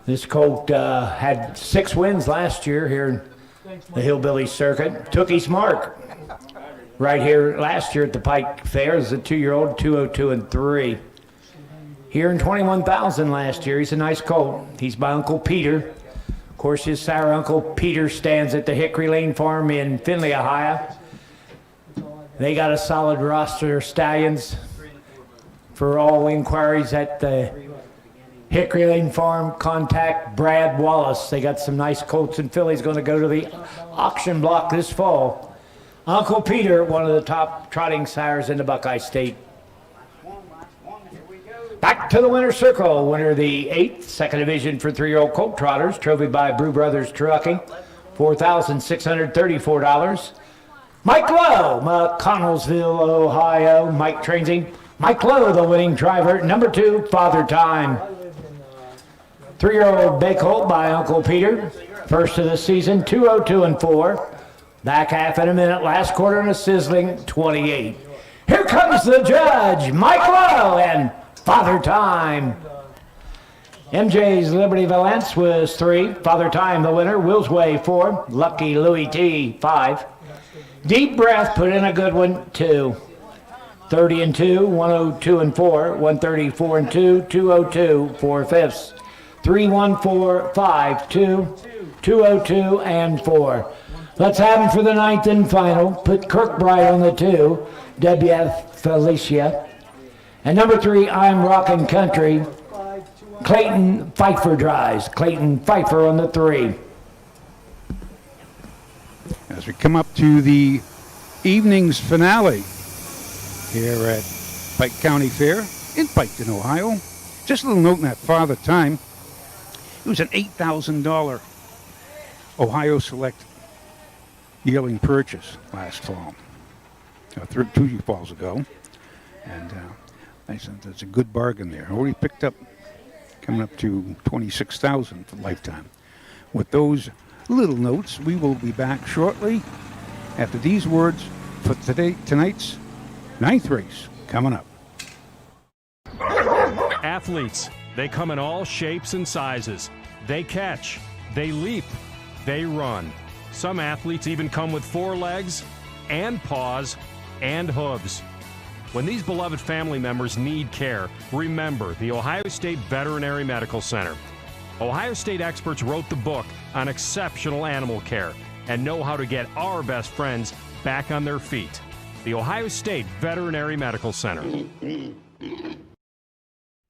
This colt had 6 wins last year here in the Hillbilly Circuit. Took his mark right here last year at the Pike Fair as a 2-year-old, 202 and 3. Here in 21,000 last year. He's a nice colt. He's by Uncle Peter. Of course, his sire, Uncle Peter, stands at the Hickory Lane Farm in Findlay, Ohio. They got a solid roster of stallions. For all inquiries at the Hickory Lane Farm, contact Brad Wallace. They got some nice colts and fillies going to go to the auction block this fall. Uncle Peter, one of the top trotting sires in the Buckeye State. Back to the winner's circle. Winner of the 8th, second division for 3-year-old colt trotters. Trophy by Brew Brothers Trucking. $4,634. Mike Lowe, McConnellsville, Ohio. Mike trains him. Mike Lowe, the winning driver. Number 2, Father Time. 3-year-old bay colt by Uncle Peter. First of the season, 202 and 4. Back half in a minute. Last quarter in a sizzling 28. Here comes the judge, Mike Lowe and Father Time. MJ's Liberty Valance was 3. Father Time, the winner. Will's Way, 4. Lucky Louis T, 5. Deep Breath put in a good one, 2. 30 and 2, 102 and 4, 134 and 2, 202, 4 fifths. 314, 5, 2, 202 and 4. Let's have him for the 9th and final. Put Kirkbride on the 2, WF Felicia. And number 3, I'm Rockin' Country. Clayton Pfeiffer drives. Clayton Pfeiffer on the 3. As we come up to the evening's finale here at Pike County Fair in Piketon, Ohio. Just a little note in that Father Time. It was an $8,000 Ohio Select yearling purchase last fall, 2 falls ago. And I said that's a good bargain there. Already picked up, coming up to $26,000 for lifetime. With those little notes, we will be back shortly after these words for tonight's 9th race coming up. Athletes, they come in all shapes and sizes. They catch, they leap, they run. Some athletes even come with 4 legs and paws and hooves. When these beloved family members need care, remember the Ohio State Veterinary Medical Center. Ohio State experts wrote the book on exceptional animal care and know how to get our best friends back on their feet. The Ohio State Veterinary Medical Center.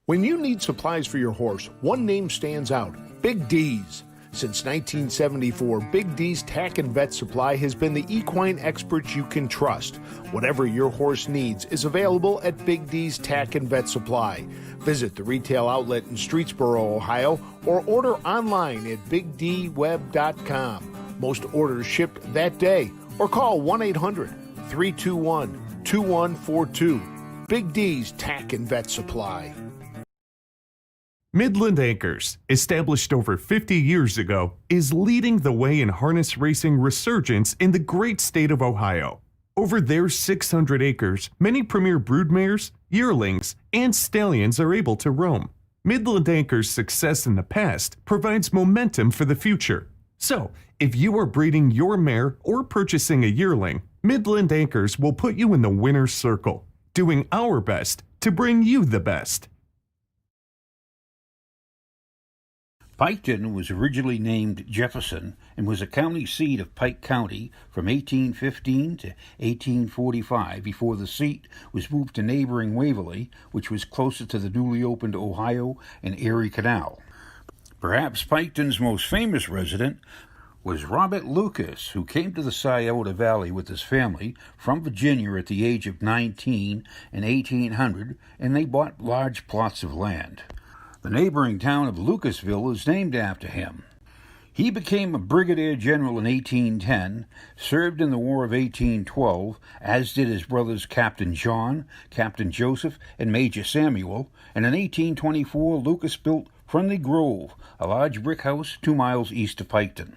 When you need supplies for your horse, one name stands out: Big D's. Since 1974, Big D's Tack and Vet Supply has been the equine experts you can trust. Whatever your horse needs is available at Big D's Tack and Vet Supply. Visit the retail outlet in Streetsboro, Ohio, or order online at bigdweb.com. Most orders shipped that day, or call 1-800-321-2142. Big D's Tack and Vet Supply. Midland Anchors, established over 50 years ago, is leading the way in harness racing resurgence in the great state of Ohio. Over their 600 acres, many premier broodmares, yearlings, and stallions are able to roam. Midland Anchors' success in the past provides momentum for the future. So, if you are breeding your mare or purchasing a yearling, Midland Anchors will put you in the winner's circle, doing our best to bring you the best. Piketon was originally named Jefferson and was a county seat of Pike County from 1815 to 1845 before the seat was moved to neighboring Waverly, which was closer to the newly opened Ohio and Erie Canal. Perhaps Piketon's most famous resident was Robert Lucas, who came to the Scioto Valley with his family from Virginia at the age of 19 in 1800, and they bought large plots of land. The neighboring town of Lucasville is named after him. He became a brigadier general in 1810, served in the War of 1812, as did his brothers Captain John, Captain Joseph, and Major Samuel, and in 1824 Lucas built Friendly Grove, a large brick house 2 miles east of Piketon.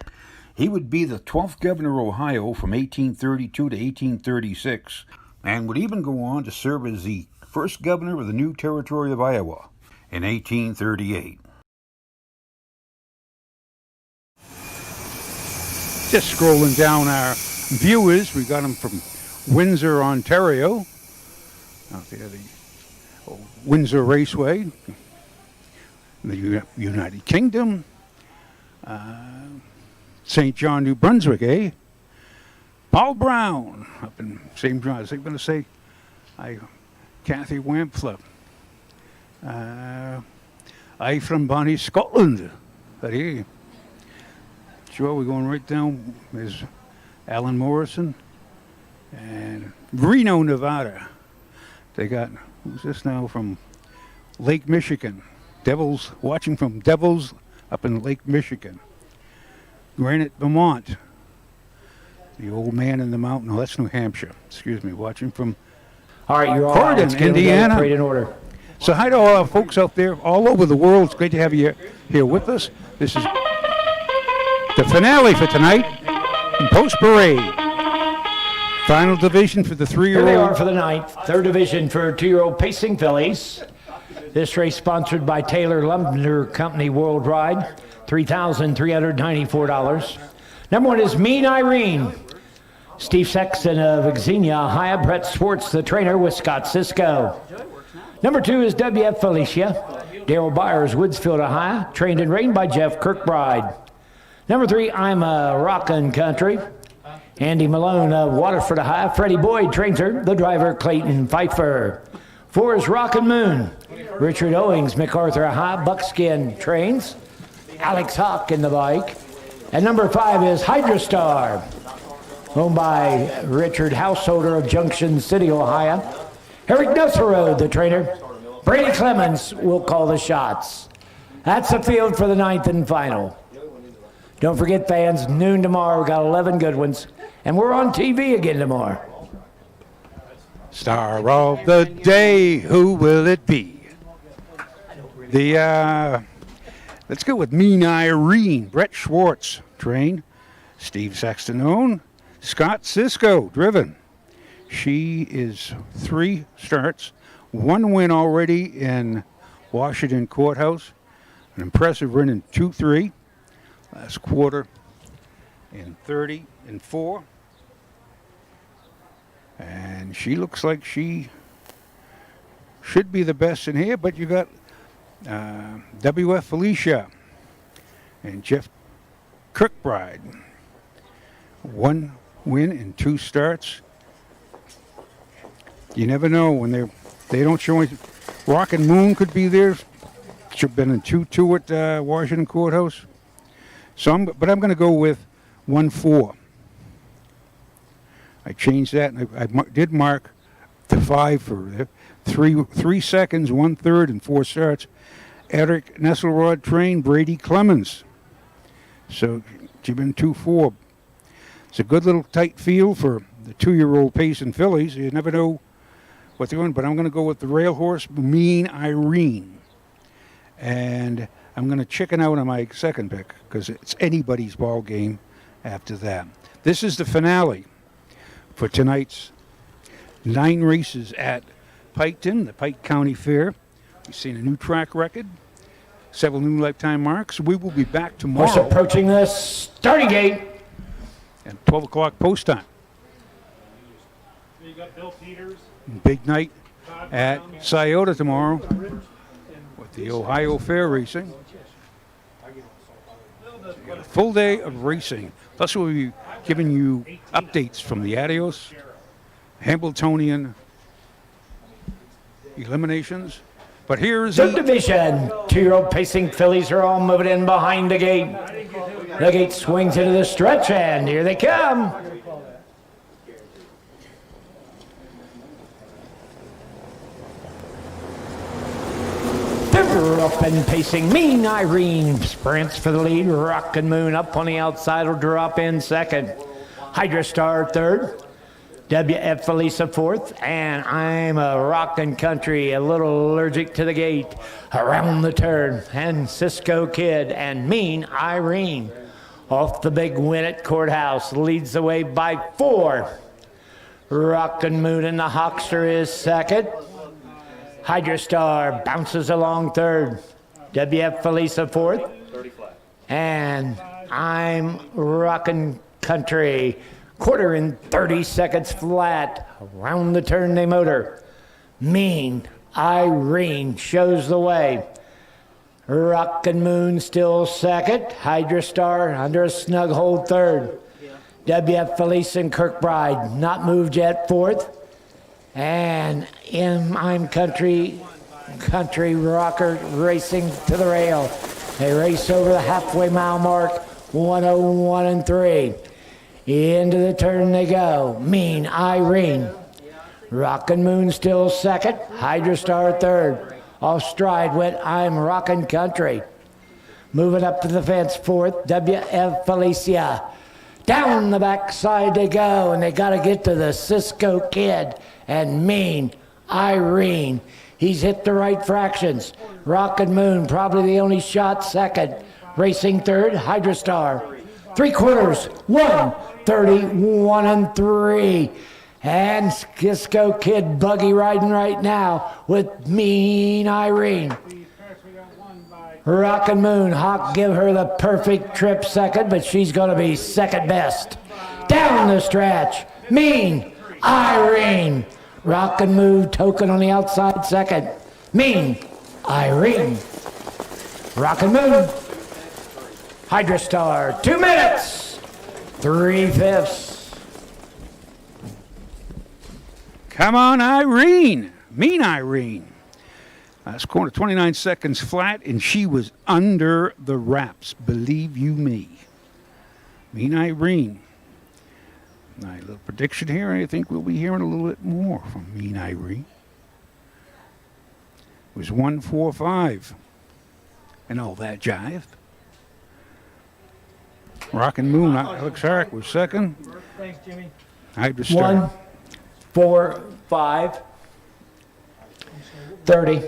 He would be the 12th governor of Ohio from 1832 to 1836, and would even go on to serve as the first governor of the new territory of Iowa in 1838. Just scrolling down our viewers, we got them from Windsor, Ontario, out there, the Windsor Raceway, the United Kingdom, St. John, New Brunswick, Paul Brown, up in St. John. Is they going to say, Kathy Wampfler. I from Bonnie, Scotland. But here, sure, we're going right down. There's Alan Morrison and Reno, Nevada. They got, who's this now, from Lake Michigan. Devils, watching from Devils up in Lake Michigan. Granite, Vermont. The old man in the mountain. No, that's New Hampshire. Excuse me. Watching from all right, you're all Corydon, Indiana. Trade in order. So hi to all our folks out there all over the world. It's great to have you here with us. This is the finale for tonight in Post Parade. Final division for the 3-year-old. Here they are for the 9th. 3rd division for 2-year-old pacing fillies. This race sponsored by Taylor Lumber Company Worldwide. $3,394. Number 1 is Mean Irene. Steve Sexton of Xenia, Ohio. Brett Schwartz, the trainer, with Scott Cisco. Number 2 is WF Felicia. Daryl Byers, Woodsfield, Ohio. Trained and trained by Jeff Kirkbride. Number 3, I'm a Rockin' Country. Andy Malone of Waterford, Ohio. Freddie Boyd trains her. The driver, Clayton Pfeiffer. 4 is Rockin' Moon. Richard Owings, MacArthur High Buckskin trains. Alex Hawk in the bike. And number 5 is Hydrostar, owned by Richard Householder of Junction City, Ohio. Eric Nusserode, the trainer. Brady Clemens will call the shots. That's the field for the 9th and final. Don't forget, fans, noon tomorrow. We've got 11 good ones. And we're on TV again tomorrow. Star of the day, who will it be? Let's go with Mean Irene, Brett Schwartz, train. Steve Sextonone, Scott Cisco, driven. She is 3 starts, 1 win already in Washington Courthouse. An impressive run in 2-3. Last quarter in 30-4. And she looks like she should be the best in here, but you got WF Felicia and Jeff Kirkbride. 1 win in 2 starts. You never know when they don't show anything. Rockin' Moon could be there. She's been in 2-2 at Washington Courthouse. But I'm going to go with 1-4. I changed that, and I did mark the 5 for 3 seconds, 1/3, and 4 starts. Eric Nesselrod trained Brady Clemens. So she's been 2-4. It's a good little tight field for the 2-year-old pacing fillies. You never know what they're doing, but I'm going to go with the rail horse, Mean Irene. And I'm going to chicken out on my second pick because it's anybody's ball game after that. This is the finale for tonight's 9 races at Piketon, the Pike County Fair. We've seen a new track record, several new lifetime marks. We will be back tomorrow. Horse approaching the starting gate. At 12 o'clock post time. You got Bill Peters. Big night at Scioto tomorrow with the Ohio Fair racing. We got a full day of racing. Plus we'll be giving you updates from the Adios, Hambletonian eliminations. But here's Third division. 2-year-old pacing fillies are all moving in behind the gate. The gate swings into the stretch, and here they come. They're up and pacing. Mean Irene sprints for the lead. Rockin' Moon up on the outside will drop in second. Hydrostar third. WF Felicia fourth, and I'm a Rockin' Country, a little allergic to the gate, around the turn, and Cisco Kid and Mean Irene off the big win at Courthouse leads the way by 4. Rockin' Moon and the Hawkster is second. Hydrostar bounces along third. WF Felicia fourth, and I'm Rockin' Country. Quarter in 30 seconds flat. Around the turn they motor. Mean Irene shows the way. Rockin' Moon still second. Hydrostar under a snug hold third. WF Felicia and Kirkbride not moved yet fourth. And I'm Country Rocker racing to the rail. They race over the halfway mile mark. 101 3. Into the turn they go. Mean Irene. Rockin' Moon still second. Hydrostar third. Off stride went I'm Rockin' Country. Moving up to the fence fourth. WF Felicia. Down the backside they go, and they got to get to the Cisco Kid and Mean Irene. He's hit the right fractions. Rockin' Moon probably the only shot second. Racing third. Hydrostar. 3/4, 1:31 3. And Cisco Kid buggy riding right now with Mean Irene. Rockin' Moon, Hawk give her the perfect trip second, but she's going to be second best. Down the stretch, Mean Irene. Rockin' Moon token on the outside second. Mean Irene. Rockin' Moon. Hydrostar, 2 minutes, 3/5. Come on, Irene. Mean Irene. Last corner, 29 seconds flat, and she was under the wraps, believe you me. Mean Irene. All right, little prediction here. I think we'll be hearing a little bit more from Mean Irene. It was 1-4-5 and all that jive. Rockin' Moon, Alex Harrick was second. Thanks, Jimmy. Hydra Star. 1, 4, 5, 30,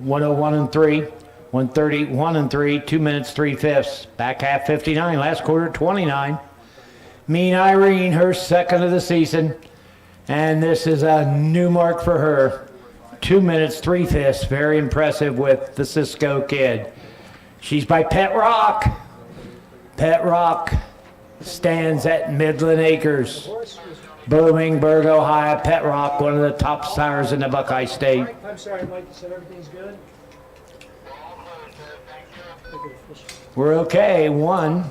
101 and 3, 131 and 3, 2 minutes 3/5. Back half 59, last quarter 29. Mean Irene, her second of the season, and this is a new mark for her. 2 minutes 3/5. Very impressive with the Cisco Kid. She's by Pet Rock. Pet Rock stands at Midland Acres, Bloomingburg, Ohio. Pet Rock, one of the top sires in the Buckeye State. I'm sorry, Mike, you said everything's good? We're okay. 1,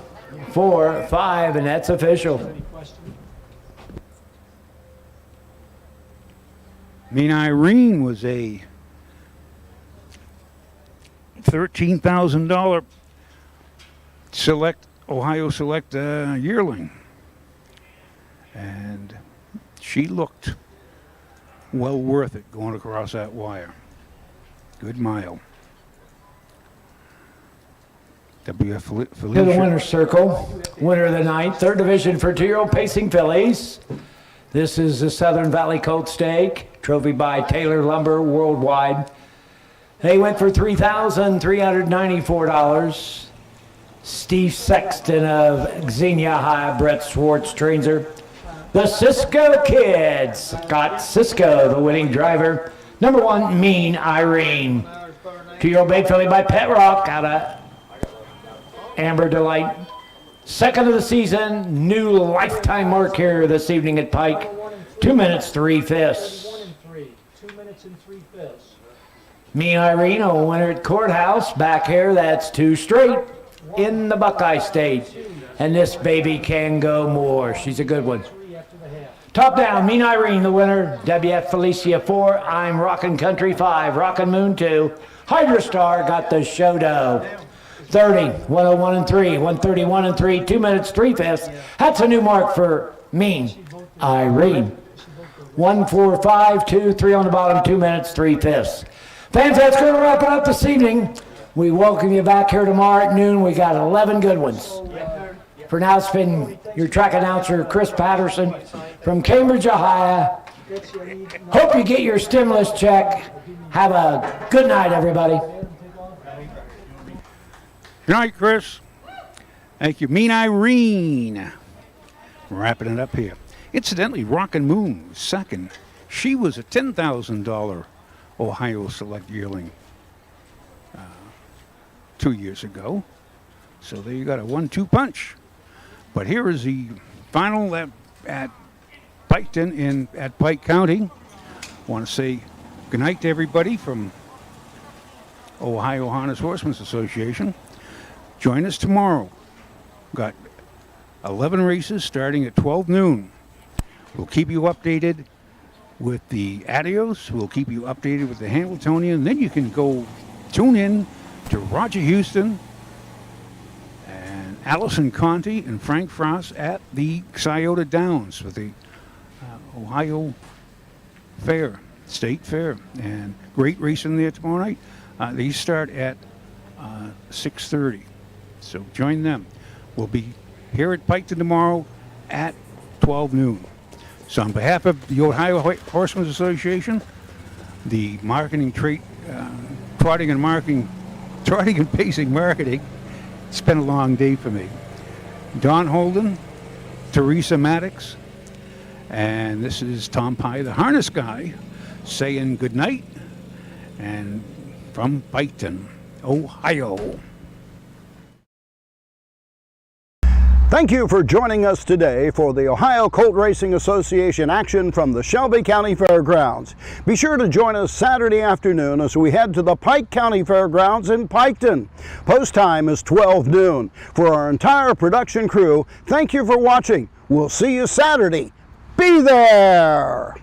4, 5, and that's official. Mean Irene was a $13,000 Ohio Select yearling. And she looked well worth it going across that wire. Good mile. WF Felicia. To the winner's circle, winner of the night, third division for 2-year-old pacing fillies. This is the Southern Valley Colt Stake, trophy by Taylor Lumber Worldwide. They went for $3,394. Steve Sexton of Xenia High, Brett Schwartz trains her. The Cisco Kid, Scott Cisco, the winning driver. Number 1, Mean Irene. 2-year-old bait filly by Pet Rock out of Amber Delight. Second of the season, new lifetime mark here this evening at Pike. 2 minutes 3/5. 2 minutes and 3/5. Mean Irene, a winner at Courthouse. Back here, that's 2 straight in the Buckeye State. And this baby can go more. She's a good one. Top down, Mean Irene, the winner. WF Felicia 4. I'm Rockin' Country 5. Rockin' Moon 2. Hydra Star got the show dough. 30, 101 and 3, 131 and 3, 2 minutes 3/5. That's a new mark for Mean Irene. 1, 4, 5, 2, 3 on the bottom, 2 minutes 3/5. Fans, that's going to wrap it up this evening. We welcome you back here tomorrow at noon. We got 11 good ones. For now, it's been your track announcer, Chris Patterson from Cambridge, Ohio. Hope you get your stimulus check. Have a good night, everybody. Good night, Chris. Thank you. Mean Irene. Wrapping it up here. Incidentally, Rockin' Moon was second. She was a $10,000 Ohio Select yearling 2 years ago. So there you got a 1-2 punch. But here is the final at Piketon at Pike County. Want to say good night to everybody from Ohio Harness Horsemen's Association. Join us tomorrow. Got 11 races starting at 12 noon. We'll keep you updated with the Adios. We'll keep you updated with the Hamiltonian. Then you can go tune in to Roger Houston and Allison Conti and Frank Frost at the Scioto Downs for the Ohio Fair, State Fair. And great racing there tomorrow night. These start at 6:30. So join them. We'll be here at Piketon tomorrow at 12 noon. So on behalf of the Ohio Horsemen's Association, the marketing trade, trotting and pacing marketing, it's been a long day for me. Don Holden, Teresa Maddox, and this is Tom Pye, the harness guy, saying good night, and from Piketon, Ohio. Thank you for joining us today for the Ohio Colt Racing Association action from the Shelby County Fairgrounds. Be sure to join us Saturday afternoon as we head to the Pike County Fairgrounds in Piketon. Post time is 12 noon. For our entire production crew, thank you for watching. We'll see you Saturday. Be there!